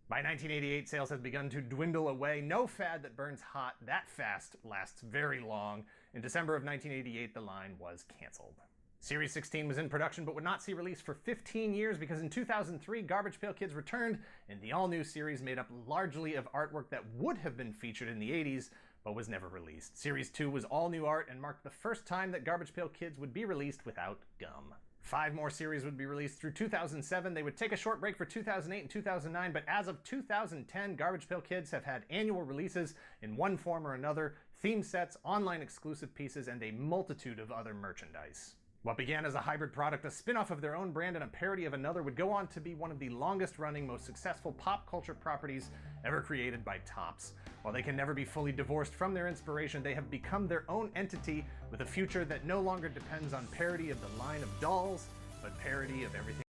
By 1988, sales had begun to dwindle away. No fad that burns hot that fast lasts very long. In December of 1988, the line was canceled. Series 16 was in production but would not see release for 15 years because in 2003, Garbage Pail Kids returned, and the all-new series made up largely of artwork that would have been featured in the 80s but was never released. Series 2 was all new art and marked the first time that Garbage Pail Kids would be released without gum. 5 more series would be released through 2007. They would take a short break for 2008 and 2009, but as of 2010, Garbage Pail Kids have had annual releases in one form or another, theme sets, online exclusive pieces, and a multitude of other merchandise. What began as a hybrid product, a spin-off of their own brand and a parody of another, would go on to be one of the longest-running, most successful pop culture properties ever created by Topps. While they can never be fully divorced from their inspiration, they have become their own entity with a future that no longer depends on parody of the line of dolls, but parody of everything.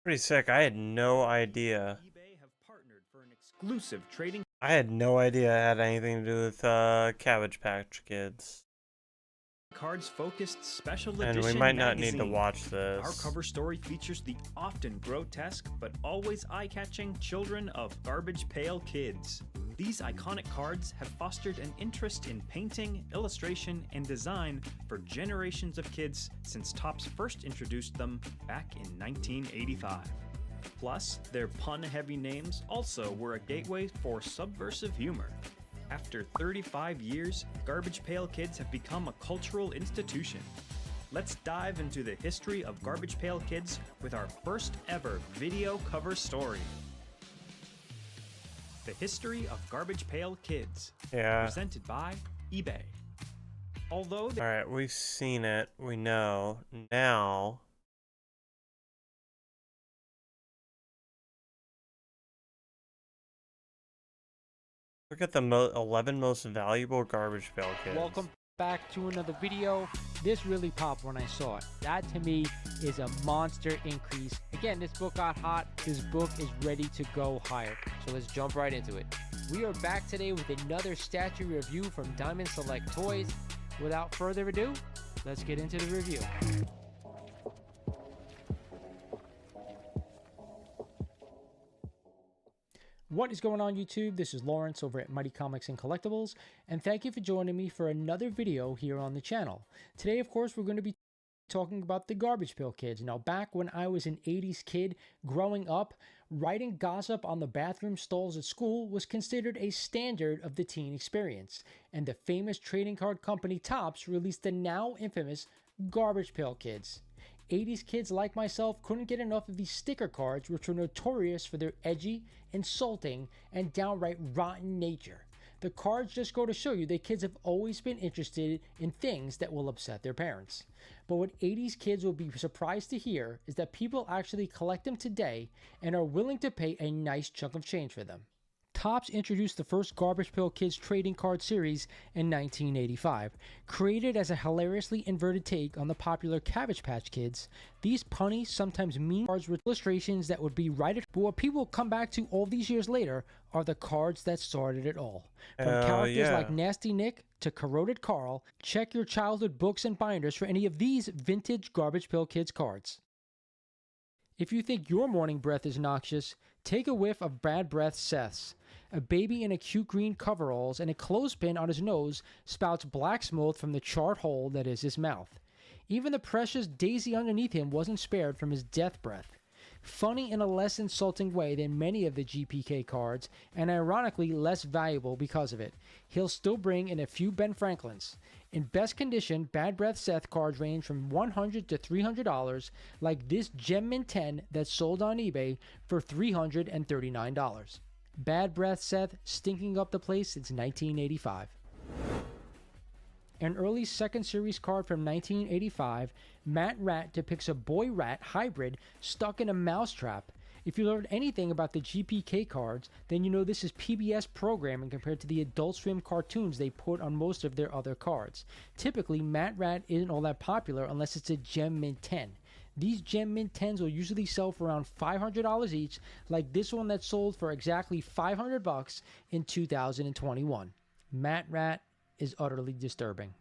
Pretty sick. I had no idea. eBay have partnered for an exclusive trading I had no idea it had anything to do with Cabbage Patch Kids. cards focused special And edition we might not need to magazine. watch this. Our cover story features the often grotesque but always eye-catching children of Garbage Pail Kids. These iconic cards have fostered an interest in painting, illustration, and design for generations of kids since Topps first introduced them back in 1985. Plus, their pun-heavy names also were a gateway for subversive humor. After 35 years, Garbage Pail Kids have become a cultural institution. Let's dive into the history of Garbage Pail Kids with our first ever video cover story. The History of Garbage Pail Kids, Yeah. presented by eBay. Although Alright, we've seen it. We know. Now, Look at the 11 most valuable Garbage Pail Kids. Welcome back to another video. This really popped when I saw it. That to me is a monster increase. Again, this book got hot. This book is ready to go higher. So let's jump right into it. We are back today with another statue review from Diamond Select Toys. Without further ado, let's get into the review. What is going on YouTube? This is Lawrence over at Mighty Comics and Collectibles, and thank you for joining me for another video here on the channel. Today, of course, we're going to be talking about the Garbage Pail Kids. Now, back when I was an 80s kid growing up, writing gossip on the bathroom stalls at school was considered a standard of the teen experience, and the famous trading card company Topps released the now infamous Garbage Pail Kids. 80s kids like myself couldn't get enough of these sticker cards, which were notorious for their edgy, insulting, and downright rotten nature. The cards just go to show you that kids have always been interested in things that will upset their parents. But what 80s kids will be surprised to hear is that people actually collect them today and are willing to pay a nice chunk of change for them. Topps introduced the first Garbage Pail Kids trading card series in 1985. Created as a hilariously inverted take on the popular Cabbage Patch Kids, these punny, sometimes mean cards with illustrations that would be right. But what people come back to all these years later are the cards that started it all. From characters like Nasty Nick to Corroded Carl, check your childhood books and binders for any of these vintage Garbage Pail Kids cards. If you think your morning breath is noxious, take a whiff of Bad Breath Seth's. A baby in a cute green coveralls and a clothespin on his nose spouts black smoke from the charred hole that is his mouth. Even the precious daisy underneath him wasn't spared from his death breath. Funny in a less insulting way than many of the GPK cards, and ironically less valuable because of it. He'll still bring in a few Ben Franklins. In best condition, Bad Breath Seth cards range from $100 to $300, like this Gem Mint 10 that sold on eBay for $339. Bad Breath Seth stinking up the place since 1985. An early second series card from 1985, Matt Rat depicts a boy rat hybrid stuck in a mousetrap. If you learned anything about the GPK cards, then you know this is PBS programming compared to the Adult Swim cartoons they put on most of their other cards. Typically, Matt Rat isn't all that popular unless it's a Gem Mint 10. These Gem Mint 10s will usually sell for around $500 each, like this one that sold for exactly $500 in 2021. Matt Rat is utterly disturbing.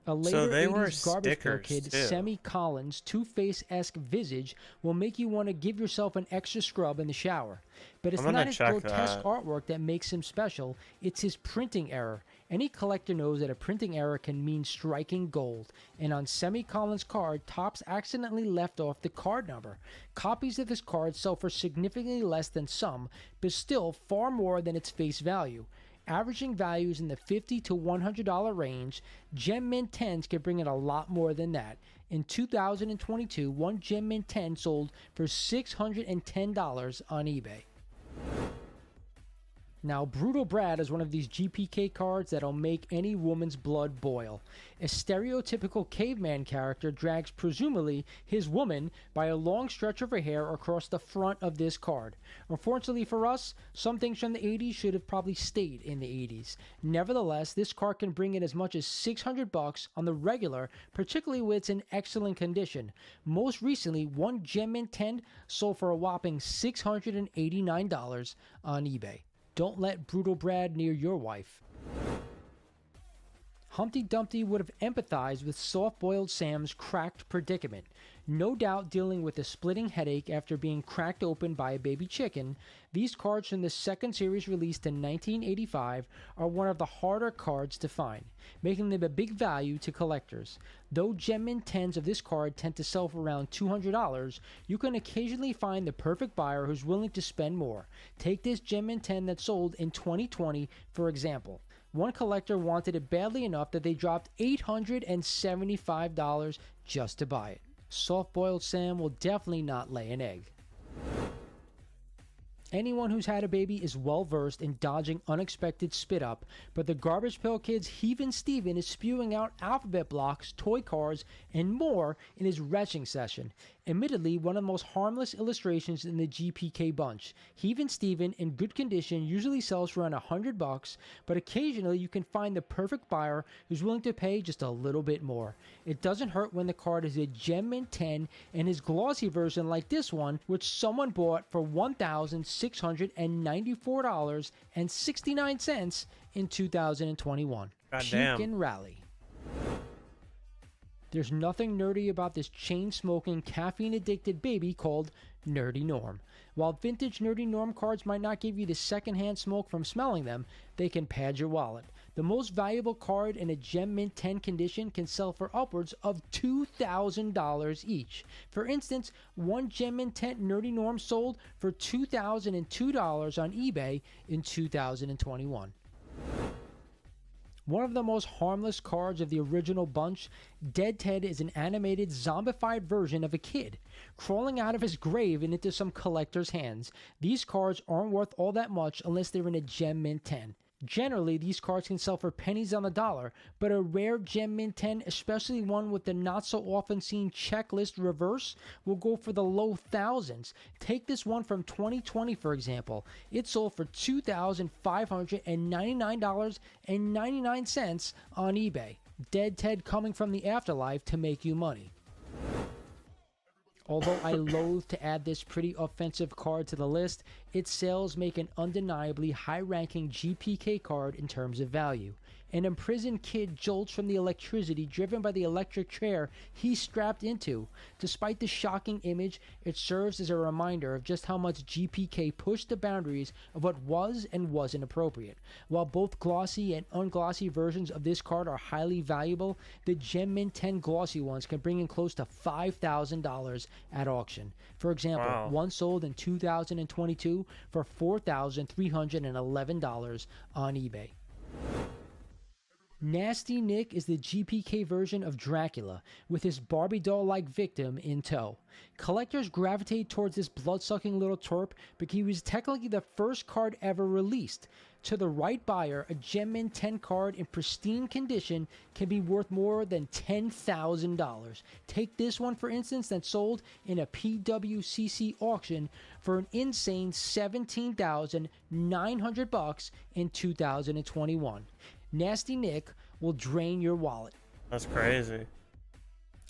A later 80s Garbage Pail Kid, Semi Collins' Two-Face-esque visage will make you want to give yourself an extra scrub in the shower. But it's not his grotesque artwork that makes him special, it's his printing error. Any collector knows that a printing error can mean striking gold, and on Semi Collins' card, Topps accidentally left off the card number. Copies of this card sell for significantly less than some, but still far more than its face value. Averaging values in the $50 to $100 range, Gem Mint 10s can bring in a lot more than that. In 2022, one Gem Mint 10 sold for $610 on eBay. Now, Brutal Brad is one of these GPK cards that'll make any woman's blood boil. A stereotypical caveman character drags presumably his woman by a long stretch of her hair across the front of this card. Unfortunately for us, some things from the 80s should have probably stayed in the 80s. Nevertheless, this card can bring in as much as $600 on the regular, particularly when it's in excellent condition. Most recently, one Gem Mint 10 sold for a whopping $689 on eBay. Don't let Brutal Brad near your wife. Humpty Dumpty would have empathized with Soft-Boiled Sam's cracked predicament. No doubt dealing with a splitting headache after being cracked open by a baby chicken, these cards from the second series released in 1985 are one of the harder cards to find, making them a big value to collectors. Though Gem Mint 10s of this card tend to sell for around $200, you can occasionally find the perfect buyer who's willing to spend more. Take this Gem Mint 10 that sold in 2020, for example. One collector wanted it badly enough that they dropped $875 just to buy it. Soft-Boiled Sam will definitely not lay an egg. Anyone who's had a baby is well versed in dodging unexpected spit up, but the Garbage Pail Kid's Heavin' Steven is spewing out alphabet blocks, toy cars, and more in his retching session. Admittedly, one of the most harmless illustrations in the GPK bunch. Heavin' Steven, in good condition, usually sells for around $100, but occasionally you can find the perfect buyer who's willing to pay just a little bit more. It doesn't hurt when the card is a Gem Mint 10 and his glossy version like this one, which someone bought for $1,694.69 in 2021. Goddamn. Cheek and Rally. There's nothing nerdy about this chain-smoking, caffeine-addicted baby called Nerdy Norm. While vintage Nerdy Norm cards might not give you the secondhand smoke from smelling them, they can pad your wallet. The most valuable card in a Gem Mint 10 condition can sell for upwards of $2,000 each. For instance, one Gem Mint 10 Nerdy Norm sold for $2,002 on eBay in 2021. One of the most harmless cards of the original bunch, Dead Ted is an animated, zombified version of a kid crawling out of his grave and into some collector's hands. These cards aren't worth all that much unless they're in a Gem Mint 10. Generally, these cards can sell for pennies on the dollar, but a rare Gem Mint 10, especially one with the not-so-often seen checklist reverse, will go for the low thousands. Take this one from 2020, for example. It sold for $2,599.99 on eBay. Dead Ted coming from the afterlife to make you money. Although I loathe to add this pretty offensive card to the list, its sales make an undeniably high-ranking GPK card in terms of value. An imprisoned kid jolts from the electricity driven by the electric chair he's strapped into. Despite the shocking image, it serves as a reminder of just how much GPK pushed the boundaries of what was and wasn't appropriate. While both glossy and unglossy versions of this card are highly valuable, the Gem Mint 10 glossy ones can bring in close to $5,000 at auction. For example, Wow. one sold in 2022 for $4,311 on eBay. Nasty Nick is the GPK version of Dracula, with his Barbie doll-like victim in tow. Collectors gravitate towards this blood-sucking little twerp because he was technically the first card ever released. To the right buyer, a Gem Mint 10 card in pristine condition can be worth more than $10,000. Take this one, for instance, that sold in a PWCC auction for an insane $17,900 in 2021. Nasty Nick will drain your wallet. That's crazy.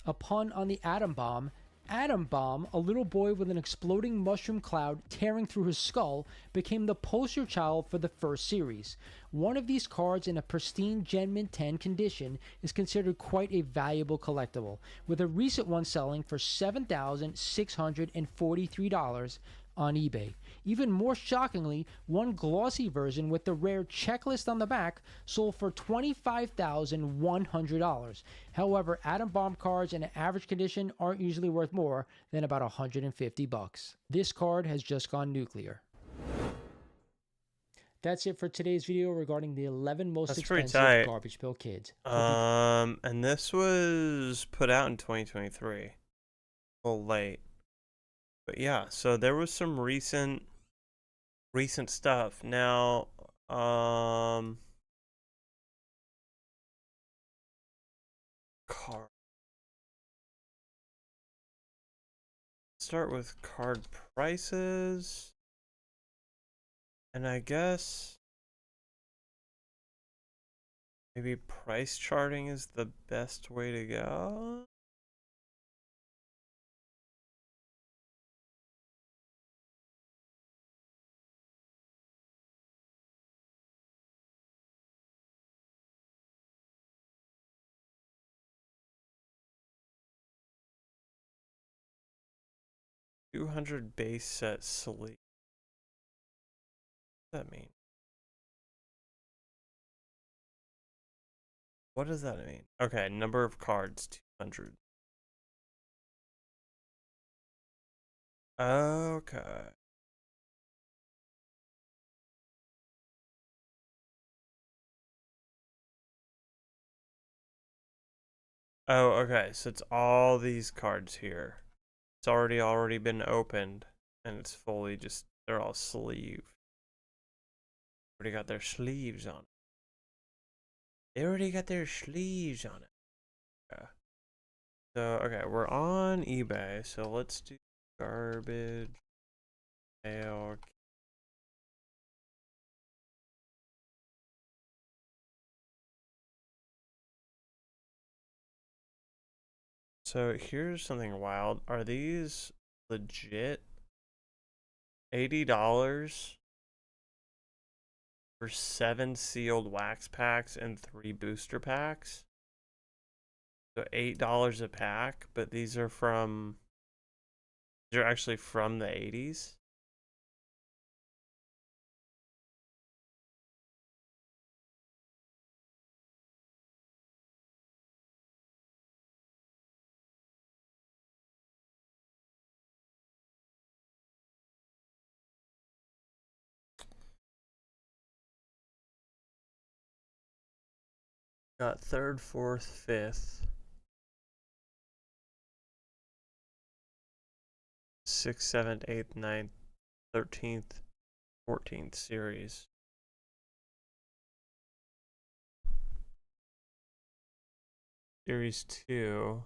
A pun on the atom bomb. Atom Bomb, a little boy with an exploding mushroom cloud tearing through his skull, became the poster child for the first series. One of these cards in a pristine Gem Mint 10 condition is considered quite a valuable collectible, with a recent one selling for $7,643 on eBay. Even more shockingly, one glossy version with the rare checklist on the back sold for $25,100. However, atom bomb cards in an average condition aren't usually worth more than about $150. This card has just gone nuclear. That's it for today's video regarding the 11 most That's pretty expensive tight. Garbage Pail Kids. And this was put out in 2023. A little late. But yeah, so there was some recent stuff. Now, card. Start with card prices. And I guess maybe price charting is the best way to go. $200 base set sleeve. What does that mean? What does that mean? Okay, number of cards, 200. Okay. Oh, okay, so it's all these cards here. It's already been opened, and it's fully just They're all sleeve. Already got their sleeves on it. They already got their sleeves on it. Yeah. So, okay, we're on eBay, so let's do garbage pail. So here's something wild. Are these legit? $80 for 7 sealed wax packs and 3 booster packs. So $8 a pack, but these are actually from the 80s. Got 3rd, 4th, 5th, 6th, 7th, 8th, 9th, 13th, 14th series. Series 2.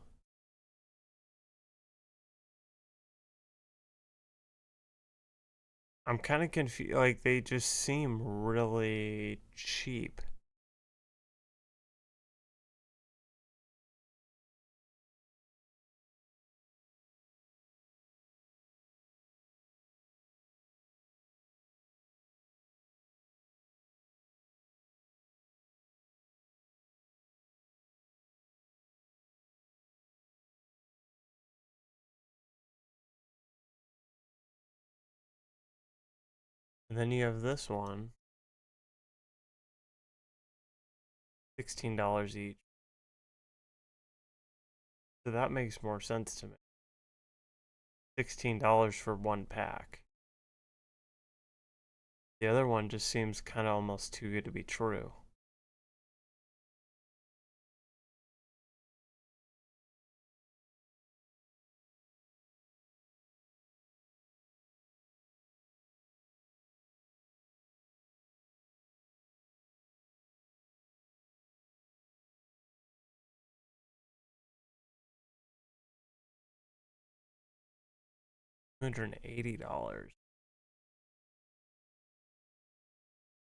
I'm kind of confused. Like, they just seem really cheap. And then you have this one. $16 each. So that makes more sense to me. $16 for 1 pack. The other one just seems kind of almost too good to be true. $280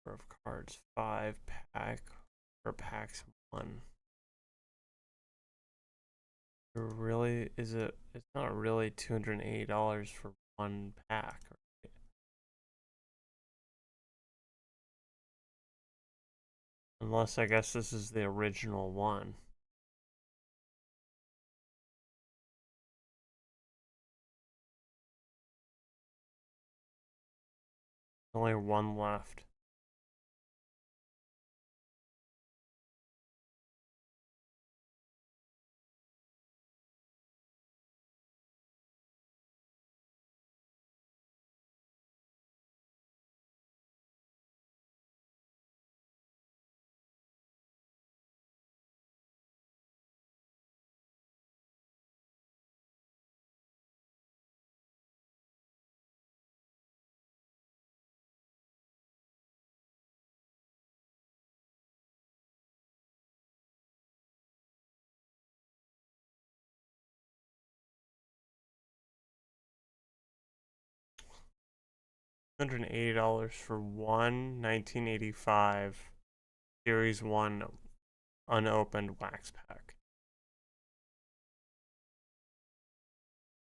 of cards, 5 pack or packs 1. Really, is it? It's not really $280 for 1 pack. Right? Unless I guess this is the original one. Only 1 left. $180 for 1 1985 Series 1 unopened wax pack.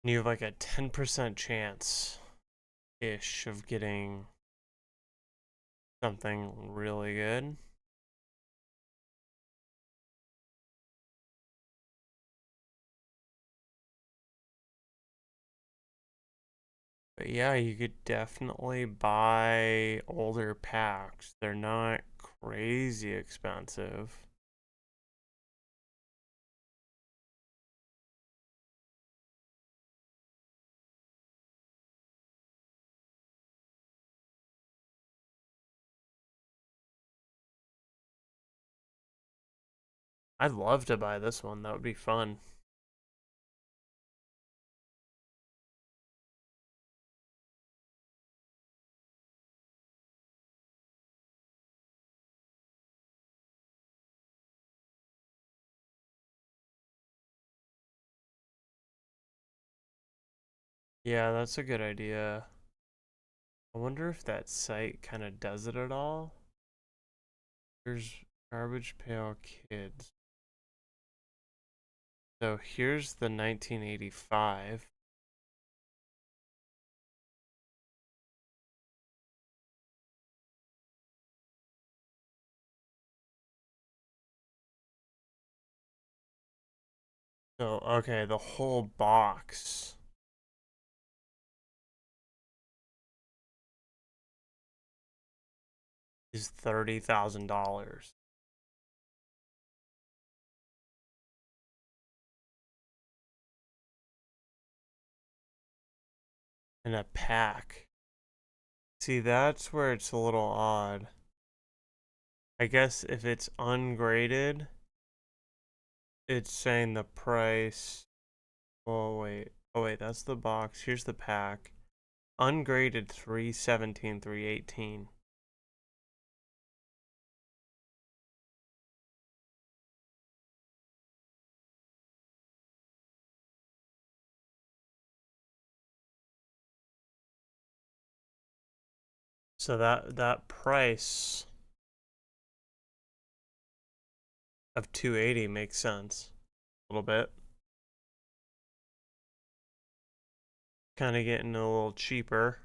And you have like a 10% chance-ish of getting something really good. But yeah, you could definitely buy older packs. They're not crazy expensive. I'd love to buy this one. That would be fun. Yeah, that's a good idea. I wonder if that site kind of does it at all. Here's Garbage Pail Kids. So here's the 1985. So, okay, the whole box. Is $30,000. In a pack. See, that's where it's a little odd. I guess if it's ungraded, it's saying the price. Oh wait, that's the box. Here's the pack. Ungraded $317, $318. So that price of $280 makes sense a little bit. Kind of getting a little cheaper.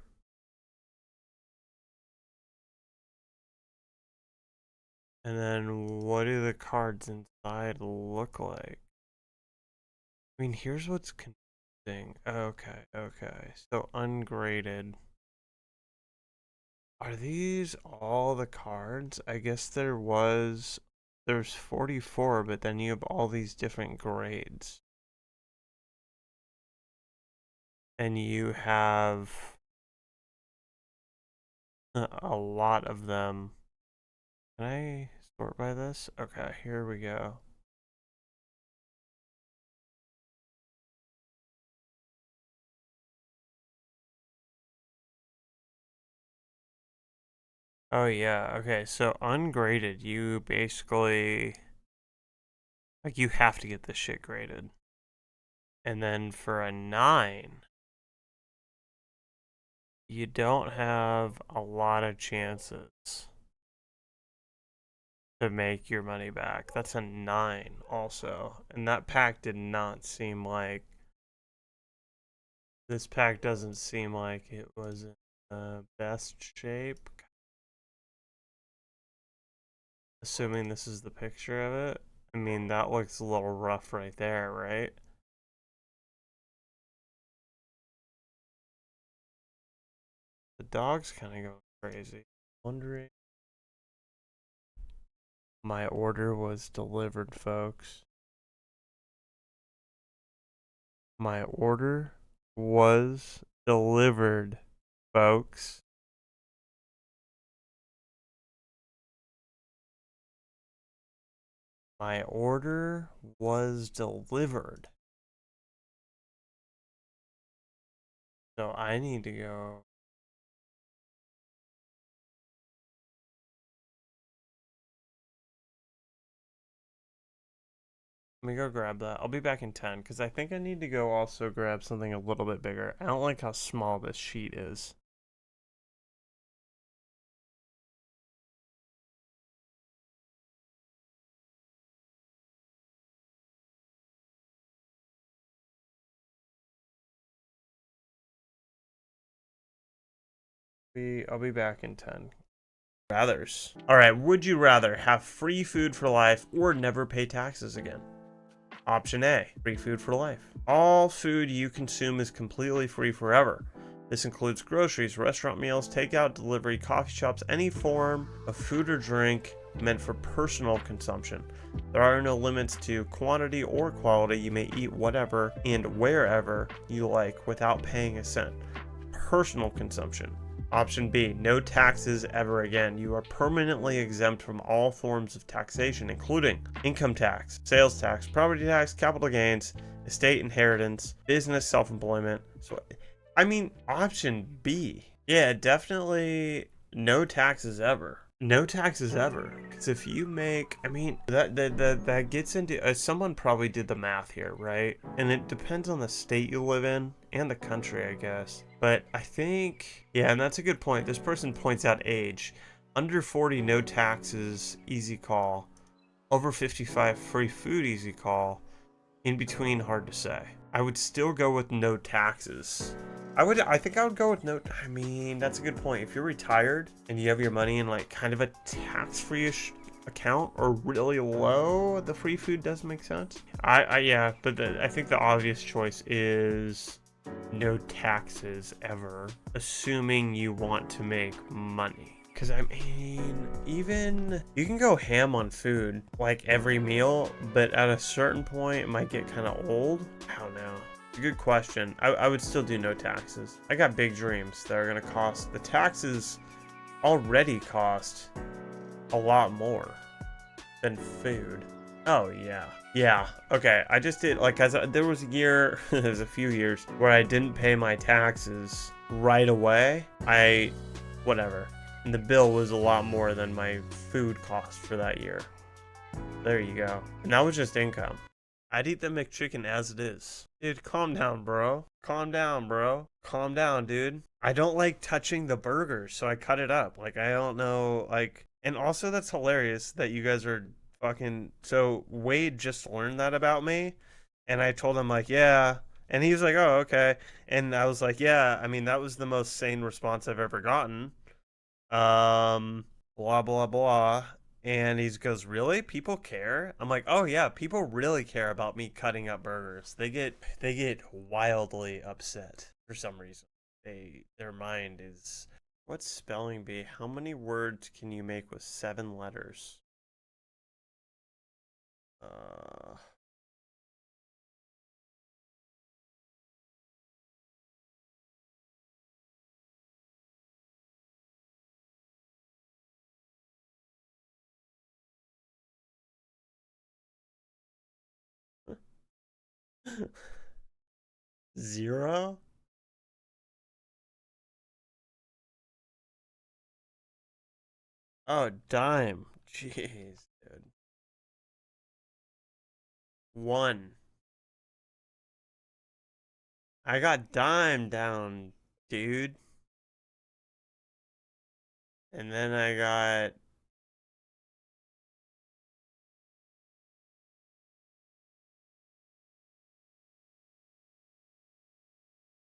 And then what do the cards inside look like? I mean, here's what's confusing. Okay. So ungraded. Are these all the cards? I guess there's 44, but then you have all these different grades. And you have a lot of them. Can I sort by this? Okay, here we go. Oh yeah, okay, so ungraded, you basically, like, you have to get this shit graded. And then for a 9, you don't have a lot of chances to make your money back. That's a 9 also. And that pack did not seem like, this pack doesn't seem like it was in the best shape. Assuming this is the picture of it. I mean, that looks a little rough right there, right? The dog's kind of going crazy. Wondering. My order was delivered, folks. My order was delivered, folks. My order was delivered. So I need to go. Let me go grab that. I'll be back in 10 because I think I need to go also grab something a little bit bigger. I don't like how small this sheet is. I'll be back in 10. Rathers. Alright, would you rather have free food for life or never pay taxes again? Option A, free food for life. All food you consume is completely free forever. This includes groceries, restaurant meals, takeout, delivery, coffee shops, any form of food or drink meant for personal consumption. There are no limits to quantity or quality. You may eat whatever and wherever you like without paying a cent. Personal consumption. Option B, no taxes ever again. You are permanently exempt from all forms of taxation, including income tax, sales tax, property tax, capital gains, estate inheritance, business self-employment. So, I mean, option B. Yeah, definitely no taxes ever. No taxes ever. Because if you make, I mean, that gets into, someone probably did the math here, right? And it depends on the state you live in. and the country, I guess. But I think, yeah, and that's a good point. This person points out age. Under 40, no taxes, easy call. Over 55, free food, easy call. In between, hard to say. I would still go with no taxes. I think I would go with no, I mean, that's a good point. If you're retired and you have your money in like kind of a tax-free-ish account or really low, the free food does make sense. Yeah, but I think the obvious choice is no taxes ever, assuming you want to make money. Because I mean, even you can go ham on food like every meal, but at a certain point it might get kind of old. I don't know. It's a good question. I would still do no taxes. I got big dreams that are gonna cost, the taxes already cost a lot more than food. Oh yeah. Yeah, okay. I just did, like, there was a year, there was a few years where I didn't pay my taxes right away. Whatever. And the bill was a lot more than my food cost for that year. There you go. And that was just income. I'd eat the McChicken as it is. Dude, calm down, bro. Calm down, bro. Calm down, dude. I don't like touching the burgers, so I cut it up. Like, I don't know, like, and also that's hilarious that you guys are fucking, so Wade just learned that about me, and I told him, like, yeah, and he was like, oh, okay, and I was like, yeah, I mean, that was the most sane response I've ever gotten. Blah, blah, blah. And he goes, really? People care? I'm like, oh yeah, people really care about me cutting up burgers. They get wildly upset for some reason. Their mind is, what's spelling bee? How many words can you make with 7 letters? Zero? Oh, dime. Jeez, dude. 1. I got dime down, dude. And then I got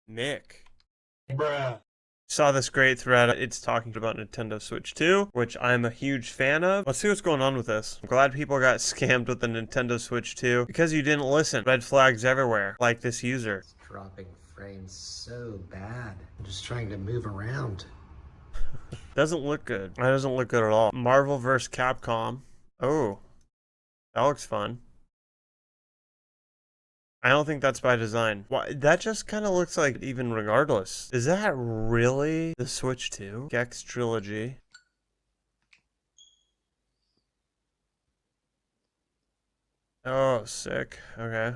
Mick. Bruh. Saw this great thread. It's talking about Nintendo Switch 2, which I'm a huge fan of. Let's see what's going on with this. I'm glad people got scammed with the Nintendo Switch 2 because you didn't listen. Red flags everywhere, like this user. It's dropping frames so bad. I'm just trying to move around. Doesn't look good. That doesn't look good at all. Marvel vs. Capcom. Oh, that looks fun. I don't think that's by design. Why, that just kind of looks like, even regardless. Is that really the Switch 2? Gex Trilogy. Oh, sick. Okay.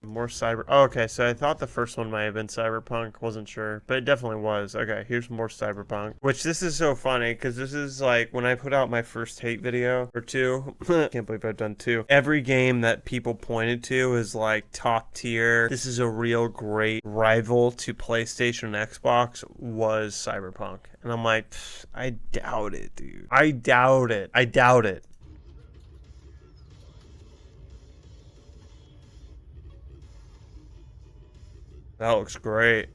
More cyber. Oh, okay, so I thought the first one might have been Cyberpunk. Wasn't sure, but it definitely was. Okay, here's more Cyberpunk. Which, this is so funny because this is like when I put out my first hate video or 2. Can't believe I've done 2. Every game that people pointed to is like top tier. This is a real great rival to PlayStation and Xbox was Cyberpunk, and I'm like, I doubt it, dude. I doubt it. I doubt it. That looks great.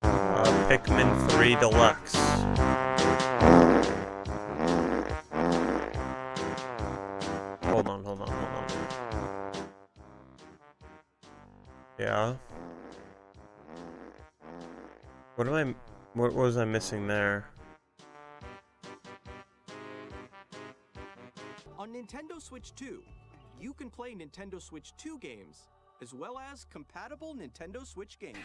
Pikmin 3 Deluxe. Hold on. Yeah. What was I missing there? On Nintendo Switch 2, you can play Nintendo Switch 2 games, as well as compatible Nintendo Switch games.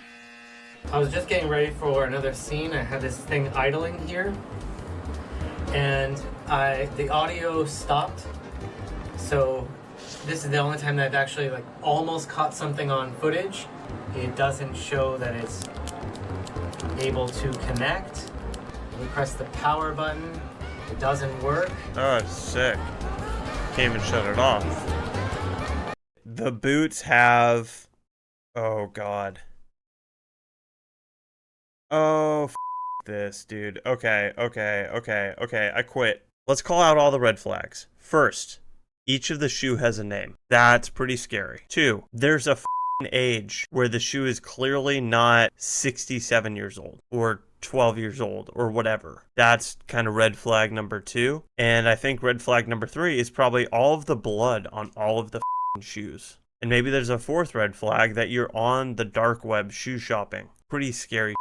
I was just getting ready for another scene. I had this thing idling here, and the audio stopped. So this is the only time that I've actually like almost caught something on footage. It doesn't show that it's able to connect. We press the power button. It doesn't work. Oh, sick. can't even shut it off. The boots have... Oh, God. Oh, this, dude. Okay. I quit. Let's call out all the red flags. First, each of the shoe has a name. That's pretty scary. 2, there's a age where the shoe is clearly not 67 years old or 12 years old or whatever. That's kind of red flag number 2. And I think red flag number 3 is probably all of the blood on all of the shoes. And maybe there's a 4th red flag that you're on the dark web shoe shopping. Pretty scary.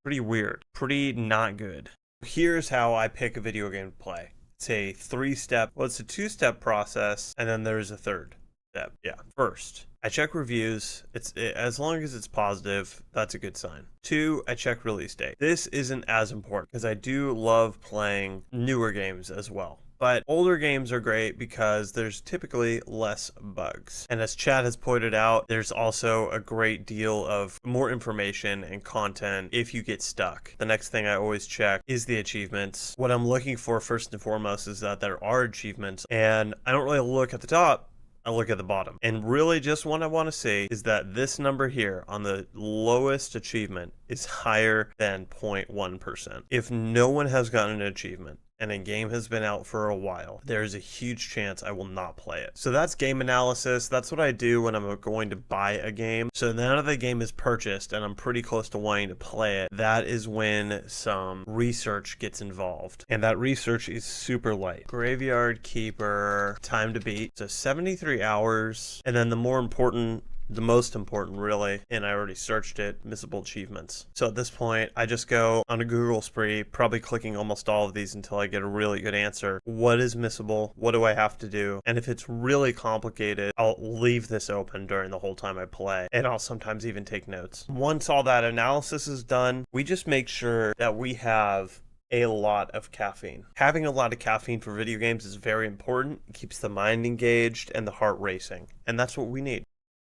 Pretty weird. Pretty not good. Here's how I pick a video game to play. It's a 3-step, well, it's a 2-step process, and then there's a 3rd step. Yeah. First, I check reviews. As long as it's positive, that's a good sign. 2, I check release date. This isn't as important because I do love playing newer games as well. But older games are great because there's typically less bugs. And as Chad has pointed out, there's also a great deal of more information and content if you get stuck. The next thing I always check is the achievements. What I'm looking for first and foremost is that there are achievements, and I don't really look at the top. I look at the bottom. And really just what I want to see is that this number here on the lowest achievement is higher than 0.1%. If no one has gotten an achievement and a game has been out for a while, there's a huge chance I will not play it. So that's game analysis. That's what I do when I'm going to buy a game. So now that the game is purchased and I'm pretty close to wanting to play it, that is when some research gets involved. And that research is super light. Graveyard Keeper, time to beat. So 73 hours. And then the most important really, and I already searched it, missable achievements. So at this point, I just go on a Google spree, probably clicking almost all of these until I get a really good answer. What is missable? What do I have to do? And if it's really complicated, I'll leave this open during the whole time I play, and I'll sometimes even take notes. Once all that analysis is done, we just make sure that we have a lot of caffeine. Having a lot of caffeine for video games is very important. It keeps the mind engaged and the heart racing, and that's what we need.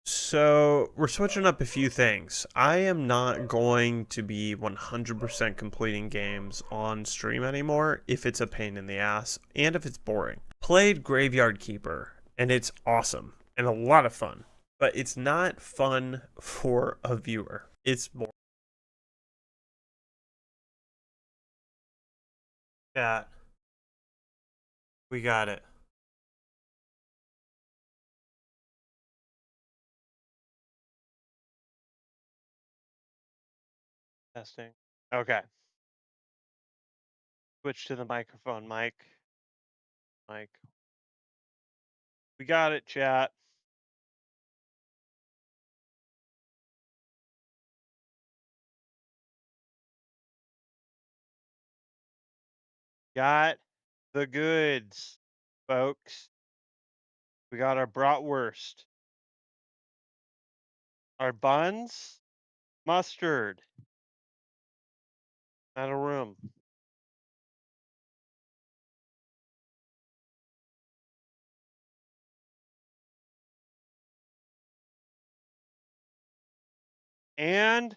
So we're switching up a few things. I am not going to be 100% completing games on stream anymore if it's a pain in the ass and if it's boring. Played Graveyard Keeper and it's awesome and a lot of fun, but it's not fun for a viewer. It's boring. Yeah, we got it. Testing. Okay. Switch to the microphone, Mike. We got it, chat. Got the goods, folks. We got our bratwurst. Our buns, mustard. Out of room. And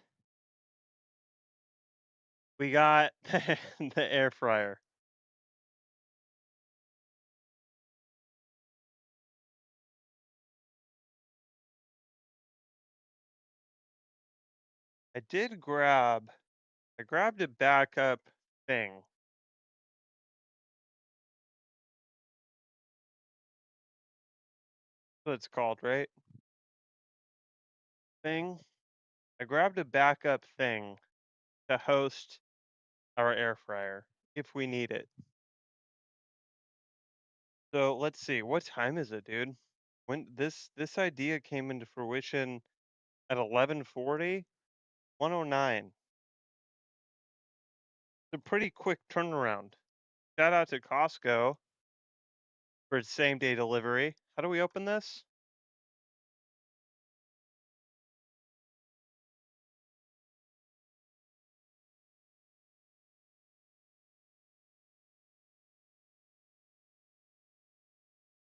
we got the air fryer. I grabbed a backup thing. That's what it's called, right? Thing. I grabbed a backup thing to host our air fryer if we need it. So let's see, what time is it, dude? When this idea came into fruition at 11:40, 109. It's a pretty quick turnaround. Shout out to Costco for its same day delivery. How do we open this?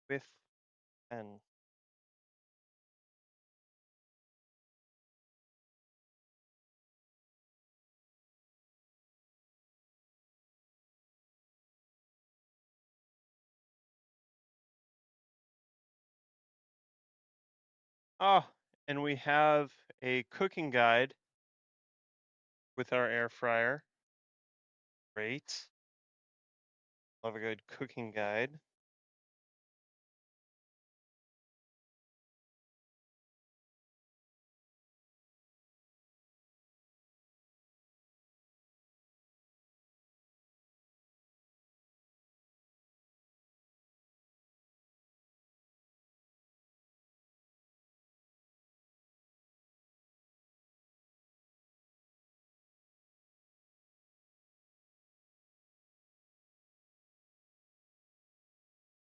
With pen. Oh, and we have a cooking guide with our air fryer. Great. Love a good cooking guide.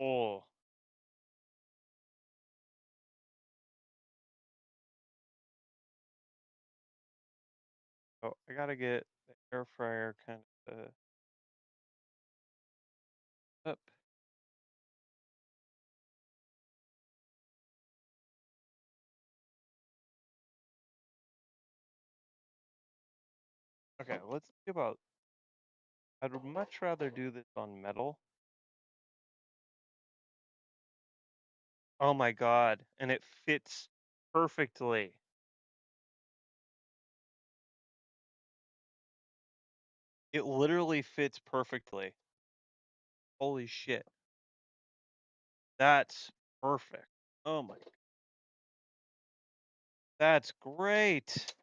Oh, oh, I gotta get the air fryer kind of up. Okay, let's think about. I'd much rather do this on metal. Oh my god, and it fits perfectly. It literally fits perfectly. Holy shit. That's perfect. Oh my. That's great.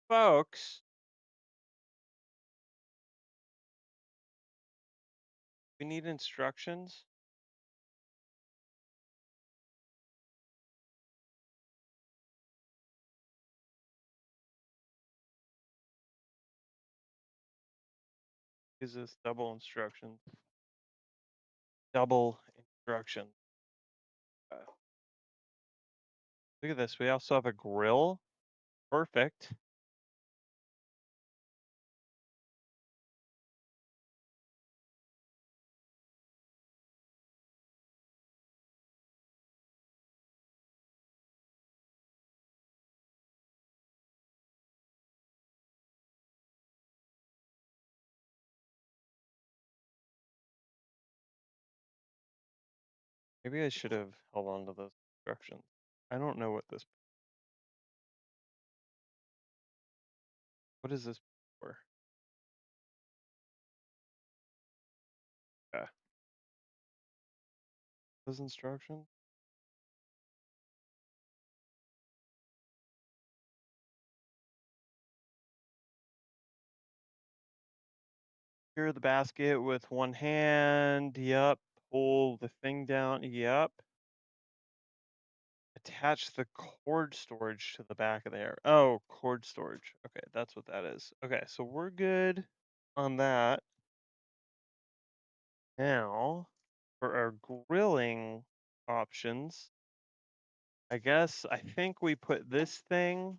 Folks, we need instructions. Is this double instructions? Double instruction. Look at this. We also have a grill. Perfect. Maybe I should have held on to those instructions. I don't know what this. What is this for? Yeah. Those instructions? Secure the basket with one hand. Yep. Pull the thing down. Yep. Attach the cord storage to the back of there. Oh, cord storage. Okay, that's what that is. Okay, so we're good on that. Now, for our grilling options, I guess I think we put this thing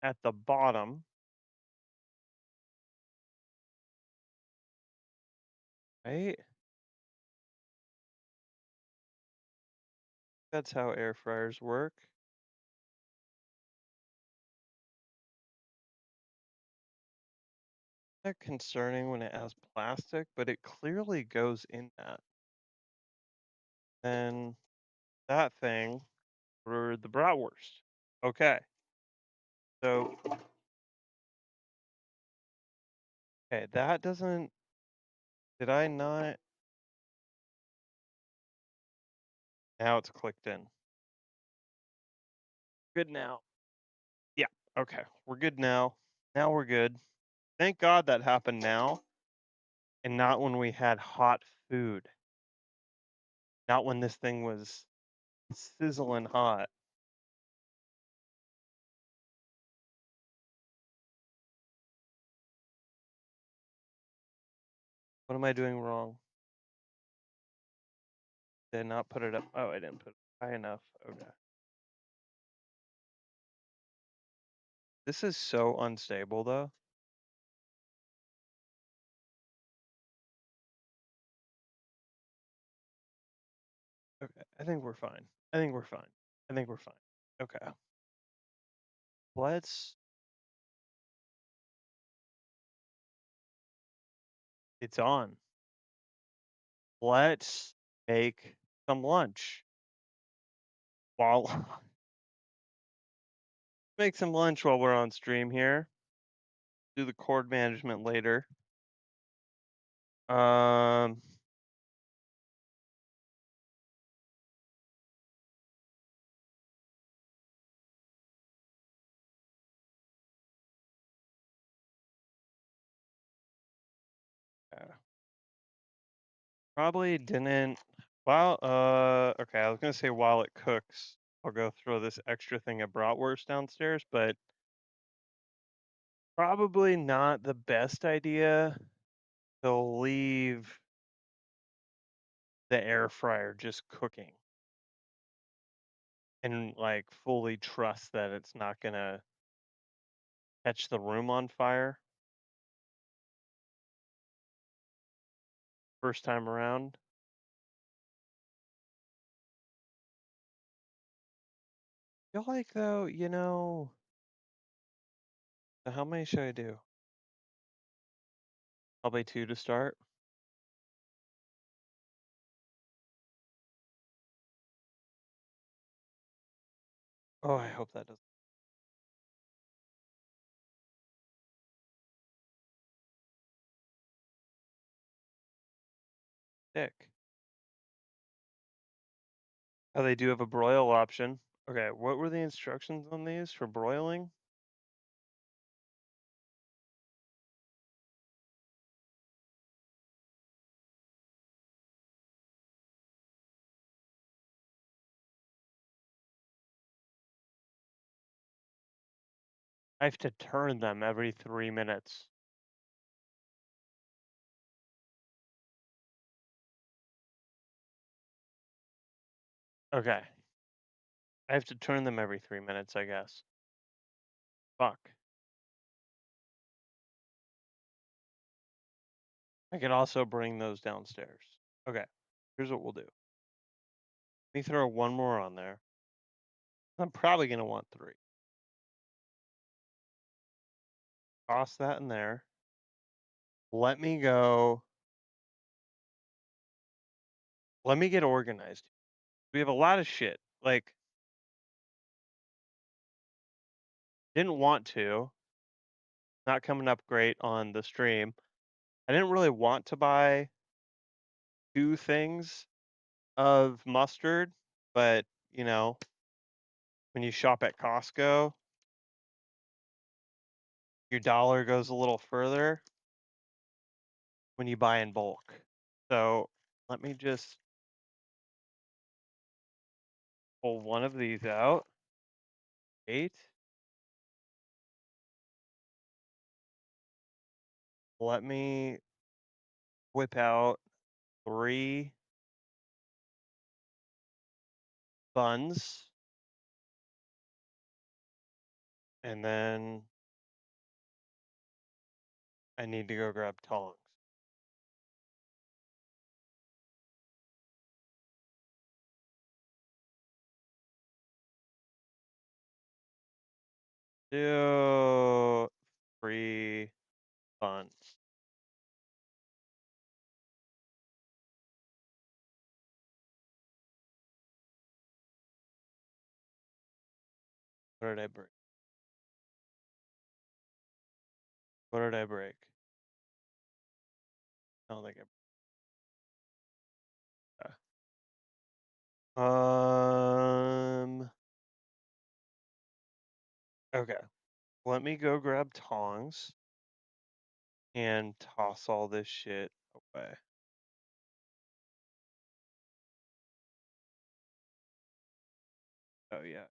at the bottom. Right? That's how air fryers work. That concerning when it has plastic, but it clearly goes in that. And that thing for the bratwurst. Okay. So, okay, that doesn't. Did I not? Now it's clicked in. Good now. Yeah. Okay. We're good now. Now we're good. Thank God that happened now and not when we had hot food. Not when this thing was sizzling hot. What am I doing wrong? Did I not put it up? Oh, I didn't put it high enough. Okay. This is so unstable though. Okay. I think we're fine. I think we're fine. I think we're fine. Okay. Let's. It's on. Let's make some lunch. while make some lunch while we're on stream here. Do the cord management later. Yeah. Probably didn't. While okay, I was gonna say while it cooks, I'll go throw this extra thing of bratwurst downstairs, but probably not the best idea to leave the air fryer just cooking and like fully trust that it's not gonna catch the room on fire first time around. I feel like though, how many should I do? Probably 2 to start. Oh, I hope that doesn't. Stick. Oh, they do have a broil option. Okay, what were the instructions on these for broiling? I have to turn them every 3 minutes. Okay. I have to turn them every 3 minutes, I guess. Fuck. I could also bring those downstairs. Okay, here's what we'll do. Let me throw one more on there. I'm probably gonna want 3. Toss that in there. Let me go. Let me get organized. We have a lot of shit. Like, didn't want to. Not coming up great on the stream. I didn't really want to buy 2 things of mustard, but, when you shop at Costco, your dollar goes a little further when you buy in bulk. So let me just pull one of these out. 8. Let me whip out 3 buns. And then I need to go grab tongs. Do 3 buns. What did I break? What did I break? I don't think okay. Let me go grab tongs and toss all this shit away. Oh yeah.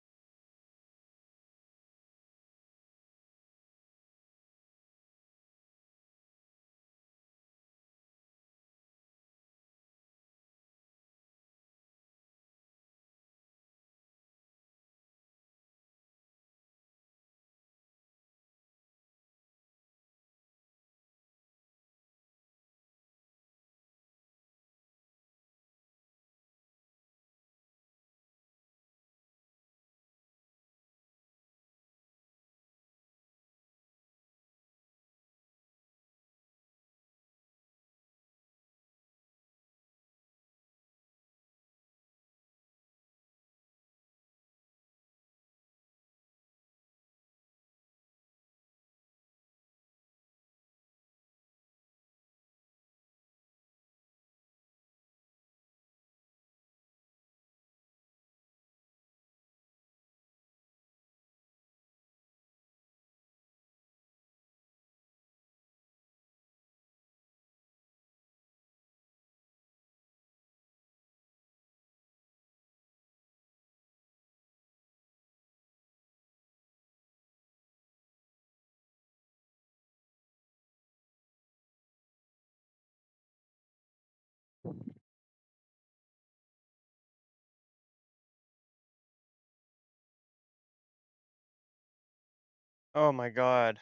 Oh my god.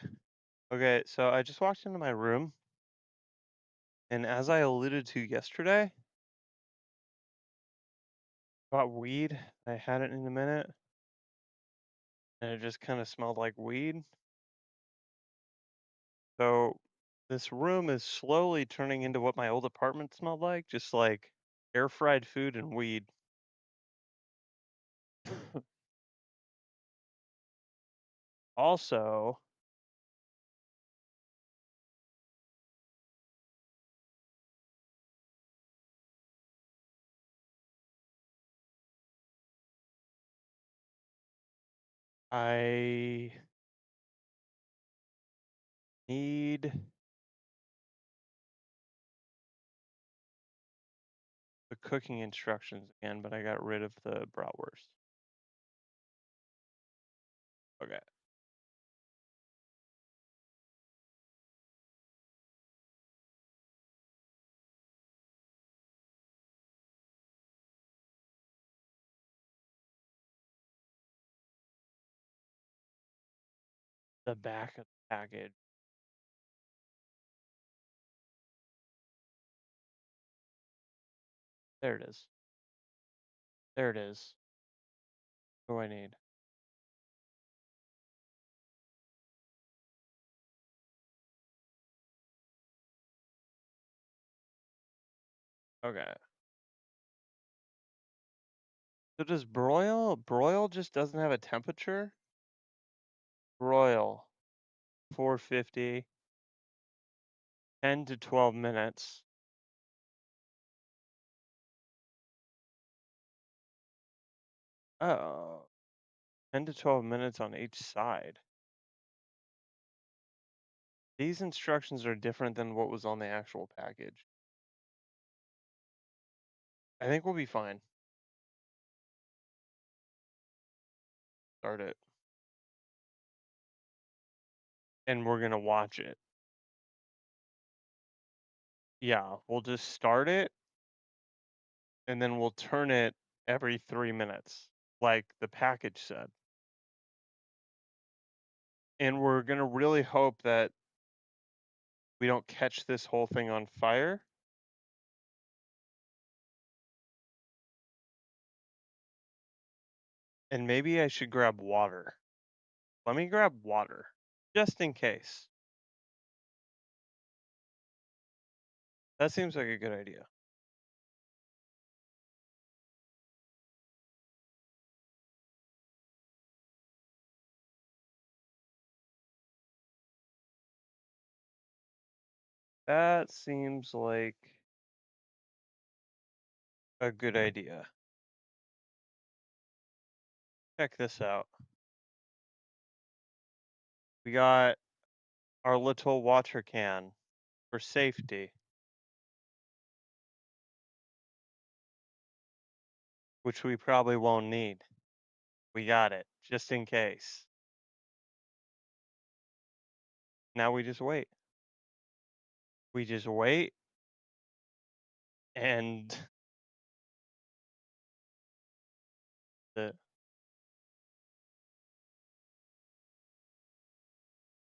Okay, so I just walked into my room, and as I alluded to yesterday, bought weed. I hadn't in a minute, and it just kind of smelled like weed. So this room is slowly turning into what my old apartment smelled like, just like air fried food and weed. Also, I need the cooking instructions again, but I got rid of the bratwurst. Okay. The back of the package. There it is. There it is. What do I need? Okay. So does broil just doesn't have a temperature? Broil 450 10 to 12 minutes. Oh, 10 to 12 minutes on each side. These instructions are different than what was on the actual package. I think we'll be fine. Start it. And we're gonna watch it. Yeah, we'll just start it and then we'll turn it every 3 minutes, like the package said. And we're gonna really hope that we don't catch this whole thing on fire. And maybe I should grab water. Let me grab water, just in case. That seems like a good idea. That seems like a good idea. Check this out. We got our little water can for safety, which we probably won't need. We got it, just in case. Now we just wait. We just wait and the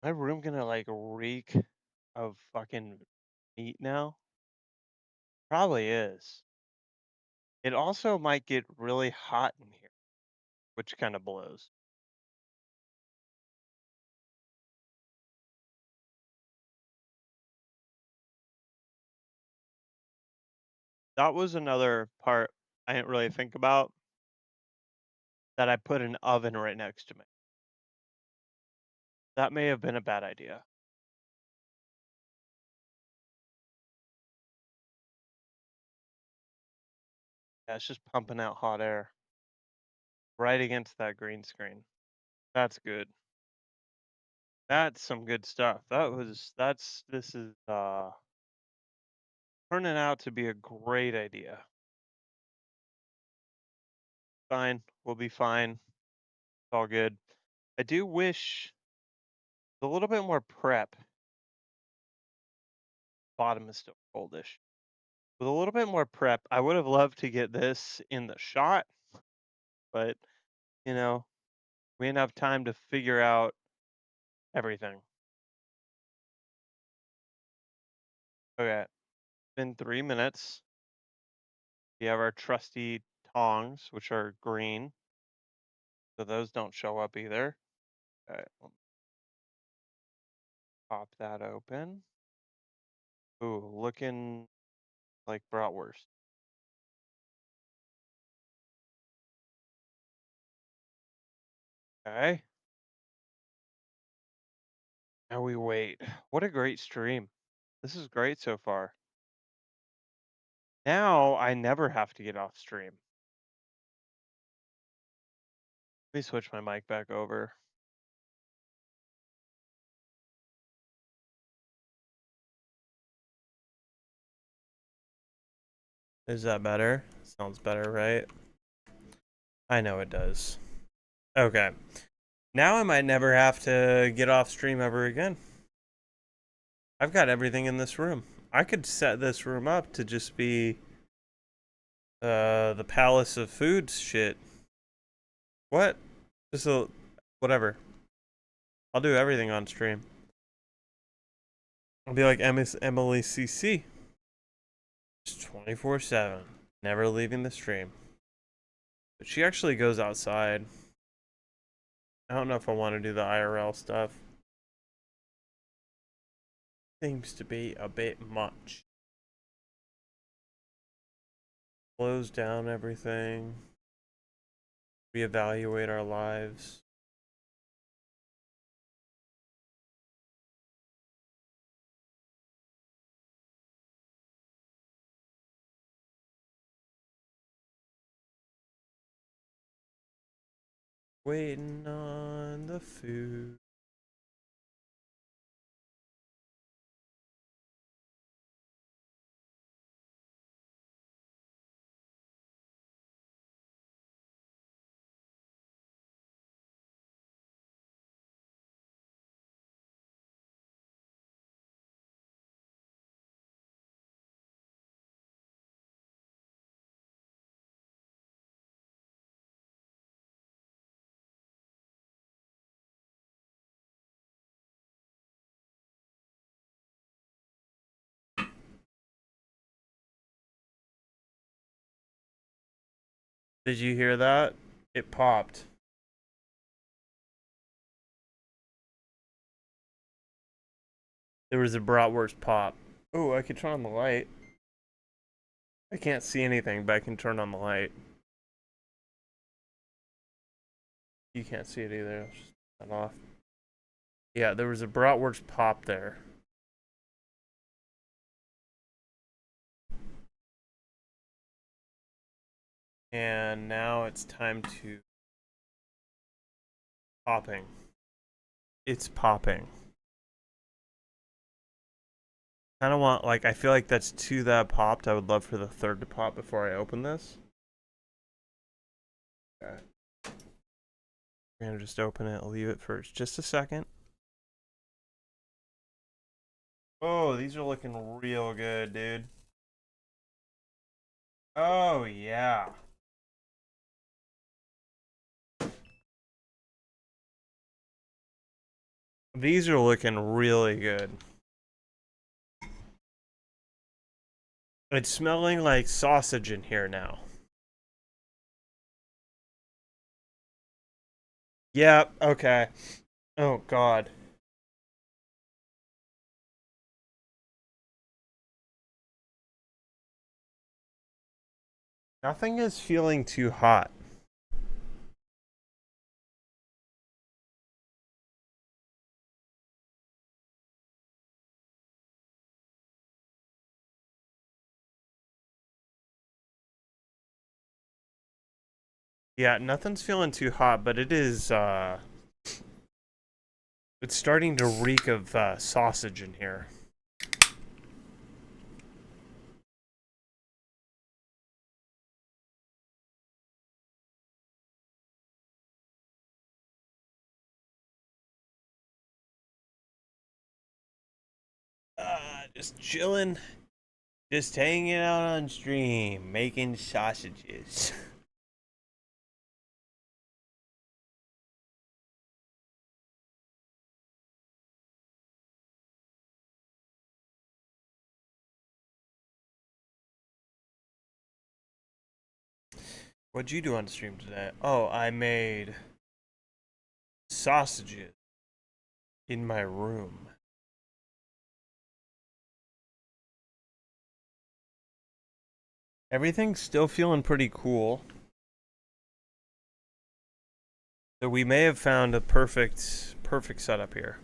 my room gonna like reek of fucking meat now? Probably is. It also might get really hot in here, which kind of blows. That was another part I didn't really think about, that I put an oven right next to me. That may have been a bad idea. Yeah, it's just pumping out hot air right against that green screen. That's good. That's some good stuff. This is turning out to be a great idea. Fine, we'll be fine. It's all good. I do wish a little bit more prep. Bottom is still coldish. With a little bit more prep, I would have loved to get this in the shot, but you know, we didn't have time to figure out everything. Okay, it's been 3 minutes. We have our trusty tongs, which are green, so those don't show up either. Okay, pop that open. Ooh, looking like bratwurst. Okay. Now we wait. What a great stream. This is great so far. Now I never have to get off stream. Let me switch my mic back over. Is that better? Sounds better, right? I know it does. Okay. Now I might never have to get off stream ever again. I've got everything in this room. I could set this room up to just be the Palace of Foods shit. What? Just a whatever. I'll do everything on stream. I'll be like Emily CC. Just 24/7. Never leaving the stream. But she actually goes outside. I don't know if I want to do the IRL stuff. Seems to be a bit much. Close down everything. Reevaluate our lives. Waiting on the food. Did you hear that? It popped. There was a bratwurst pop. Oh, I could turn on the light. I can't see anything, but I can turn on the light. You can't see it either. I'll just turn that off. Yeah, there was a bratwurst pop there. And now it's time to popping. It's popping. I don't want, like, I feel like that's two that popped. I would love for the third to pop before I open this. Okay. We're gonna just open it. I'll leave it for just a second. Oh, these are looking real good, dude. Oh, yeah. These are looking really good. It's smelling like sausage in here now. Yep, okay. Oh, God. Nothing is feeling too hot. Yeah, nothing's feeling too hot, but it is, it's starting to reek of sausage in here. Just chilling. Just hanging out on stream, making sausages. What'd you do on stream today? Oh, I made sausages in my room. Everything's still feeling pretty cool. So we may have found a perfect setup here.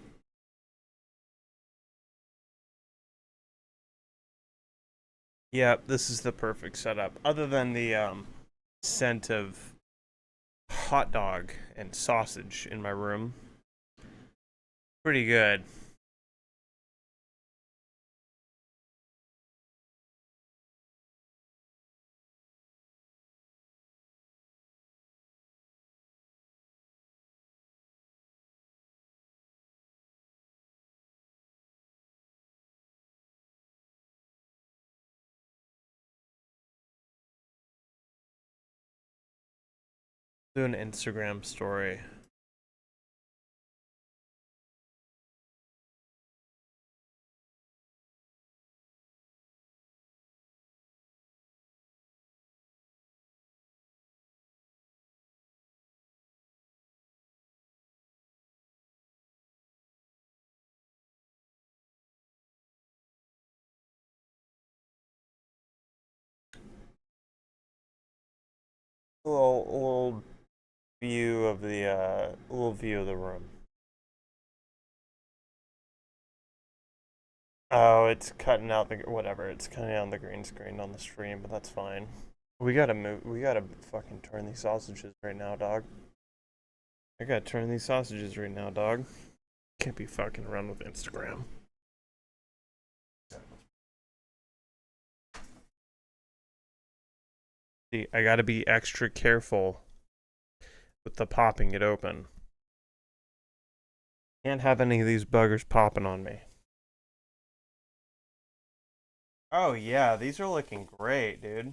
Yep, this is the perfect setup. Other than the scent of hot dog and sausage in my room. Pretty good. Do an Instagram story. Little view of the room. Oh, it's cutting out the whatever. It's cutting out the green screen on the stream, but that's fine. We gotta move. We gotta fucking turn these sausages right now, dog. I gotta turn these sausages right now, dog. Can't be fucking around with Instagram. See, I gotta be extra careful with the popping it open. Can't have any of these buggers popping on me. Oh yeah, these are looking great, dude.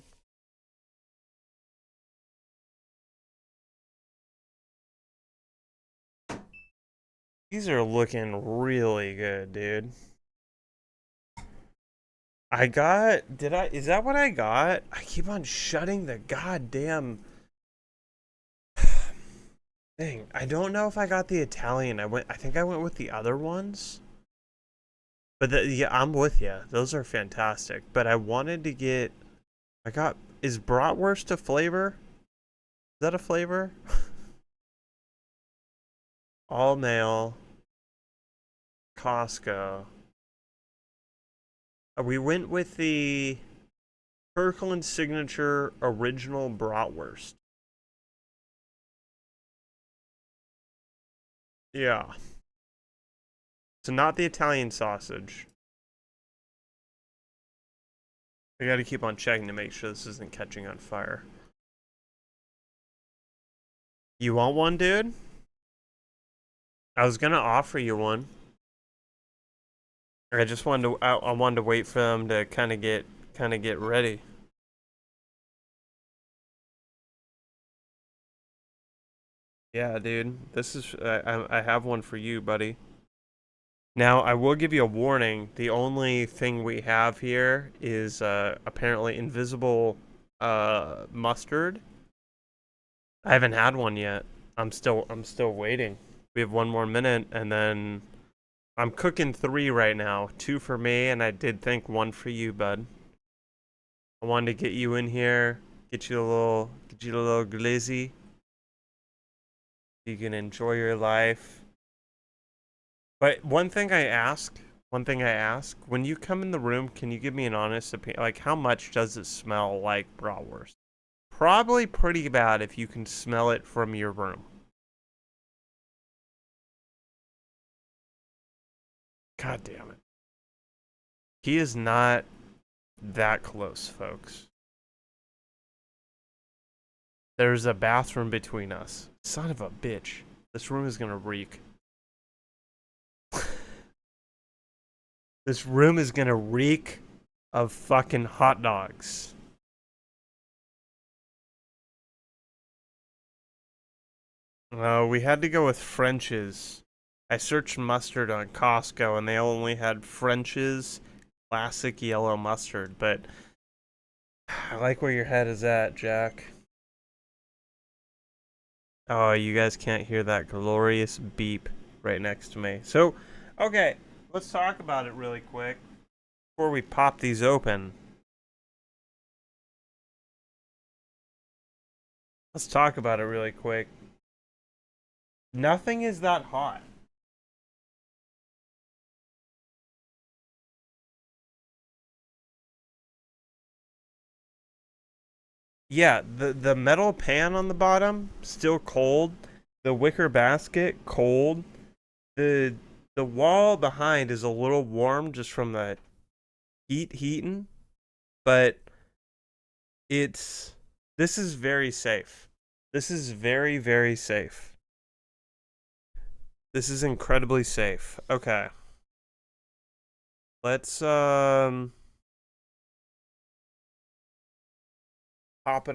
These are looking really good, dude. Is that what I got? I keep on shutting the goddamn thing. I don't know if I got the Italian. I think I went with the other ones. But yeah, I'm with you. Those are fantastic. But I wanted to get, is bratwurst a flavor? Is that a flavor? All male. Costco. We went with the Kirkland Signature Original Bratwurst. Yeah. So not the Italian sausage. I gotta keep on checking to make sure this isn't catching on fire. You want one, dude? I was gonna offer you one. I just wanted to. I wanted to wait for them to kind of get ready. Yeah, dude. This is. I have one for you, buddy. Now I will give you a warning. The only thing we have here is apparently invisible mustard. I haven't had one yet. I'm still waiting. We have one more minute, and then. I'm cooking 3 right now. 2 for me, and I did think 1 for you, bud. I wanted to get you in here, get you a little glizzy. You can enjoy your life. But one thing I ask, when you come in the room, can you give me an honest opinion? Like, how much does it smell like bratwurst? Probably pretty bad if you can smell it from your room. God damn it. He is not that close, folks. There's a bathroom between us. Son of a bitch. This room is gonna reek. This room is gonna reek of fucking hot dogs. We had to go with French's. I searched mustard on Costco and they only had French's classic yellow mustard, but I like where your head is at, Jack. Oh, you guys can't hear that glorious beep right next to me. So, okay, let's talk about it really quick before we pop these open. Let's talk about it really quick. Nothing is that hot. Yeah, the metal pan on the bottom still cold. The wicker basket cold. The wall behind is a little warm just from the heating, but this is very safe. This is very, very safe. This is incredibly safe. Okay. Let's popping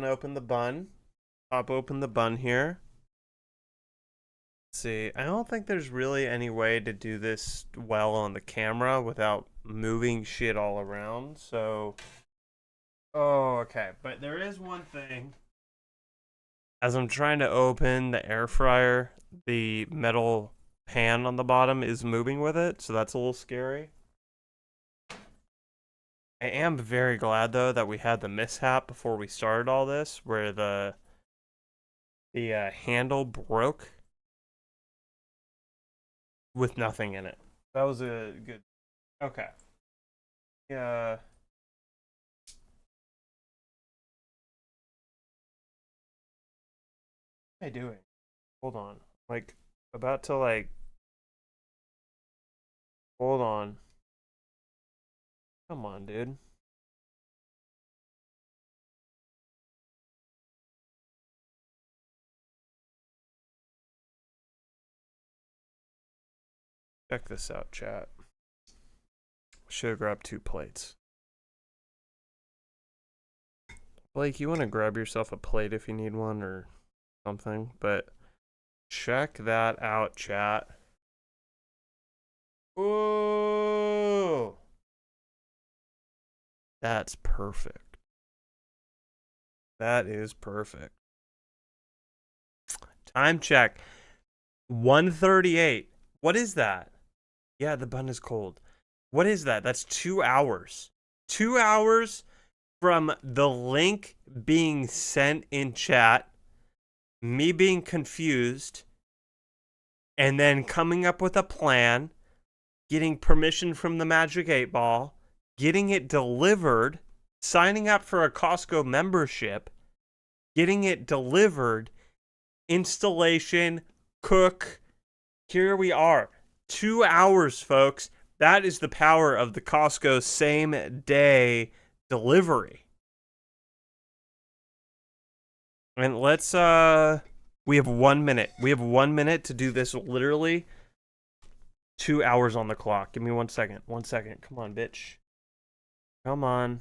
open the bun. Pop open the bun here. Let's see. I don't think there's really any way to do this well on the camera without moving shit all around. So oh, okay. But there is one thing. As I'm trying to open the air fryer, the metal pan on the bottom is moving with it, so that's a little scary. I am very glad though that we had the mishap before we started all this, where the handle broke with nothing in it. That was a good. Okay. Yeah. What am I doing? Hold on. Like about to like. Hold on. Come on, dude. Check this out, chat. Should have grabbed 2 plates. Blake, you want to grab yourself a plate if you need one or something, but check that out, chat. Ooh. That's perfect. That is perfect. Time check. 1:38. What is that? Yeah, the bun is cold. What is that? That's 2 hours. 2 hours from the link being sent in chat, me being confused, and then coming up with a plan, getting permission from the Magic 8 Ball, getting it delivered, signing up for a Costco membership, getting it delivered, installation, cook. Here we are. 2 hours, folks. That is the power of the Costco same day delivery. And let's we have 1 minute. We have 1 minute to do this, literally 2 hours on the clock. Give me 1 second. 1 second. Come on, bitch. Come on.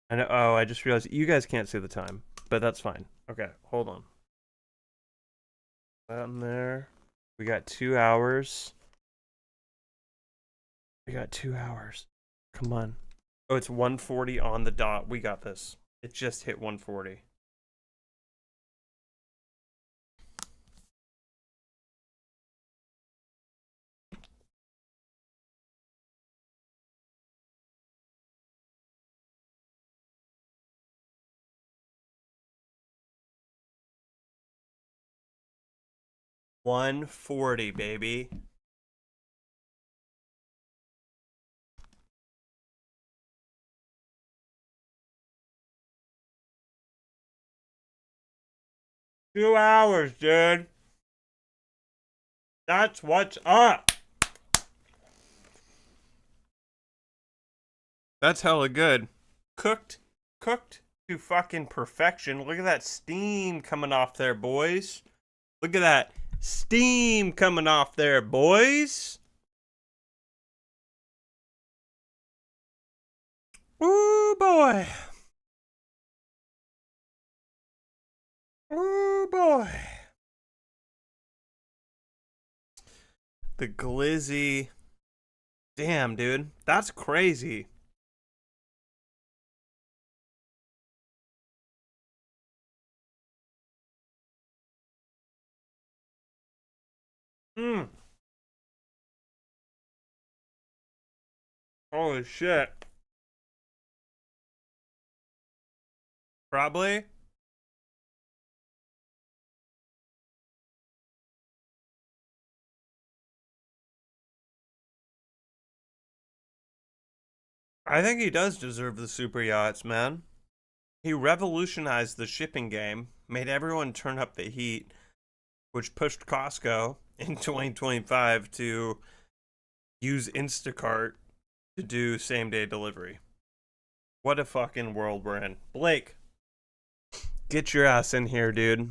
I know. Oh, I just realized you guys can't see the time, but that's fine. Okay, hold on. That in there. We got 2 hours. We got 2 hours. Come on. Oh, it's 1:40 on the dot. We got this. It just hit 1:40. $140, baby. Two hours, dude. That's what's up. That's hella good. Cooked to fucking perfection. Look at that steam coming off there, boys. Look at that steam coming off there, boys. Ooh, boy. Ooh, boy. The glizzy. Damn, dude. That's crazy. Mm. Holy shit. Probably. I think he does deserve the super yachts, man. He revolutionized the shipping game, made everyone turn up the heat, which pushed Costco in 2025 to use Instacart to do same day delivery. What a fucking world we're in. Blake, get your ass in here, dude.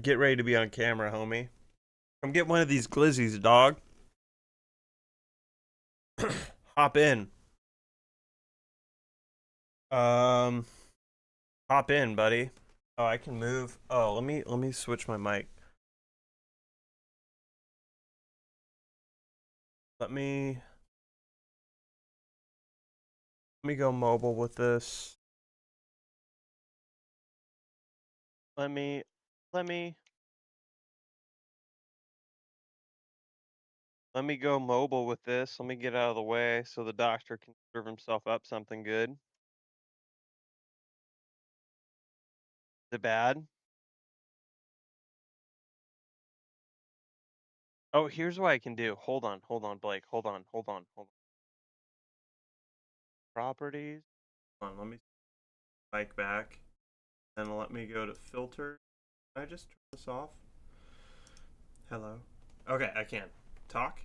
Get ready to be on camera, homie. Come get one of these glizzies, dog. Hop in. Hop in, buddy. Oh, I can move. Oh, let me switch my mic. Let me go mobile with this. Let me go mobile with this. Let me get out of the way so the doctor can serve himself up something good. Is it bad? Oh, here's what I can do. Hold on, Blake. Hold on. Properties. Hold on, let me mic back. And let me go to filter. Can I just turn this off? Hello. Okay, I can. Talk?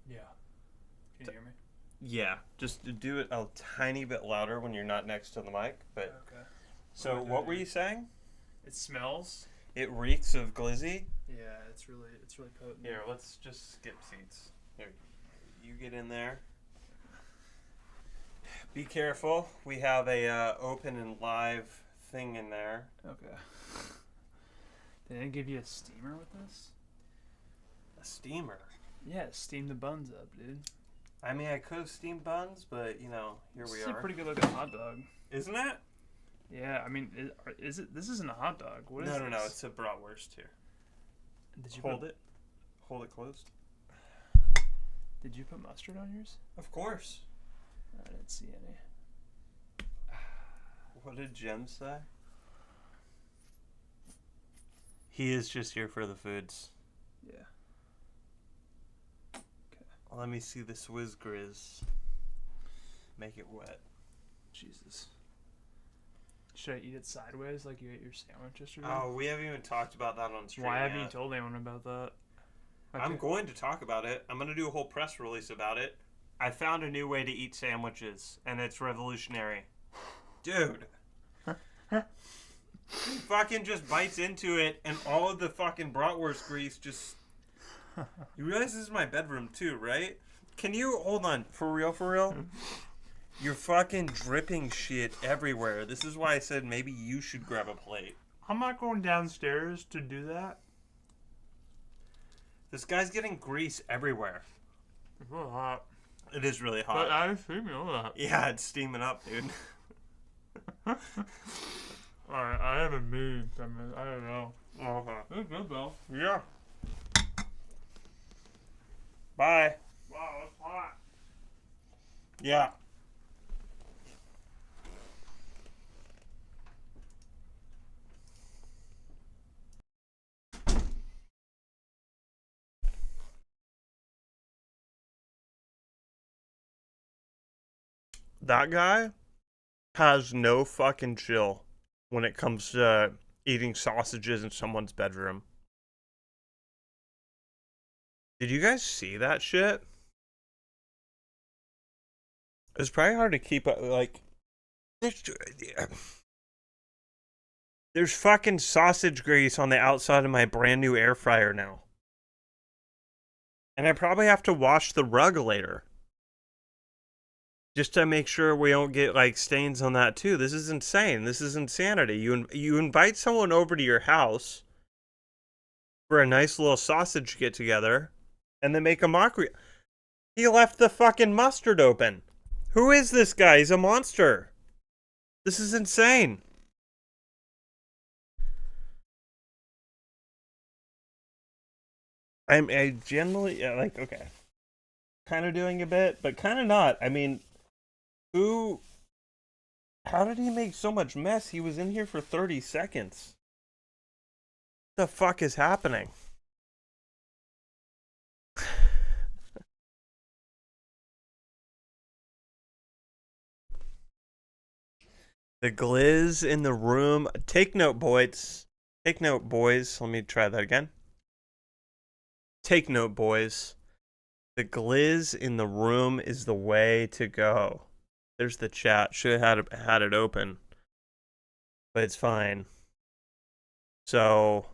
Yeah. Can you hear me? Yeah. Just do it a tiny bit louder when you're not next to the mic. But Okay. So what were you saying? It smells. It reeks of glizzy? Yeah, it's really potent. Here, let's just skip seats. Here, you get in there. Be careful. We have a open and live thing in there. Okay. They didn't give you a steamer with this? A steamer? Yeah, steam the buns up, dude. I mean, I could have steamed buns, but you know, here we It's are. a pretty good looking hot dog. Isn't it? Yeah, I mean, is it? This isn't a hot dog. What is No, this? it's a bratwurst here. Did you Hold it closed. Did you put mustard on yours? Of course. I didn't see any. What did Jem say? He is just here for the foods. Yeah. Let me see the Swizz Grizz. Make it wet. Jesus. Should I eat it sideways like you ate your sandwich yesterday? Oh, we haven't even talked about that on stream. Why haven't yet. you told anyone about that? I'm going to talk about it. I'm going to do a whole press release about it. I found a new way to eat sandwiches, and it's revolutionary. Dude. He fucking just bites into it, and all of the fucking bratwurst grease just... You realize this is my bedroom, too, right? Can you... Hold on. For real? You're fucking dripping shit everywhere. This is why I said maybe you should grab a plate. I'm not going downstairs to do that. This guy's getting grease everywhere. It's really hot. It is really hot. But I see me all that. Yeah, it's steaming up, dude. Alright, I haven't moved. I mean, I don't know. Okay. It's good though. Yeah. Bye. Wow, it's hot. Yeah. That guy has no fucking chill when it comes to eating sausages in someone's bedroom. Did you guys see that shit? It's probably hard to keep up, like, there's fucking sausage grease on the outside of my brand new air fryer now. And I probably have to wash the rug later. Just to make sure we don't get, like, stains on that, too. This is insane. This is insanity. You invite someone over to your house for a nice little sausage get-together, and then make a mockery. He left the fucking mustard open. Who is this guy? He's a monster. This is insane. I generally like, okay, kind of doing a bit, but kind of not. I mean, how did he make so much mess? He was in here for 30 seconds. What the fuck is happening? The glizz in the room. Take note, boys. Take note, boys. Let me try that again. Take note, boys. The glizz in the room is the way to go. There's the chat. Should have had it open. But it's fine. So,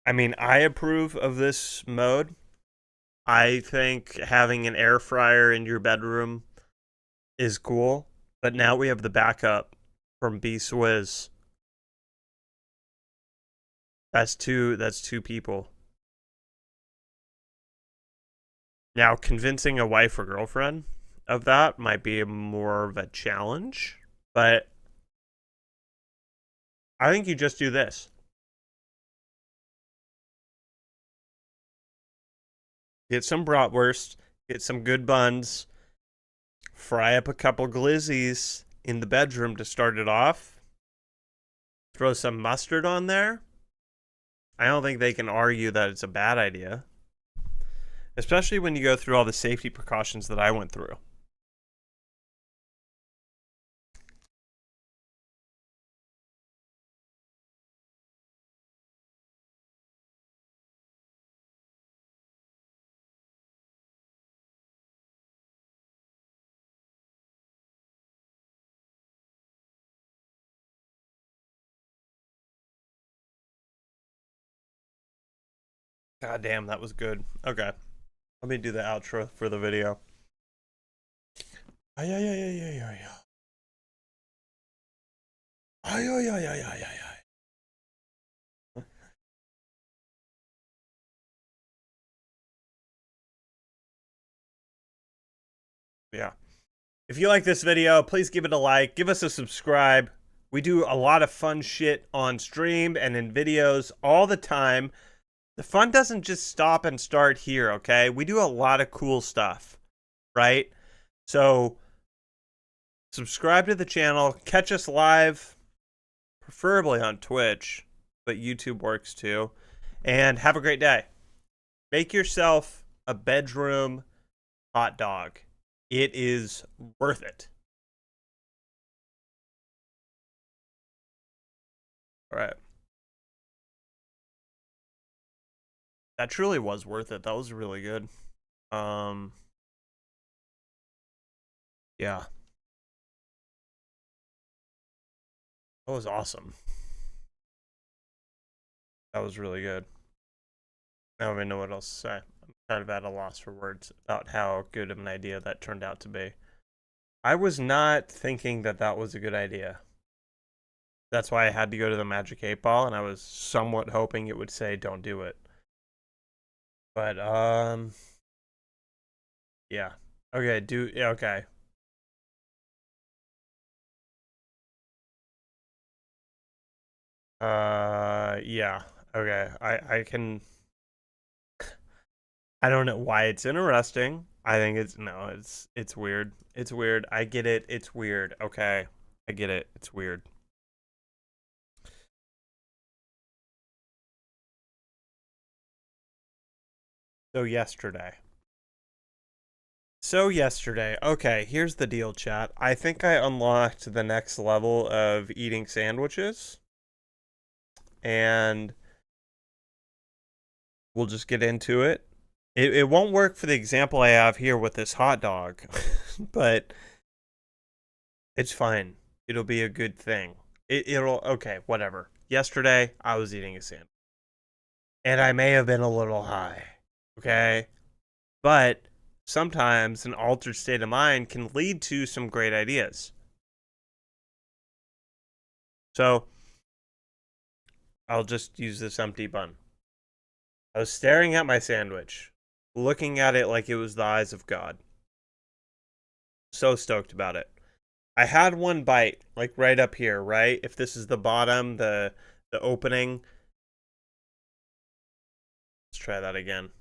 I mean, I approve of this mode. I think having an air fryer in your bedroom is cool. But now we have the backup from B-Swizz. That's two people. Now, convincing a wife or girlfriend of that might be more of a challenge, but I think you just do this. Get some bratwurst, get some good buns, fry up a couple glizzies in the bedroom to start it off. Throw some mustard on there. I don't think they can argue that it's a bad idea. Especially when you go through all the safety precautions that I went through. God damn, that was good. Okay. Let me do the outro for the video. Ay, ay, ay, ay, ay, ay. Ay, ay, ay, ay, ay, ay, ay. Yeah. If you like this video, please give it a like. Give us a subscribe. We do a lot of fun shit on stream and in videos all the time. The fun doesn't just stop and start here, okay? We do a lot of cool stuff, right? So, subscribe to the channel. Catch us live, preferably on Twitch, but YouTube works too. And have a great day. Make yourself a bedroom hot dog. It is worth it. All right. That truly was worth it. That was really good. Yeah. That was awesome. That was really good. I don't even know what else to say. I'm kind of at a loss for words about how good of an idea that turned out to be. I was not thinking that that was a good idea. That's why I had to go to the Magic 8 Ball, and I was somewhat hoping it would say don't do it. But, yeah. Okay, okay. Yeah. Okay, I can... I don't know why it's interesting. I think it's weird. It's weird. I get it. It's weird. Okay. I get it. It's weird. So yesterday. Okay, here's the deal, chat. I think I unlocked the next level of eating sandwiches. And we'll just get into it. It won't work for the example I have here with this hot dog, but it's fine. It'll be a good thing. Okay, whatever. Yesterday, I was eating a sandwich. And I may have been a little high, okay? But sometimes an altered state of mind can lead to some great ideas. So, I'll just use this empty bun. I was staring at my sandwich, looking at it like it was the eyes of God. So stoked about it. I had one bite, like right up here, right? If this is the bottom, the opening. Let's try that again.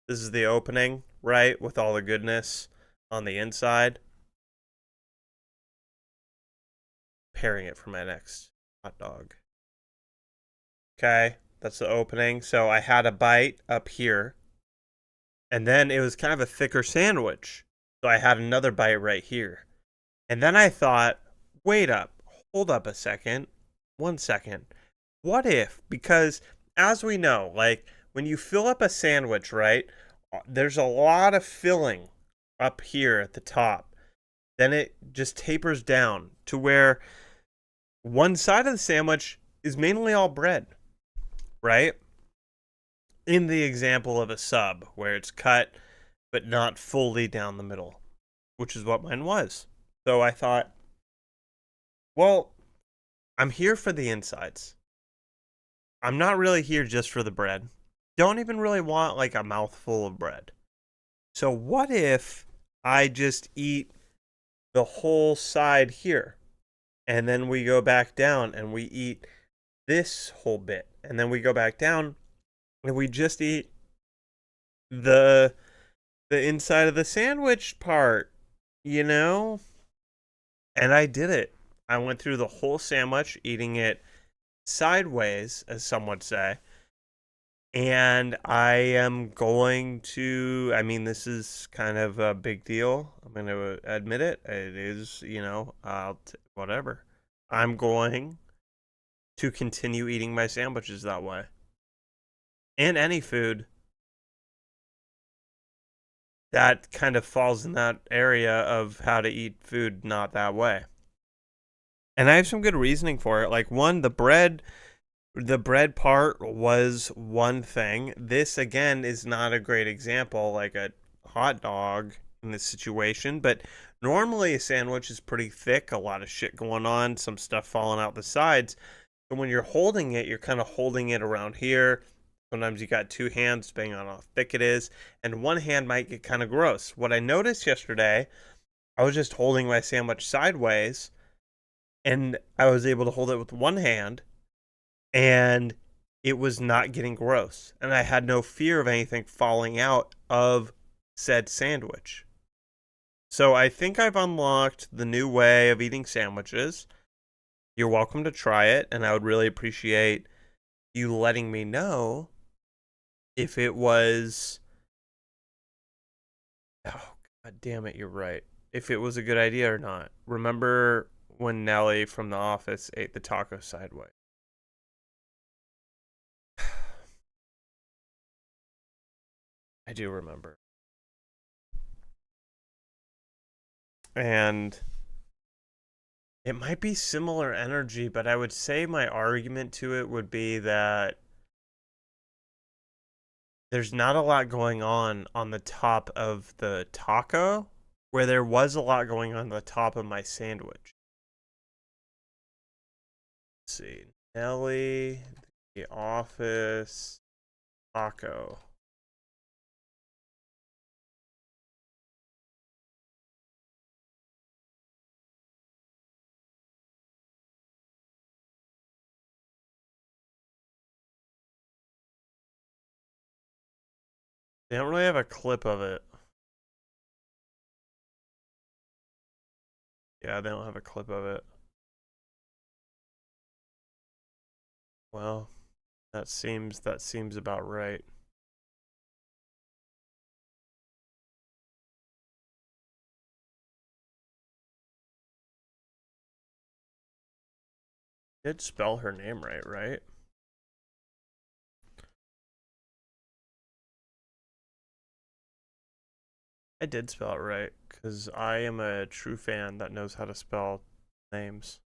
This is the opening, right? With all the goodness on the inside. Preparing it for my next hot dog. Okay, that's the opening. So I had a bite up here. And then it was kind of a thicker sandwich. So I had another bite right here. And then I thought, wait up, hold up a second. 1 second. What if, because as we know, like when you fill up a sandwich, right, there's a lot of filling up here at the top. Then it just tapers down to where one side of the sandwich is mainly all bread, right? In the example of a sub, where it's cut but not fully down the middle, which is what mine was. So I thought, well, I'm here for the insides. I'm not really here just for the bread. Don't even really want like a mouthful of bread. So what if I just eat the whole side here? And then we go back down and we eat this whole bit. And then we go back down and we just eat the inside of the sandwich part, you know? And I did it. I went through the whole sandwich, eating it sideways, as some would say. And I am going to, I mean, this is kind of a big deal. I'm going to admit it. It is, you know, whatever. I'm going to continue eating my sandwiches that way. And any food that kind of falls in that area of how to eat food not that way. And I have some good reasoning for it. Like, one, the bread part was one thing. This, again, is not a great example, like a hot dog in this situation. But normally a sandwich is pretty thick, a lot of shit going on, some stuff falling out the sides. So when you're holding it, you're kind of holding it around here. Sometimes you got two hands, depending on how thick it is. And one hand might get kind of gross. What I noticed yesterday, I was just holding my sandwich sideways, and I was able to hold it with one hand, and it was not getting gross. And I had no fear of anything falling out of said sandwich. So I think I've unlocked the new way of eating sandwiches. You're welcome to try it, and I would really appreciate you letting me know if it was... Oh, God damn it, you're right. If it was a good idea or not. Remember when Nelly from The Office ate the taco sideways? I do remember. And it might be similar energy, but I would say my argument to it would be that there's not a lot going on the top of the taco, where there was a lot going on the top of my sandwich. Let's see. Nelly, The Office, taco. They don't really have a clip of it. Yeah, they don't have a clip of it. Well, that seems about right. Did spell her name right? I did spell it right, because I am a true fan that knows how to spell names.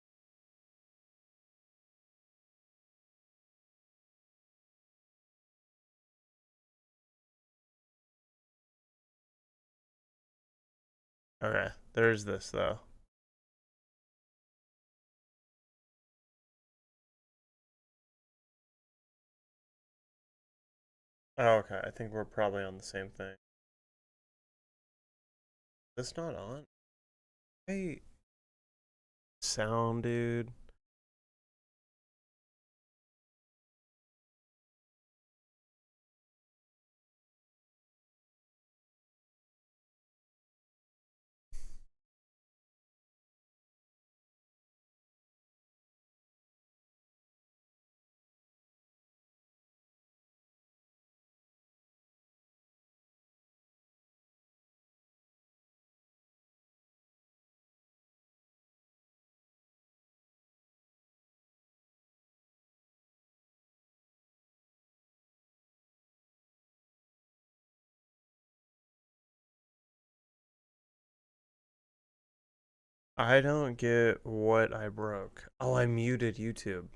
Okay, there's this, though. Oh, okay, I think we're probably on the same thing. That's not on. Hey, sound, dude. I don't get what I broke. Oh, I muted YouTube.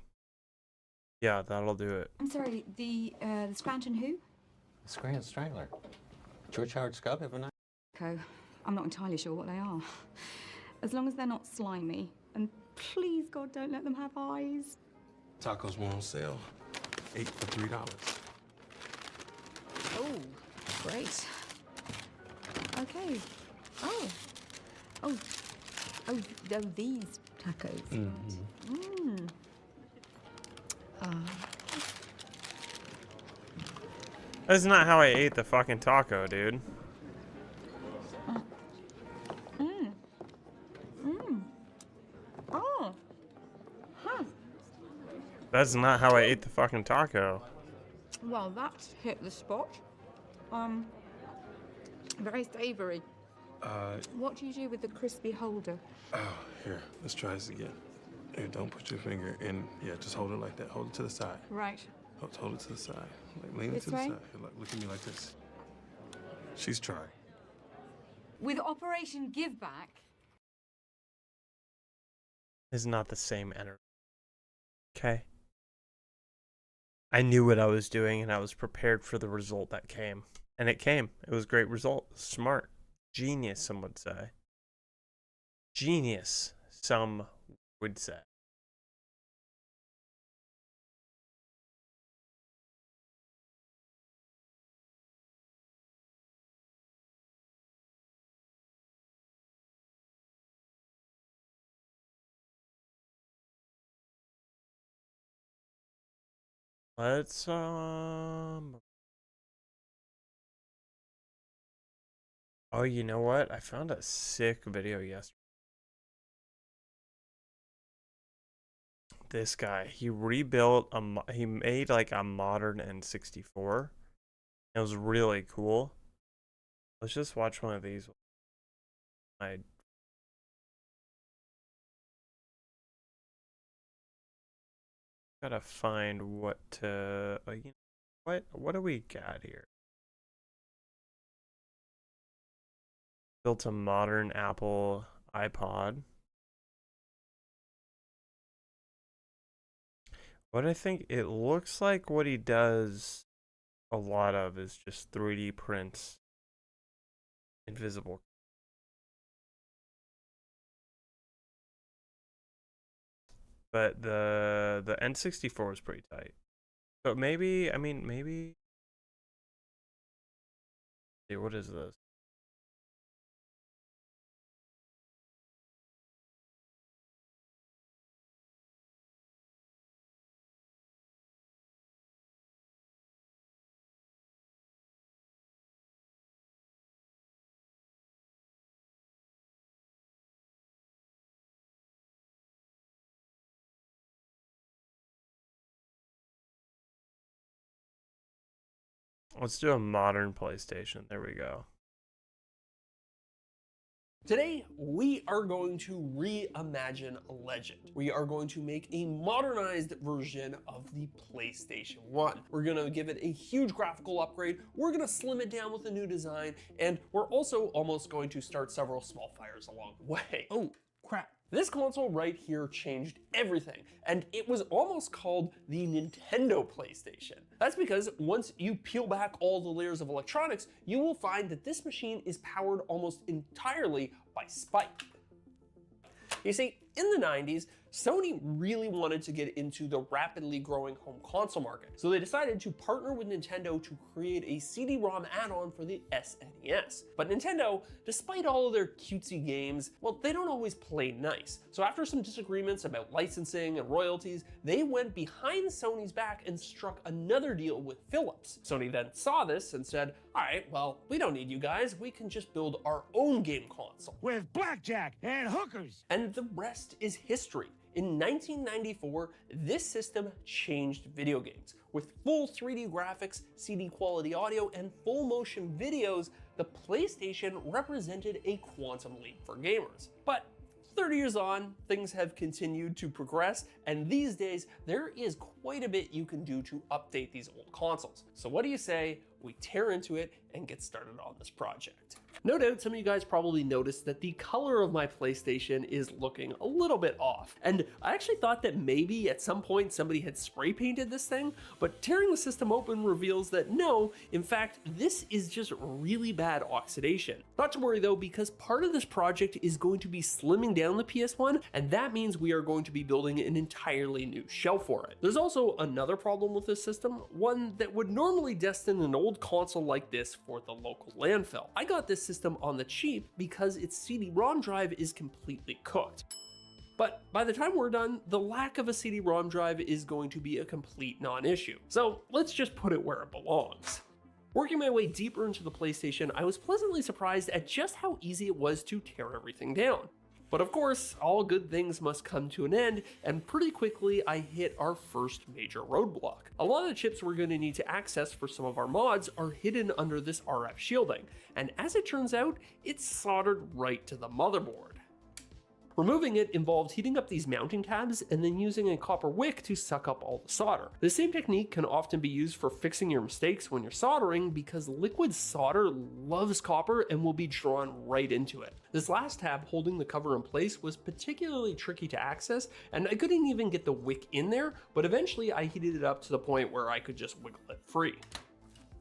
Yeah, that'll do it. I'm sorry, the Scranton who? Scranton Strangler. George Howard Scub, haven't I? I'm not entirely sure what they are. As long as they're not slimy. And please, God, don't let them have eyes. Tacos were on sale. 8 for $3. Oh, great. Okay. Oh. Oh. Oh, these tacos. Mm-hmm. Mmm. That's not how I ate the fucking taco, dude. Oh. Huh. That's not how I ate the fucking taco. Well, that hit the spot. Very savory. What do you do with the crispy holder? Oh, here, let's try this again. Here, don't put your finger in. Yeah, just hold it like that. Hold it to the side. Right. Hold it to the side. Like, lean it This to the way? side. Here, look at me like this. She's trying. With Operation Give Back. Is not the same energy. Okay. I knew what I was doing and I was prepared for the result that came. And it came. It was a great result. Smart. Genius, some would say. Genius, some would say. Let's Oh, you know what? I found a sick video yesterday. This guy, he rebuilt he made like a modern N64. It was really cool. Let's just watch one of these. I gotta find what to you know, what do we got here? Built a modern Apple iPod. What I think it looks like what he does a lot of is just 3D prints invisible. But the N64 is pretty tight. So maybe, I mean, maybe. See, what is this? Let's do a modern PlayStation. There we go. Today, we are going to reimagine Legend. We are going to make a modernized version of the PlayStation 1. We're gonna give it a huge graphical upgrade, we're gonna slim it down with a new design, and we're also almost going to start several small fires along the way. Oh, crap. This console right here changed everything, and it was almost called the Nintendo PlayStation. That's because once you peel back all the layers of electronics, you will find that this machine is powered almost entirely by spike. You see, in the 90s, Sony really wanted to get into the rapidly growing home console market, so they decided to partner with Nintendo to create a CD-ROM add-on for the SNES. But Nintendo, despite all of their cutesy games, well, they don't always play nice. So after some disagreements about licensing and royalties, they went behind Sony's back and struck another deal with Philips. Sony then saw this and said, all right, well, we don't need you guys, we can just build our own game console. With blackjack and hookers! And the rest is history. In 1994, this system changed video games. With full 3D graphics, CD quality audio, and full motion videos, the PlayStation represented a quantum leap for gamers. But 30 years on, things have continued to progress, and these days, there is quite a bit you can do to update these old consoles. So what do you say we tear into it and get started on this project. No doubt some of you guys probably noticed that the color of my PlayStation is looking a little bit off. And I actually thought that maybe at some point somebody had spray painted this thing, but tearing the system open reveals that no, in fact, this is just really bad oxidation. Not to worry though, because part of this project is going to be slimming down the PS1, and that means we are going to be building an entirely new shell for it. There's also another problem with this system, one that would normally destine an old console like this for the local landfill. I got this system on the cheap because its CD-ROM drive is completely cooked. But by the time we're done, the lack of a CD-ROM drive is going to be a complete non-issue. So let's just put it where it belongs. Working my way deeper into the PlayStation, I was pleasantly surprised at just how easy it was to tear everything down. But of course, all good things must come to an end, and pretty quickly I hit our first major roadblock. A lot of the chips we're going to need to access for some of our mods are hidden under this RF shielding, and as it turns out, it's soldered right to the motherboard. Removing it involved heating up these mounting tabs and then using a copper wick to suck up all the solder. The same technique can often be used for fixing your mistakes when you're soldering because liquid solder loves copper and will be drawn right into it. This last tab holding the cover in place was particularly tricky to access, and I couldn't even get the wick in there, but eventually I heated it up to the point where I could just wiggle it free.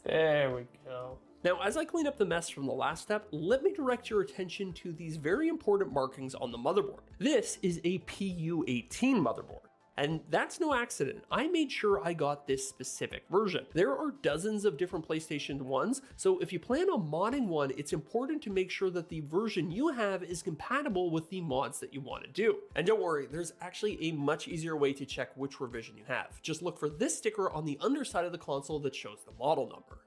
There we go. Now, as I clean up the mess from the last step, let me direct your attention to these very important markings on the motherboard. This is a PU18 motherboard. And that's no accident. I made sure I got this specific version. There are dozens of different PlayStation 1s, so if you plan on modding one, it's important to make sure that the version you have is compatible with the mods that you want to do. And don't worry, there's actually a much easier way to check which revision you have. Just look for this sticker on the underside of the console that shows the model number.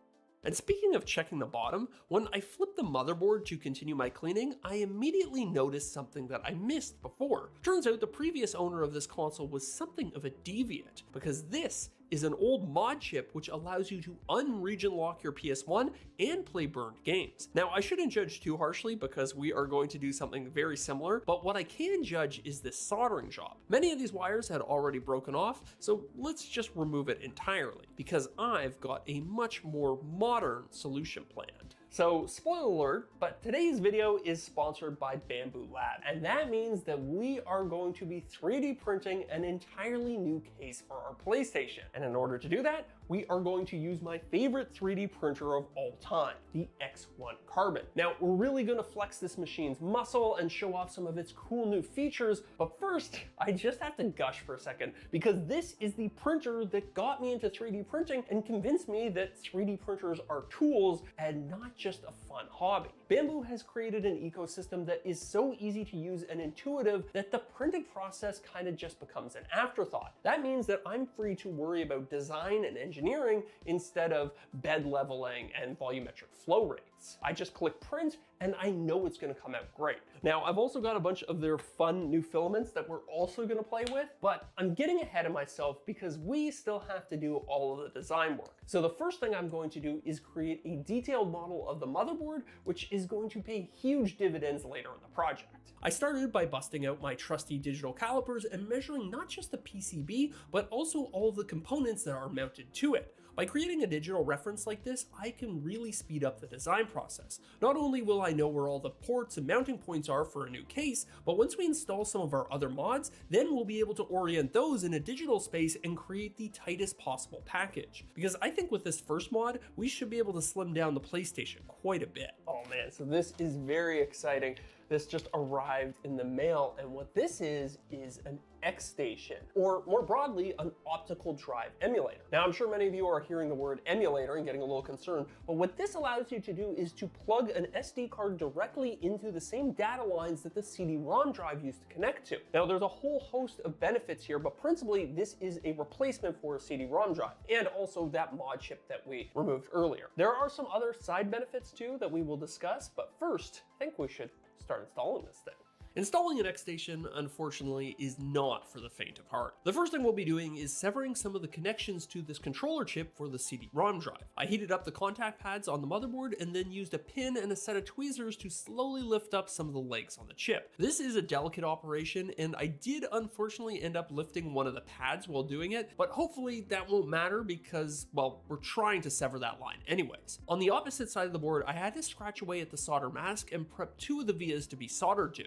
And speaking of checking the bottom, when I flipped the motherboard to continue my cleaning, I immediately noticed something that I missed before. Turns out the previous owner of this console was something of a deviant, because this is an old mod chip which allows you to unregion lock your PS1 and play burned games. Now, I shouldn't judge too harshly because we are going to do something very similar, but what I can judge is this soldering job. Many of these wires had already broken off, so let's just remove it entirely because I've got a much more modern solution planned. So, spoiler alert, but today's video is sponsored by Bambu Lab, and that means that we are going to be 3D printing an entirely new case for our PlayStation. And in order to do that, we are going to use my favorite 3D printer of all time, the X1 Carbon. Now, we're really going to flex this machine's muscle and show off some of its cool new features, but first, I just have to gush for a second, because this is the printer that got me into 3D printing and convinced me that 3D printers are tools and not just a fun hobby. Bambu has created an ecosystem that is so easy to use and intuitive that the printing process kind of just becomes an afterthought. That means that I'm free to worry about design and engineering instead of bed leveling and volumetric flow rates. I just click print and I know it's going to come out great. Now, I've also got a bunch of their fun new filaments that we're also going to play with, but I'm getting ahead of myself because we still have to do all of the design work. So the first thing I'm going to do is create a detailed model of the motherboard, which is going to pay huge dividends later in the project. I started by busting out my trusty digital calipers and measuring not just the PCB, but also all of the components that are mounted to it. By creating a digital reference like this, I can really speed up the design process. Not only will I know where all the ports and mounting points are for a new case, but once we install some of our other mods, then we'll be able to orient those in a digital space and create the tightest possible package. Because I think with this first mod, we should be able to slim down the PlayStation quite a bit. Oh man, so this is very exciting. This just arrived in the mail, and what this is an X-Station, or more broadly, an optical drive emulator. Now, I'm sure many of you are hearing the word emulator and getting a little concerned, but what this allows you to do is to plug an SD card directly into the same data lines that the CD-ROM drive used to connect to. Now, there's a whole host of benefits here, but principally, this is a replacement for a CD-ROM drive, and also that mod chip that we removed earlier. There are some other side benefits too that we will discuss, but first, I think we should start installing this thing. Installing an X-Station, unfortunately, is not for the faint of heart. The first thing we'll be doing is severing some of the connections to this controller chip for the CD-ROM drive. I heated up the contact pads on the motherboard and then used a pin and a set of tweezers to slowly lift up some of the legs on the chip. This is a delicate operation, and I did unfortunately end up lifting one of the pads while doing it, but hopefully that won't matter because, well, we're trying to sever that line anyways. On the opposite side of the board, I had to scratch away at the solder mask and prep 2 of the vias to be soldered to.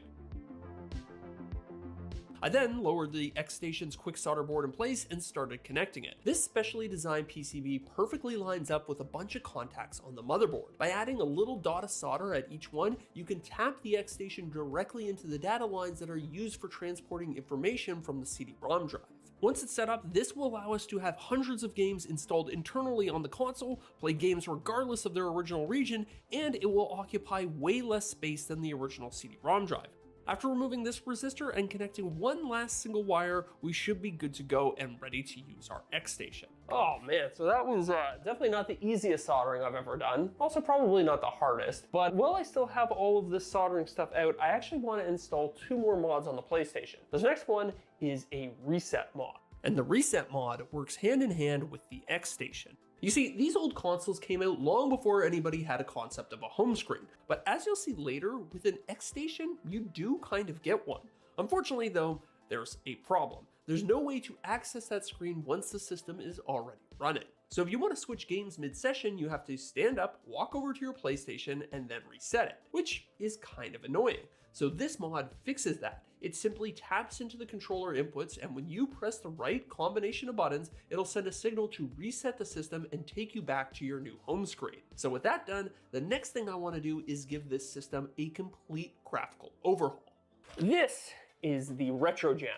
I then lowered the X-Station's quick solder board in place and started connecting it. This specially designed PCB perfectly lines up with a bunch of contacts on the motherboard. By adding a little dot of solder at each one, you can tap the X-Station directly into the data lines that are used for transporting information from the CD-ROM drive. Once it's set up, this will allow us to have hundreds of games installed internally on the console, play games regardless of their original region, and it will occupy way less space than the original CD-ROM drive. After removing this resistor and connecting one last single wire, we should be good to go and ready to use our X-Station. Oh man, so that was definitely not the easiest soldering I've ever done. Also probably not the hardest, but while I still have all of this soldering stuff out, I actually want to install 2 more mods on the PlayStation. This next one is a reset mod. And the reset mod works hand in hand with the X-Station. You see, these old consoles came out long before anybody had a concept of a home screen, but as you'll see later, with an X-Station, you do kind of get one. Unfortunately though, there's a problem. There's no way to access that screen once the system is already running. So if you want to switch games mid-session, you have to stand up, walk over to your PlayStation, and then reset it, which is kind of annoying. So this mod fixes that. It simply taps into the controller inputs, and when you press the right combination of buttons, it'll send a signal to reset the system and take you back to your new home screen. So with that done, the next thing I want to do is give this system a complete graphical overhaul. This is the RetroGem.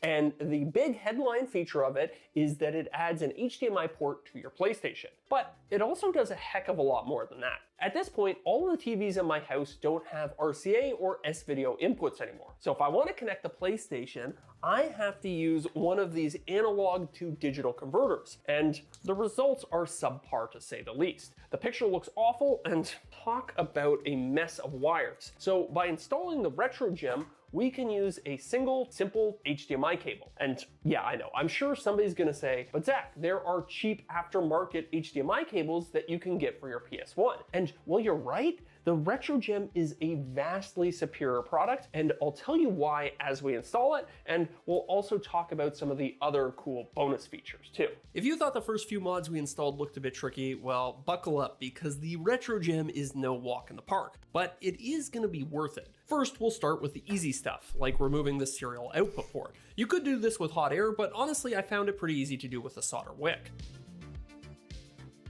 And the big headline feature of it is that it adds an HDMI port to your PlayStation. But it also does a heck of a lot more than that. At this point, all of the TVs in my house don't have RCA or S-Video inputs anymore. So if I want to connect the PlayStation, I have to use one of these analog to digital converters. And the results are subpar to say the least. The picture looks awful, and talk about a mess of wires. So by installing the RetroGem, we can use a single, simple HDMI cable. And yeah, I know, I'm sure somebody's gonna say, but Zach, there are cheap aftermarket HDMI cables that you can get for your PS1. And well, you're right, the RetroGem is a vastly superior product, and I'll tell you why as we install it, and we'll also talk about some of the other cool bonus features too. If you thought the first few mods we installed looked a bit tricky, well, buckle up, because the RetroGem is no walk in the park, but it is gonna be worth it. First, we'll start with the easy stuff, like removing the serial output port. You could do this with hot air, but honestly, I found it pretty easy to do with a solder wick.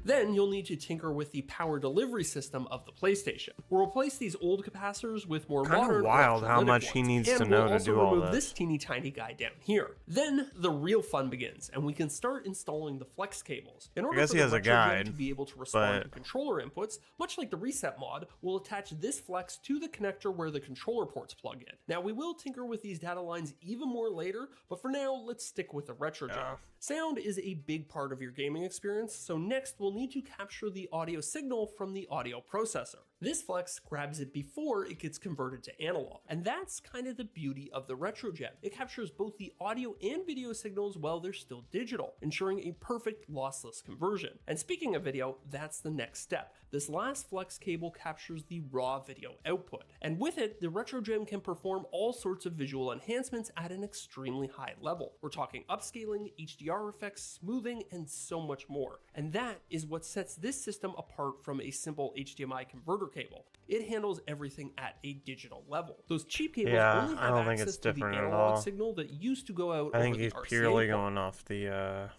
Then you'll need to tinker with the power delivery system of the PlayStation. We'll replace these old capacitors with more modern, wild how much he needs to know to do all this. This teeny tiny guy down here. Then the real fun begins, and we can start installing the flex cables. In order for the RetroGem to be able to respond to controller inputs, much like the reset mod, we'll attach this flex to the connector where the controller ports plug in. Now we will tinker with these data lines even more later, but for now, let's stick with the RetroGem. Sound is a big part of your gaming experience, so next we'll need to capture the audio signal from the audio processor. This flex grabs it before it gets converted to analog, and that's kind of the beauty of the RetroGem. It captures both the audio and video signals while they're still digital, ensuring a perfect lossless conversion. And speaking of video, that's the next step. This last flex cable captures the raw video output, and with it, the RetroGem can perform all sorts of visual enhancements at an extremely high level. We're talking upscaling, HDR effects, smoothing, and so much more. And that is what sets this system apart from a simple HDMI converter cable. It handles everything at a digital level. Those cheap cables only have access to the analog signal that used to go out. I think he's purely going off the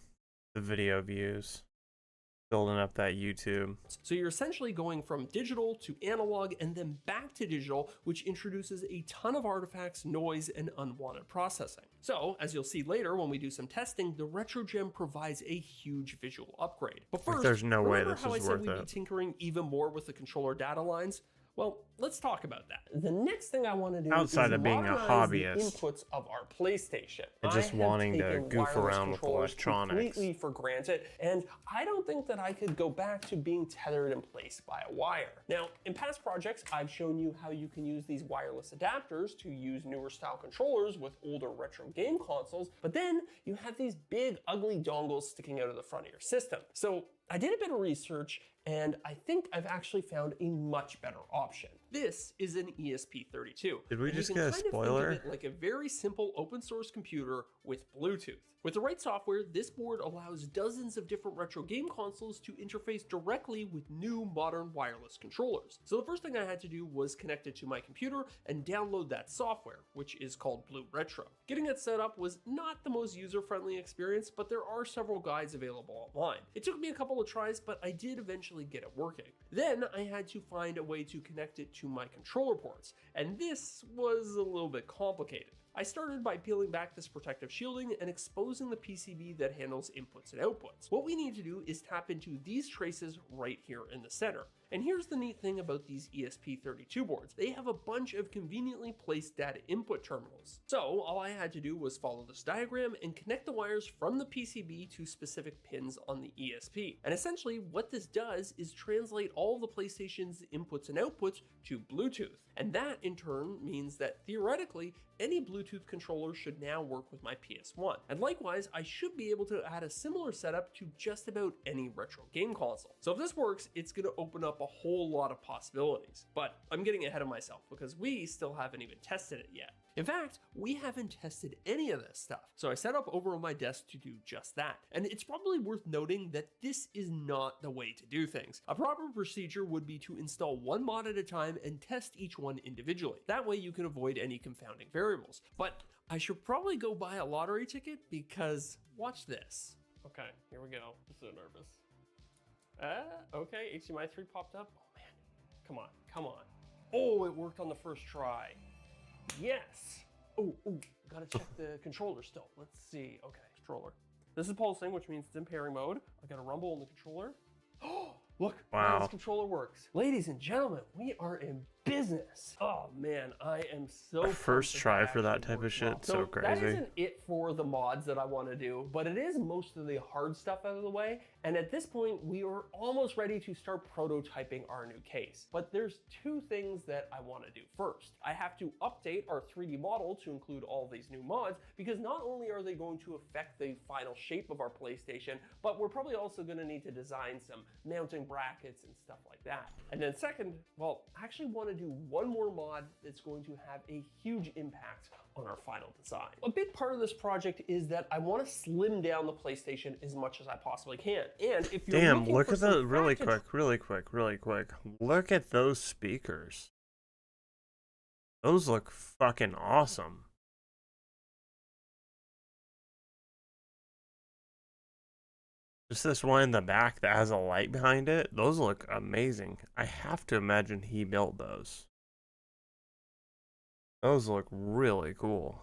video views, building up that YouTube. So you're essentially going from digital to analog and then back to digital, which introduces a ton of artifacts, noise, and unwanted processing. So as you'll see later when we do some testing, the RetroGem provides a huge visual upgrade. But first, there's no way this how is I said worth we'd be tinkering even more with the controller data lines? Well, let's talk about that. The next thing I want to do outside is of being a modernize the hobbyist inputs of our PlayStation. and just wanting to goof around with controllers electronics. completely for granted, and I don't think that I could go back to being tethered in place by a wire. Now, in past projects, I've shown you how you can use these wireless adapters to use newer style controllers with older retro game consoles, but then you have these big ugly dongles sticking out of the front of your system. So I did a bit of research, and I think I've actually found a much better option. This is an ESP32. Did we just you get a can kind of spoiler? think of it like a very simple open source computer with Bluetooth. With the right software, this board allows dozens of different retro game consoles to interface directly with new modern wireless controllers. So the first thing I had to do was connect it to my computer and download that software, which is called Blue Retro. Getting it set up was not the most user-friendly experience, but there are several guides available online. It took me a couple of tries, but I did eventually get it working. Then I had to find a way to connect it to my controller ports, and this was a little bit complicated. I started by peeling back this protective shielding and exposing the PCB that handles inputs and outputs. What we need to do is tap into these traces right here in the center. And here's the neat thing about these ESP32 boards. They have a bunch of conveniently placed data input terminals. So all I had to do was follow this diagram and connect the wires from the PCB to specific pins on the ESP. And essentially what this does is translate all of the PlayStation's inputs and outputs to Bluetooth. And that in turn means that theoretically, any Bluetooth controller should now work with my PS1. And likewise, I should be able to add a similar setup to just about any retro game console. So if this works, it's going to open up a whole lot of possibilities. But I'm getting ahead of myself because we still haven't even tested it yet. In fact, we haven't tested any of this stuff. So I set up over on my desk to do just that. And it's probably worth noting that this is not the way to do things. A proper procedure would be to install one mod at a time and test each one individually. That way you can avoid any confounding variables. But I should probably go buy a lottery ticket because watch this. Okay, here we go. I'm so nervous. Okay, HDMI 3 popped up. Oh man, come on, come on. Oh, it worked on the first try. Yes. Oh, gotta check the controller still. Let's see. Okay, controller. This is pulsing, which means it's in pairing mode. I got a rumble in the controller. Oh, look, how this controller works. Ladies and gentlemen, we are in business. Oh man, I am so first try for that type of shit. So crazy. That isn't it for the mods that I want to do, but it is most of the hard stuff out of the way. And at this point, we are almost ready to start prototyping our new case. But there's two things that I want to do first. I have to update our 3D model to include all these new mods, because not only are they going to affect the final shape of our PlayStation, but we're probably also going to need to design some mounting brackets and stuff like that. And then second, well, I actually want to do one more mod that's going to have a huge impact on our final design. A big part of this project is that I want to slim down the PlayStation as much as I possibly can. And if you're damn, looking look for at some the really quick. Look at those speakers. Those look fucking awesome. Just this one in the back that has a light behind it. Those look amazing. I have to imagine he built those. Those look really cool.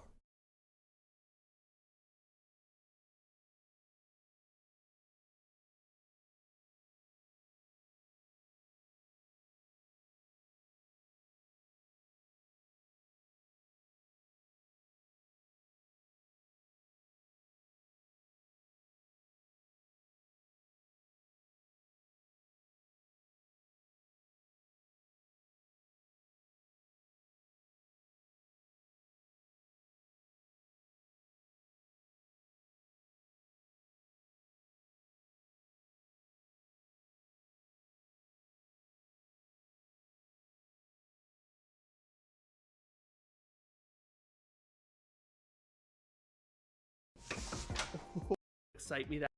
Excite me that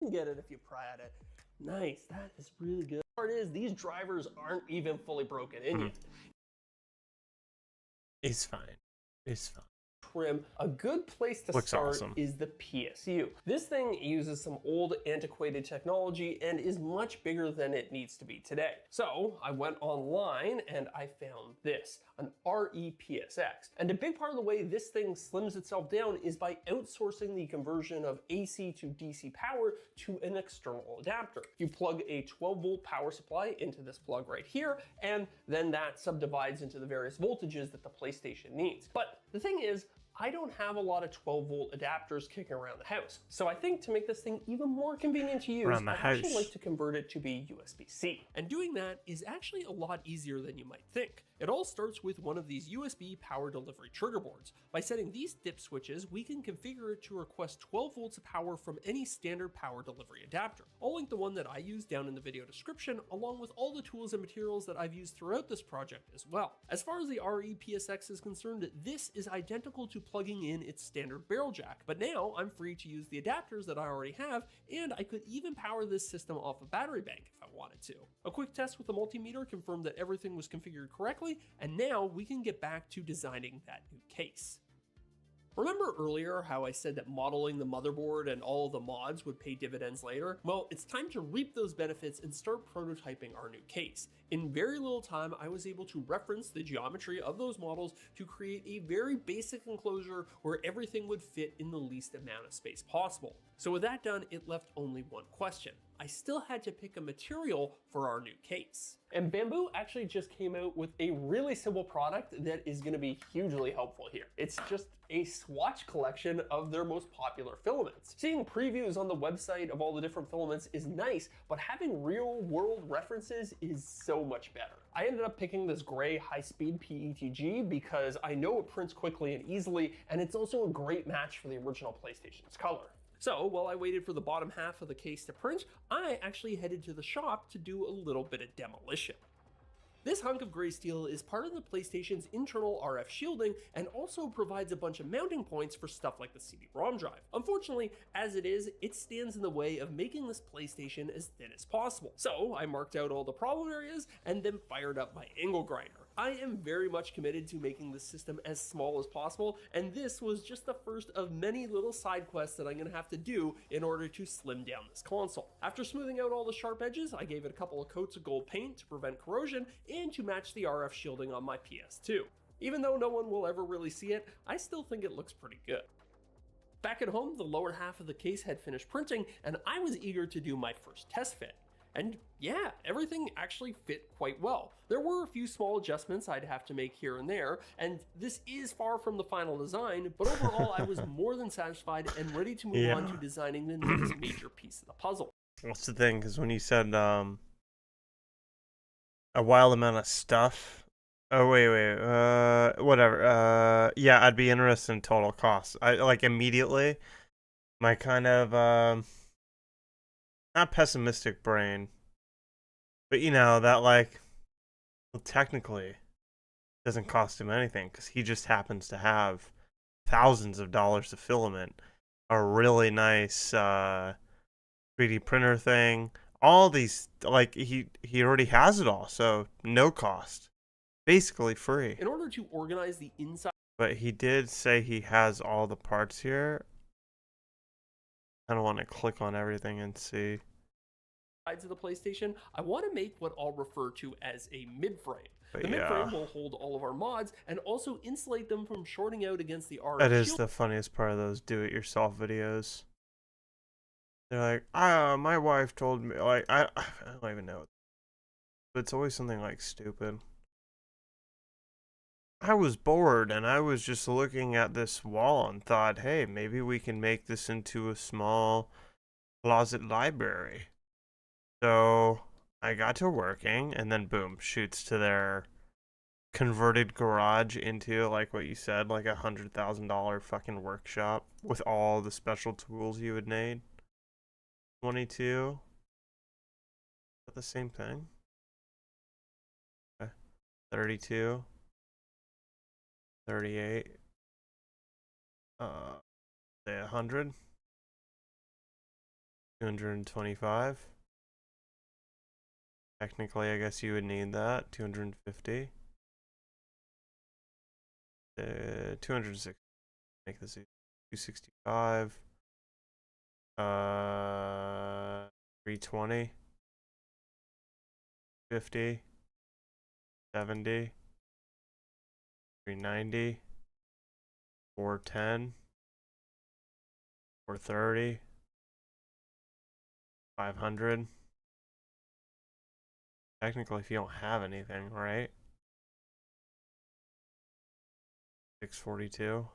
you can get it if you pry at it. Nice, that is really good. The part is these drivers aren't even fully broken in yet. It's fine. It's fine. trim, a good place to Looks start awesome. is the PSU. This thing uses some old antiquated technology and is much bigger than it needs to be today. So I went online and I found this, an REPSX. And a big part of the way this thing slims itself down is by outsourcing the conversion of AC to DC power to an external adapter. You plug a 12-volt power supply into this plug right here, and then that subdivides into the various voltages that the PlayStation needs. But the thing is, I don't have a lot of 12-volt adapters kicking around the house. So I think to make this thing even more convenient to use, I'd actually like to convert it to be USB-C. And doing that is actually a lot easier than you might think. It all starts with one of these USB power delivery trigger boards. By setting these dip switches, we can configure it to request 12 volts of power from any standard power delivery adapter. I'll link the one that I use down in the video description, along with all the tools and materials that I've used throughout this project as well. As far as the REPSX is concerned, this is identical to plugging in its standard barrel jack, but now I'm free to use the adapters that I already have, and I could even power this system off a battery bank if I wanted to. A quick test with the multimeter confirmed that everything was configured correctly, and now we can get back to designing that new case. Remember earlier how I said that modeling the motherboard and all of the mods would pay dividends later? Well, it's time to reap those benefits and start prototyping our new case. In very little time, I was able to reference the geometry of those models to create a very basic enclosure where everything would fit in the least amount of space possible. So with that done, it left only one question. I still had to pick a material for our new case. And Bambu actually just came out with a really simple product that is going to be hugely helpful here. It's just a swatch collection of their most popular filaments. Seeing previews on the website of all the different filaments is nice, but having real world references is so much better. I ended up picking this gray high-speed PETG because I know it prints quickly and easily, and it's also a great match for the original PlayStation's color. So while I waited for the bottom half of the case to print, I actually headed to the shop to do a little bit of demolition. This hunk of gray steel is part of the PlayStation's internal RF shielding and also provides a bunch of mounting points for stuff like the CD-ROM drive. Unfortunately, as it is, it stands in the way of making this PlayStation as thin as possible. So I marked out all the problem areas and then fired up my angle grinder. I am very much committed to making this system as small as possible, and this was just the first of many little side quests that I'm going to have to do in order to slim down this console. After smoothing out all the sharp edges, I gave it a couple of coats of gold paint to prevent corrosion and to match the RF shielding on my PS2. Even though no one will ever really see it, I still think it looks pretty good. Back at home, the lower half of the case had finished printing, and I was eager to do my first test fit. And yeah, everything actually fit quite well. There were a few small adjustments I'd have to make here and there, and this is far from the final design, but overall I was more than satisfied and ready to move on to designing the next major piece of the puzzle. That's the thing, because when you said a wild amount of stuff, whatever, yeah, I'd be interested in total cost. I like immediately my kind of not pessimistic brain, but you know that like, well, technically doesn't cost him anything because he just happens to have thousands of dollars of filament, a really nice 3D printer thing, all these, like he already has it all, so no cost, basically free. In order to organize the inside, but he did say he has all the parts here. I don't want to click on everything and see. Sides of the PlayStation, I want to make what I'll refer to as a mid-frame. The mid-frame will hold all of our mods and also insulate them from shorting out against the RF That is shield. the funniest part of those do-it-yourself videos. They're like, my wife told me, like, I don't even know. But it's always something like stupid. I was bored and I was just looking at this wall and thought, hey, maybe we can make this into a small closet library. So I got to working, and then boom, shoots to their converted garage into, like what you said, like $100,000 fucking workshop with all the special tools you would need. 22. Is that the same thing? Okay. 32. 38. Say 100. 225. Technically, I guess you would need that. 250. 260. Make this 265. 320. 50. 70. 390. 410. 430. 500. Technically, if you don't have anything, right? 642.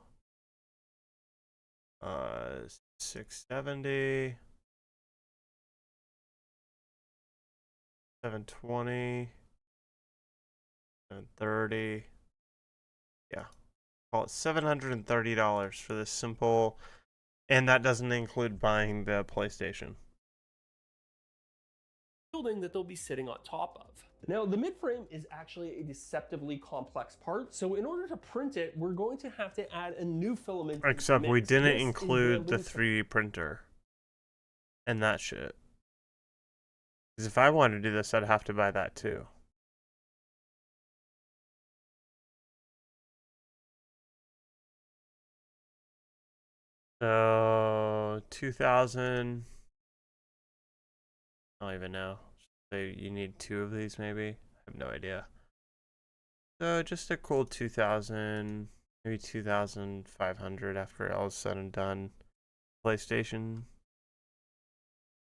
670. 720. 730. Yeah. Call it $730 for this simple, and that doesn't include buying the PlayStation. Building that they'll be sitting on top of. Now, the midframe is actually a deceptively complex part, so in order to print it, we're going to have to add a new filament. Except we didn't include the 3D printer and that shit. Because if I wanted to do this, I'd have to buy that too. So 2000. I don't even know. So you need 2 of these maybe? I have no idea. So just a cool 2000, maybe 2500 after all is said and done. PlayStation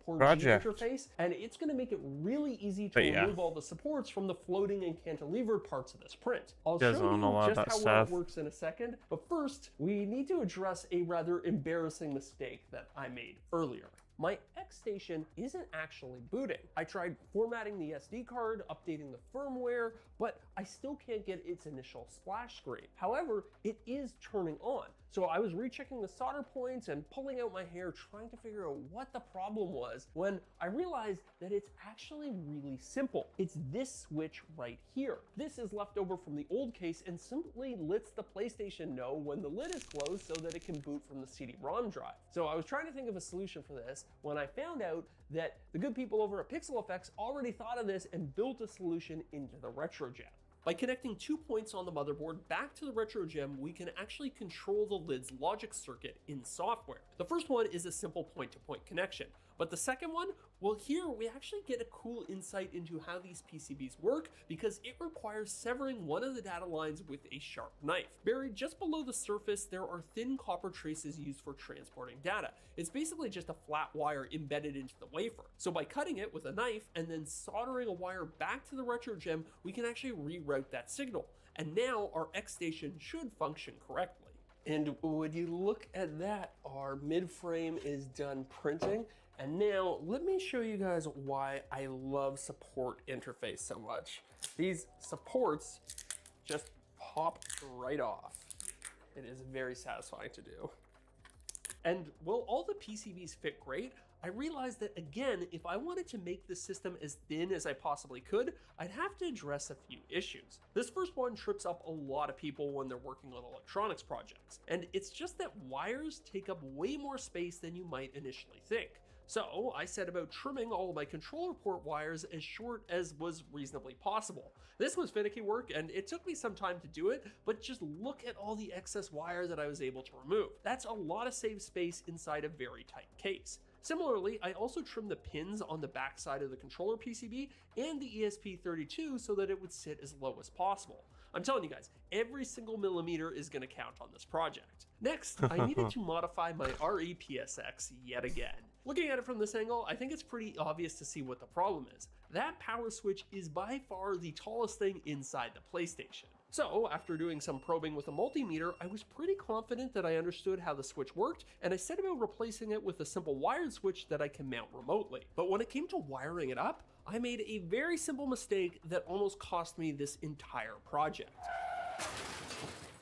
project interface, and it's going to make it really easy to remove all the supports from the floating and cantilevered parts of this print. I'll show you just how well it works in a second, but first we need to address a rather embarrassing mistake that I made earlier. My X-Station isn't actually booting. I tried formatting the SD card, updating the firmware, but I still can't get its initial splash screen. However, it is turning on. So I was rechecking the solder points and pulling out my hair trying to figure out what the problem was when I realized that it's actually really simple. It's this switch right here. This is left over from the old case and simply lets the PlayStation know when the lid is closed so that it can boot from the CD-ROM drive. So I was trying to think of a solution for this when I found out that the good people over at Pixel Effects already thought of this and built a solution into the RetroGem. By connecting 2 points on the motherboard back to the RetroGem, we can actually control the lid's logic circuit in software. The first one is a simple point-to-point connection, but the second one, well, here we actually get a cool insight into how these PCBs work because it requires severing one of the data lines with a sharp knife. Buried just below the surface, there are thin copper traces used for transporting data. It's basically just a flat wire embedded into the wafer. So by cutting it with a knife and then soldering a wire back to the RetroGem, we can actually reroute that signal. And now our X-Station should function correctly. And would you look at that, our midframe is done printing. And now let me show you guys why I love support interface so much. These supports just pop right off. It is very satisfying to do. And while all the PCBs fit great, I realized that again, if I wanted to make the system as thin as I possibly could, I'd have to address a few issues. This first one trips up a lot of people when they're working on electronics projects. And it's just that wires take up way more space than you might initially think. So I set about trimming all of my controller port wires as short as was reasonably possible. This was finicky work and it took me some time to do it, but just look at all the excess wire that I was able to remove. That's a lot of saved space inside a very tight case. Similarly, I also trimmed the pins on the back side of the controller PCB and the ESP32 so that it would sit as low as possible. I'm telling you guys, every single millimeter is going to count on this project. Next, I needed to modify my RE-PSX yet again. Looking at it from this angle, I think it's pretty obvious to see what the problem is. That power switch is by far the tallest thing inside the PlayStation. So after doing some probing with a multimeter, I was pretty confident that I understood how the switch worked, and I set about replacing it with a simple wired switch that I can mount remotely. But when it came to wiring it up, I made a very simple mistake that almost cost me this entire project.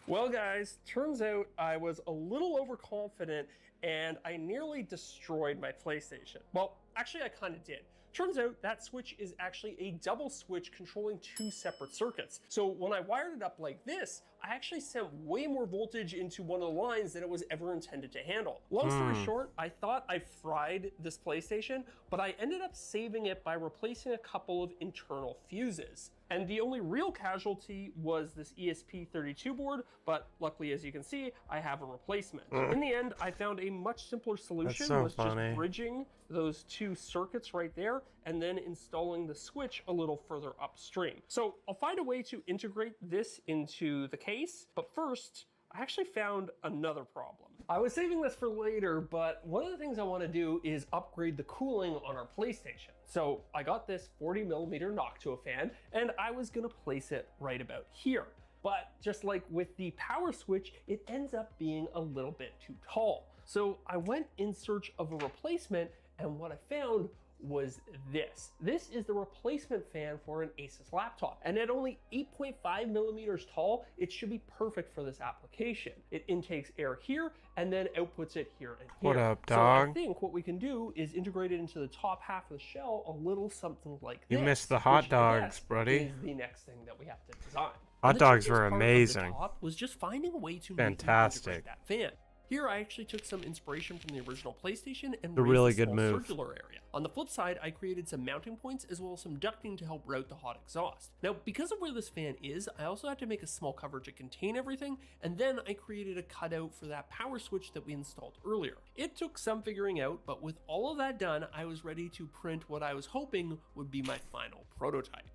Well guys, turns out I was a little overconfident and I nearly destroyed my PlayStation. Well, actually I kind of did. Turns out that switch is actually a double switch controlling 2 separate circuits. So when I wired it up like this, I actually sent way more voltage into one of the lines than it was ever intended to handle. Long story short, I thought I fried this PlayStation, but I ended up saving it by replacing a couple of internal fuses. And the only real casualty was this ESP32 board, but luckily, as you can see, I have a replacement. In the end, I found a much simpler solution, so funny. just bridging those two circuits right there, and then installing the switch a little further upstream. So I'll find a way to integrate this into the case, but first, I actually found another problem. I was saving this for later, but one of the things I want to do is upgrade the cooling on our PlayStation. So I got this 40mm Noctua fan, and I was gonna place it right about here. But just like with the power switch, it ends up being a little bit too tall. So I went in search of a replacement, and what I found was this. This is the replacement fan for an Asus laptop, and at only 8.5 millimeters tall, it should be perfect for this application. It intakes air here and then outputs it here and here. What up, So dog? I think what we can do is integrate it into the top half of the shell, a little something like You this. missed the hot which, dogs, yes, buddy. Is the next thing that we have to design. Hot The dogs trickiest were part of the amazing. top was just finding a way to Fantastic. integrate that fan. Here I actually took some inspiration from the original PlayStation and A raised really a good small move. circular area. On the flip side, I created some mounting points as well as some ducting to help route the hot exhaust. Now, because of where this fan is, I also had to make a small cover to contain everything, and then I created a cutout for that power switch that we installed earlier. It took some figuring out, but with all of that done, I was ready to print what I was hoping would be my final prototype.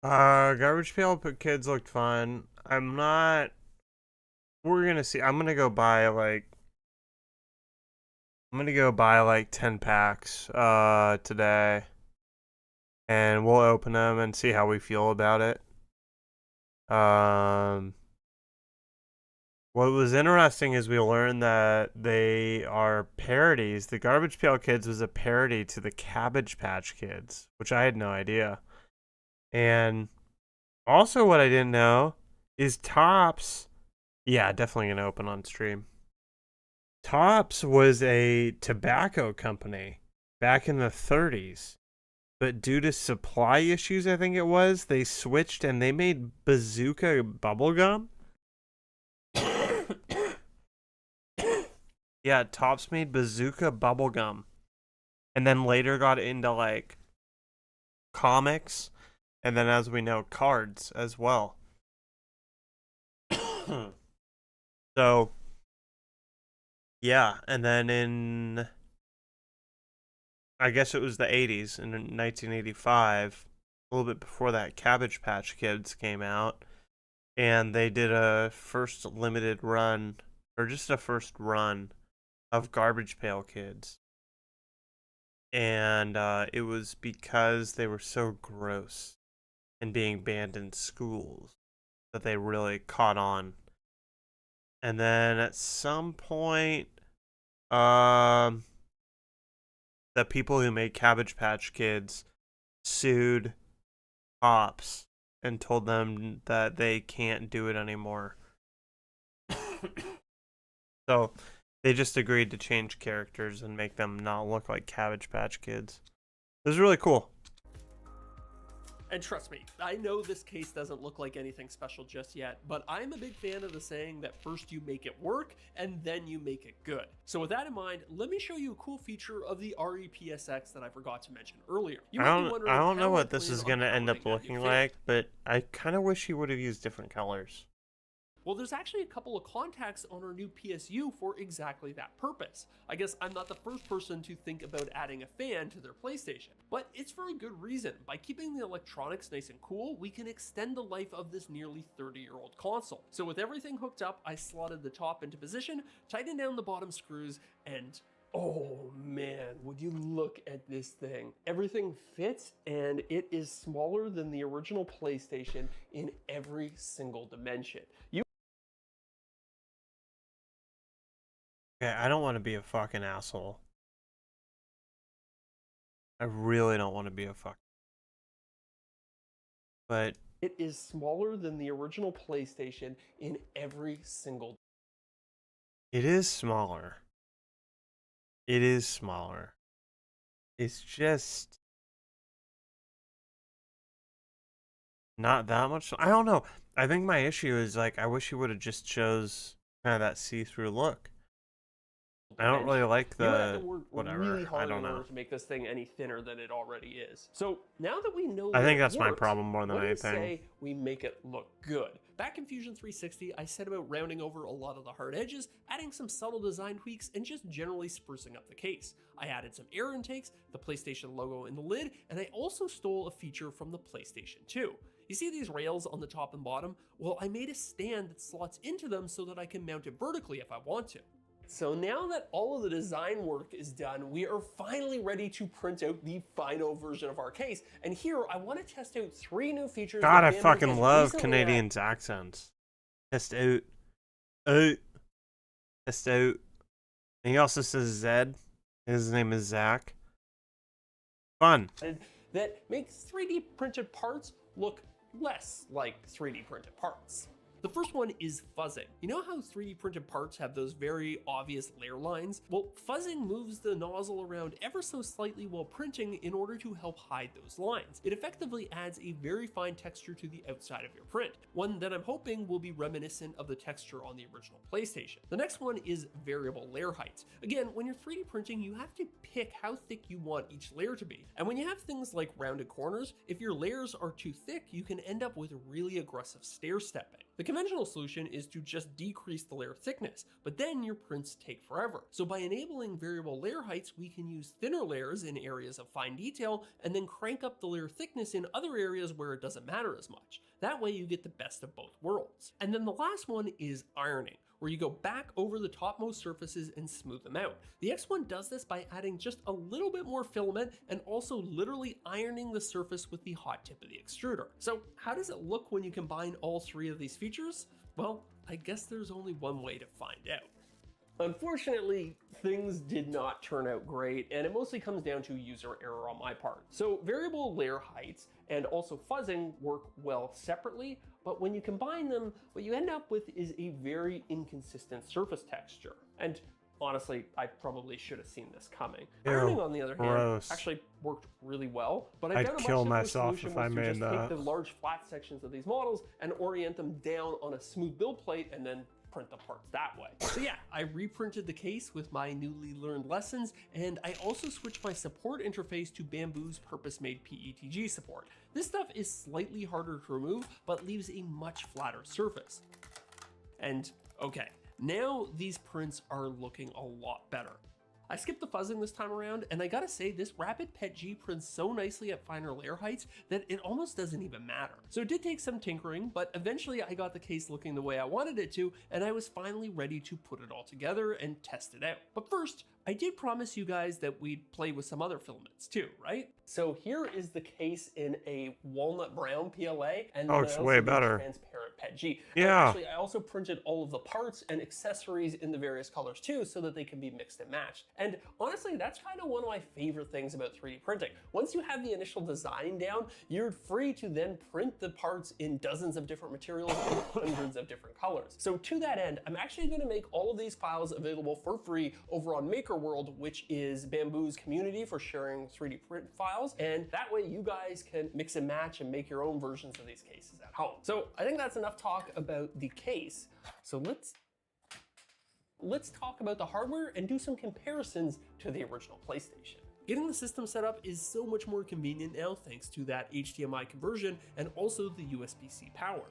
Garbage Pail Kids looked fun. We're gonna see. I'm gonna go buy like 10 packs today, and we'll open them and see how we feel about it. What was interesting is we learned that they are parodies. The Garbage Pail Kids was a parody to the Cabbage Patch Kids, which I had no idea. And also what I didn't know is Tops, yeah, definitely gonna open on stream. Tops was a tobacco company back in the 30s, but due to supply issues, I think it was, they switched and they made Bazooka bubblegum. Yeah, Tops made Bazooka bubblegum, and then later got into like comics, and then as we know, cards as well. So yeah, and then in, I guess it was the 80s, in 1985, a little bit before that, Cabbage Patch Kids came out, and they did a first limited run, or just a first run, of Garbage Pail Kids. And it was because they were so gross and being banned in schools that they really caught on. And then at some point, the people who made Cabbage Patch Kids sued Tops and told them that they can't do it anymore. So they just agreed to change characters and make them not look like Cabbage Patch Kids. It was really cool. And trust me, I know this case doesn't look like anything special just yet, but I'm a big fan of the saying that first you make it work and then you make it good. So with that in mind, let me show you a cool feature of the REPSX that I forgot to mention earlier. I don't know what this is going to end up looking like, but I kind of wish he would have used different colors. Well, there's actually a couple of contacts on our new PSU for exactly that purpose. I guess I'm not the first person to think about adding a fan to their PlayStation, but it's for a good reason. By keeping the electronics nice and cool, we can extend the life of this nearly 30-year-old console. So with everything hooked up, I slotted the top into position, tightened down the bottom screws, and oh man, would you look at this thing. Everything fits, and it is smaller than the original PlayStation in every single dimension. Okay, I don't want to be a fucking asshole. I really don't want to be a fuck. But it is smaller than the original PlayStation in every single. It is smaller. It is smaller. It's just not that much. I don't know. I think my issue is like I wish you would have just chose kind of that see-through look. I don't really like You would have the to work whatever. really hard I don't in order know. to make this thing any thinner than it already is. So now that we know I that think it that's my works, problem more than what do you anything. say we make it look good? Back in Fusion 360, I set about rounding over a lot of the hard edges, adding some subtle design tweaks, and just generally sprucing up the case. I added some air intakes, the PlayStation logo in the lid, and I also stole a feature from the PlayStation 2. You see these rails on the top and bottom? Well, I made a stand that slots into them so that I can mount it vertically if I want to. So now that all of the design work is done, we are finally ready to print out the final version of our case. And here, I want to test out 3 new features. God, I that Bambu fucking has love recently Canadians' accents. Test out. Out. Test out. And he also says Zed. His name is Zach. Fun. added that makes 3D printed parts look less like 3D printed parts. The first one is fuzzing. You know how 3D printed parts have those very obvious layer lines? Well, fuzzing moves the nozzle around ever so slightly while printing in order to help hide those lines. It effectively adds a very fine texture to the outside of your print, one that I'm hoping will be reminiscent of the texture on the original PlayStation. The next one is variable layer heights. Again, when you're 3D printing, you have to pick how thick you want each layer to be. And when you have things like rounded corners, if your layers are too thick, you can end up with really aggressive stair stepping. The conventional solution is to just decrease the layer thickness, but then your prints take forever. So by enabling variable layer heights, we can use thinner layers in areas of fine detail and then crank up the layer thickness in other areas where it doesn't matter as much. That way you get the best of both worlds. And then the last one is ironing, where you go back over the topmost surfaces and smooth them out. The X1 does this by adding just a little bit more filament and also literally ironing the surface with the hot tip of the extruder. So how does it look when you combine all 3 of these features? Well, I guess there's only one way to find out. Unfortunately, things did not turn out great, and it mostly comes down to user error on my part. So variable layer heights and also fuzzing work well separately, but when you combine them, what you end up with is a very inconsistent surface texture. And honestly, I probably should have seen this coming. Ironing, on the other hand, actually worked really well, but I've done a much simpler solution which is to just take the large flat sections of these models and orient them down on a smooth build plate and then print the parts that way. So yeah, I reprinted the case with my newly learned lessons, and I also switched my support interface to Bambu's purpose-made PETG support. This stuff is slightly harder to remove, but leaves a much flatter surface. And okay, now these prints are looking a lot better. I skipped the fuzzing this time around, and I gotta say, this Rapid PETG prints so nicely at finer layer heights that it almost doesn't even matter. So it did take some tinkering, but eventually I got the case looking the way I wanted it to, and I was finally ready to put it all together and test it out. But first, I did promise you guys that we'd play with some other filaments too, right? So here is the case in a walnut brown PLA, and oh, it's way better. Transparent PETG. Yeah. Actually, I also printed all of the parts and accessories in the various colors too, so that they can be mixed and matched. And honestly, that's kind of one of my favorite things about 3D printing. Once you have the initial design down, you're free to then print the parts in dozens of different materials and hundreds of different colors. So to that end, I'm actually going to make all of these files available for free over on MakerWorld, which is Bambu's community for sharing 3D print files. And that way you guys can mix and match and make your own versions of these cases at home. So I think that's enough talk about the case. So let's talk about the hardware and do some comparisons to the original PlayStation. Getting the system set up is so much more convenient now thanks to that HDMI conversion and also the USB-C power.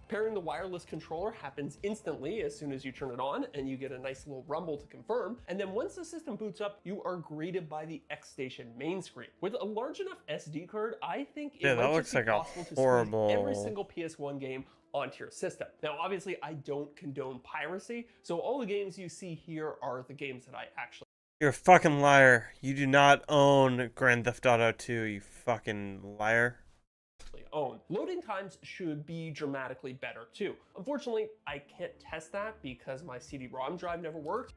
Pairing the wireless controller happens instantly as soon as you turn it on, and you get a nice little rumble to confirm. And then once the system boots up, you are greeted by the X-Station main screen. With a large enough SD card, I think it might just be possible to squeeze every single PS1 game onto your system. Now, obviously, I don't condone piracy, so all the games you see here are the games that I actually... You're a fucking liar. You do not own Grand Theft Auto 2, you fucking liar. Own. Loading times should be dramatically better too. Unfortunately, I can't test that because my CD-ROM drive never worked.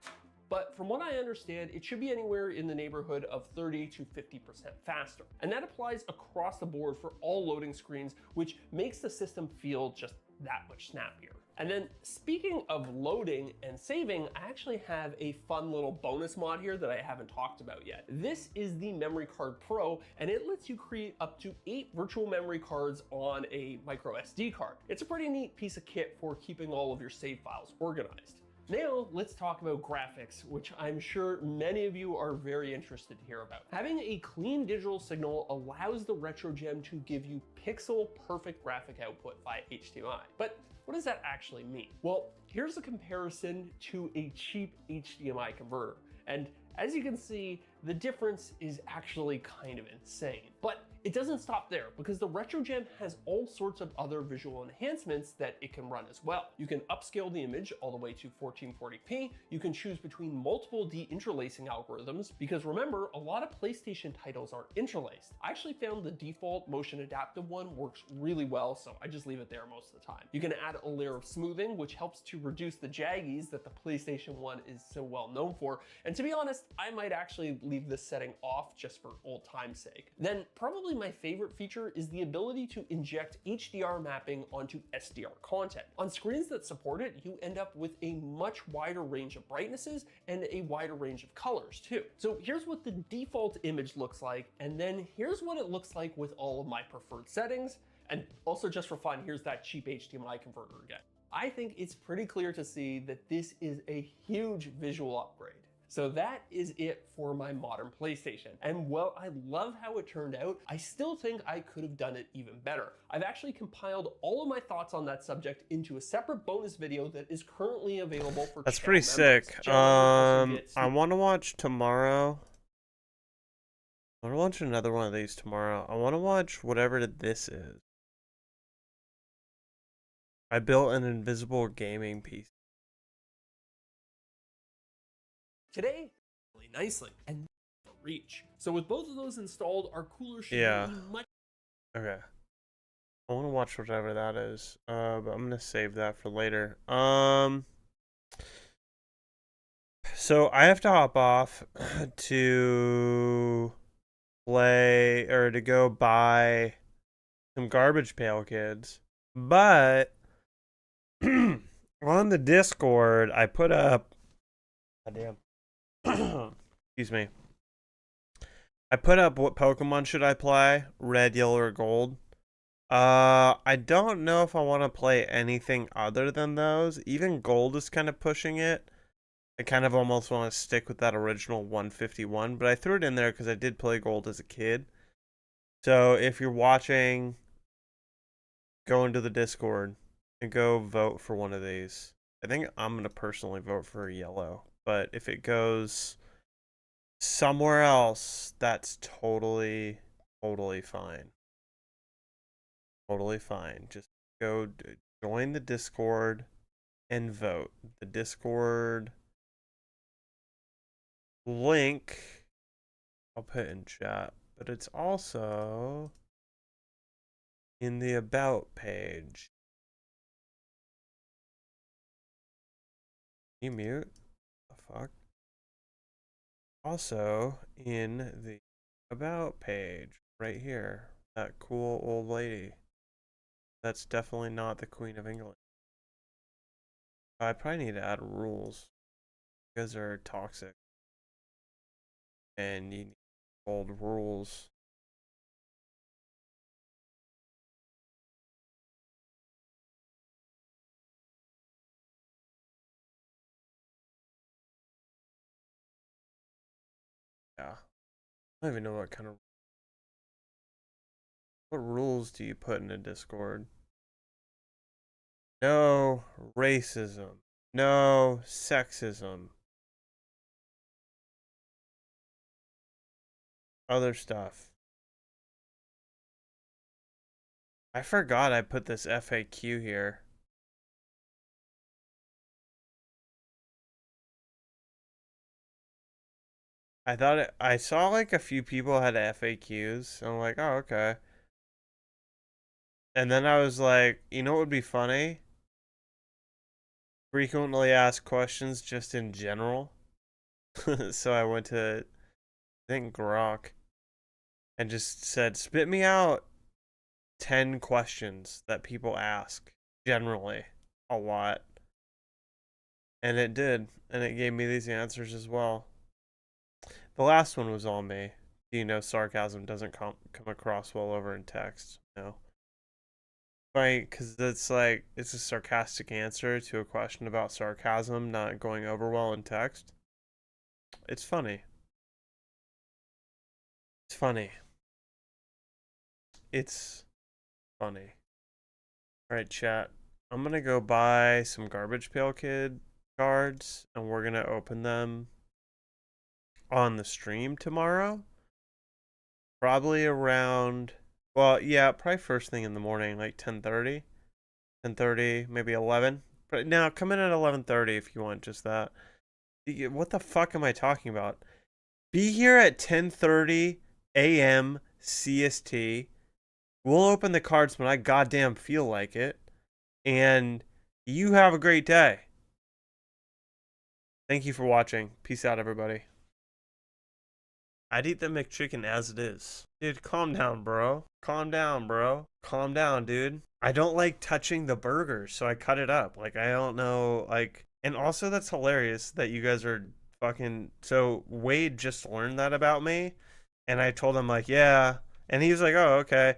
But from what I understand, it should be anywhere in the neighborhood of 30 to 50% faster. And that applies across the board for all loading screens, which makes the system feel just that much snappier. And then speaking of loading and saving, I actually have a fun little bonus mod here that I haven't talked about yet. This is the Memory Card Pro, and it lets you create up to 8 virtual memory cards on a micro SD card. It's a pretty neat piece of kit for keeping all of your save files organized. Now, let's talk about graphics, which I'm sure many of you are very interested to hear about. Having a clean digital signal allows the RetroGem to give you pixel perfect graphic output via HDMI. But what does that actually mean? Well, here's a comparison to a cheap HDMI converter. And as you can see, the difference is actually kind of insane. But it doesn't stop there, because the RetroGem has all sorts of other visual enhancements that it can run as well. You can upscale the image all the way to 1440p. You can choose between multiple deinterlacing algorithms, because remember, a lot of PlayStation titles are interlaced. I actually found the default motion adaptive one works really well, so I just leave it there most of the time. You can add a layer of smoothing, which helps to reduce the jaggies that the PlayStation 1 is so well known for. And to be honest, I might actually leave this setting off just for old time's sake. Then probably my favorite feature is the ability to inject HDR mapping onto SDR content. On screens that support it, you end up with a much wider range of brightnesses and a wider range of colors too. So here's what the default image looks like, and then here's what it looks like with all of my preferred settings. And also, just for fun, here's that cheap HDMI converter again. I think it's pretty clear to see that this is a huge visual upgrade. So that is it for my modern PlayStation. And while I love how it turned out, I still think I could have done it even better. I've actually compiled all of my thoughts on that subject into a separate bonus video that is currently available for That's pretty sick. I want to watch tomorrow. I want to watch another one of these tomorrow. I want to watch whatever this is. I built an invisible gaming PC. Today, really nicely, and reach. So with both of those installed, our cooler should be much. Okay. I want to watch whatever that is. But I'm gonna save that for later. So I have to hop off to play or to go buy some Garbage Pail Kids, but on the Discord I put up. Goddamn. Excuse me. I put up what Pokemon should I play? Red, yellow, or gold? I don't know if I want to play anything other than those. Even gold is kind of pushing it. I kind of almost want to stick with that original 151, but I threw it in there because I did play gold as a kid. So if you're watching, go into the Discord and go vote for one of these. I think I'm going to personally vote for yellow. But if it goes somewhere else, that's totally fine. Totally fine. Just go join the Discord and vote. The Discord link, I'll put in chat, but it's also in the About page. Can you mute? Fuck. Also in the About page right here, that cool old lady. That's definitely not the Queen of England. I probably need to add rules. You guys are toxic and you need old rules. Yeah. I don't even know what rules do you put in a Discord? No racism. No sexism. Other stuff. I forgot I put this FAQ here. I saw like a few people had FAQs. I'm like, oh, okay. And then I was like, you know what would be funny? Frequently asked questions just in general. So I went to, I think, Grok and just said, spit me out 10 questions that people ask generally a lot. And it did. And it gave me these answers as well. The last one was all me. Do you know sarcasm doesn't come across well over in text? No. Right, because it's like, it's a sarcastic answer to a question about sarcasm not going over well in text. It's funny. It's funny. It's funny. Alright, chat. I'm gonna go buy some Garbage Pail Kid cards, and we're gonna open them on the stream tomorrow. Probably around, well, yeah, probably first thing in the morning, like 10:30. 10:30, maybe 11. But now, come in at 11:30 if you want just that. What the fuck am I talking about? Be here at 10:30 a.m. CST. We'll open the cards when I goddamn feel like it. And you have a great day. Thank you for watching. Peace out, everybody. I'd eat the McChicken as it is. Dude, calm down, bro. Calm down, bro. Calm down, dude. I don't like touching the burger, so I cut it up. Like, I don't know, like... And also, that's hilarious that you guys are fucking... So, Wade just learned that about me, and I told him, like, yeah. And he was like, oh, okay.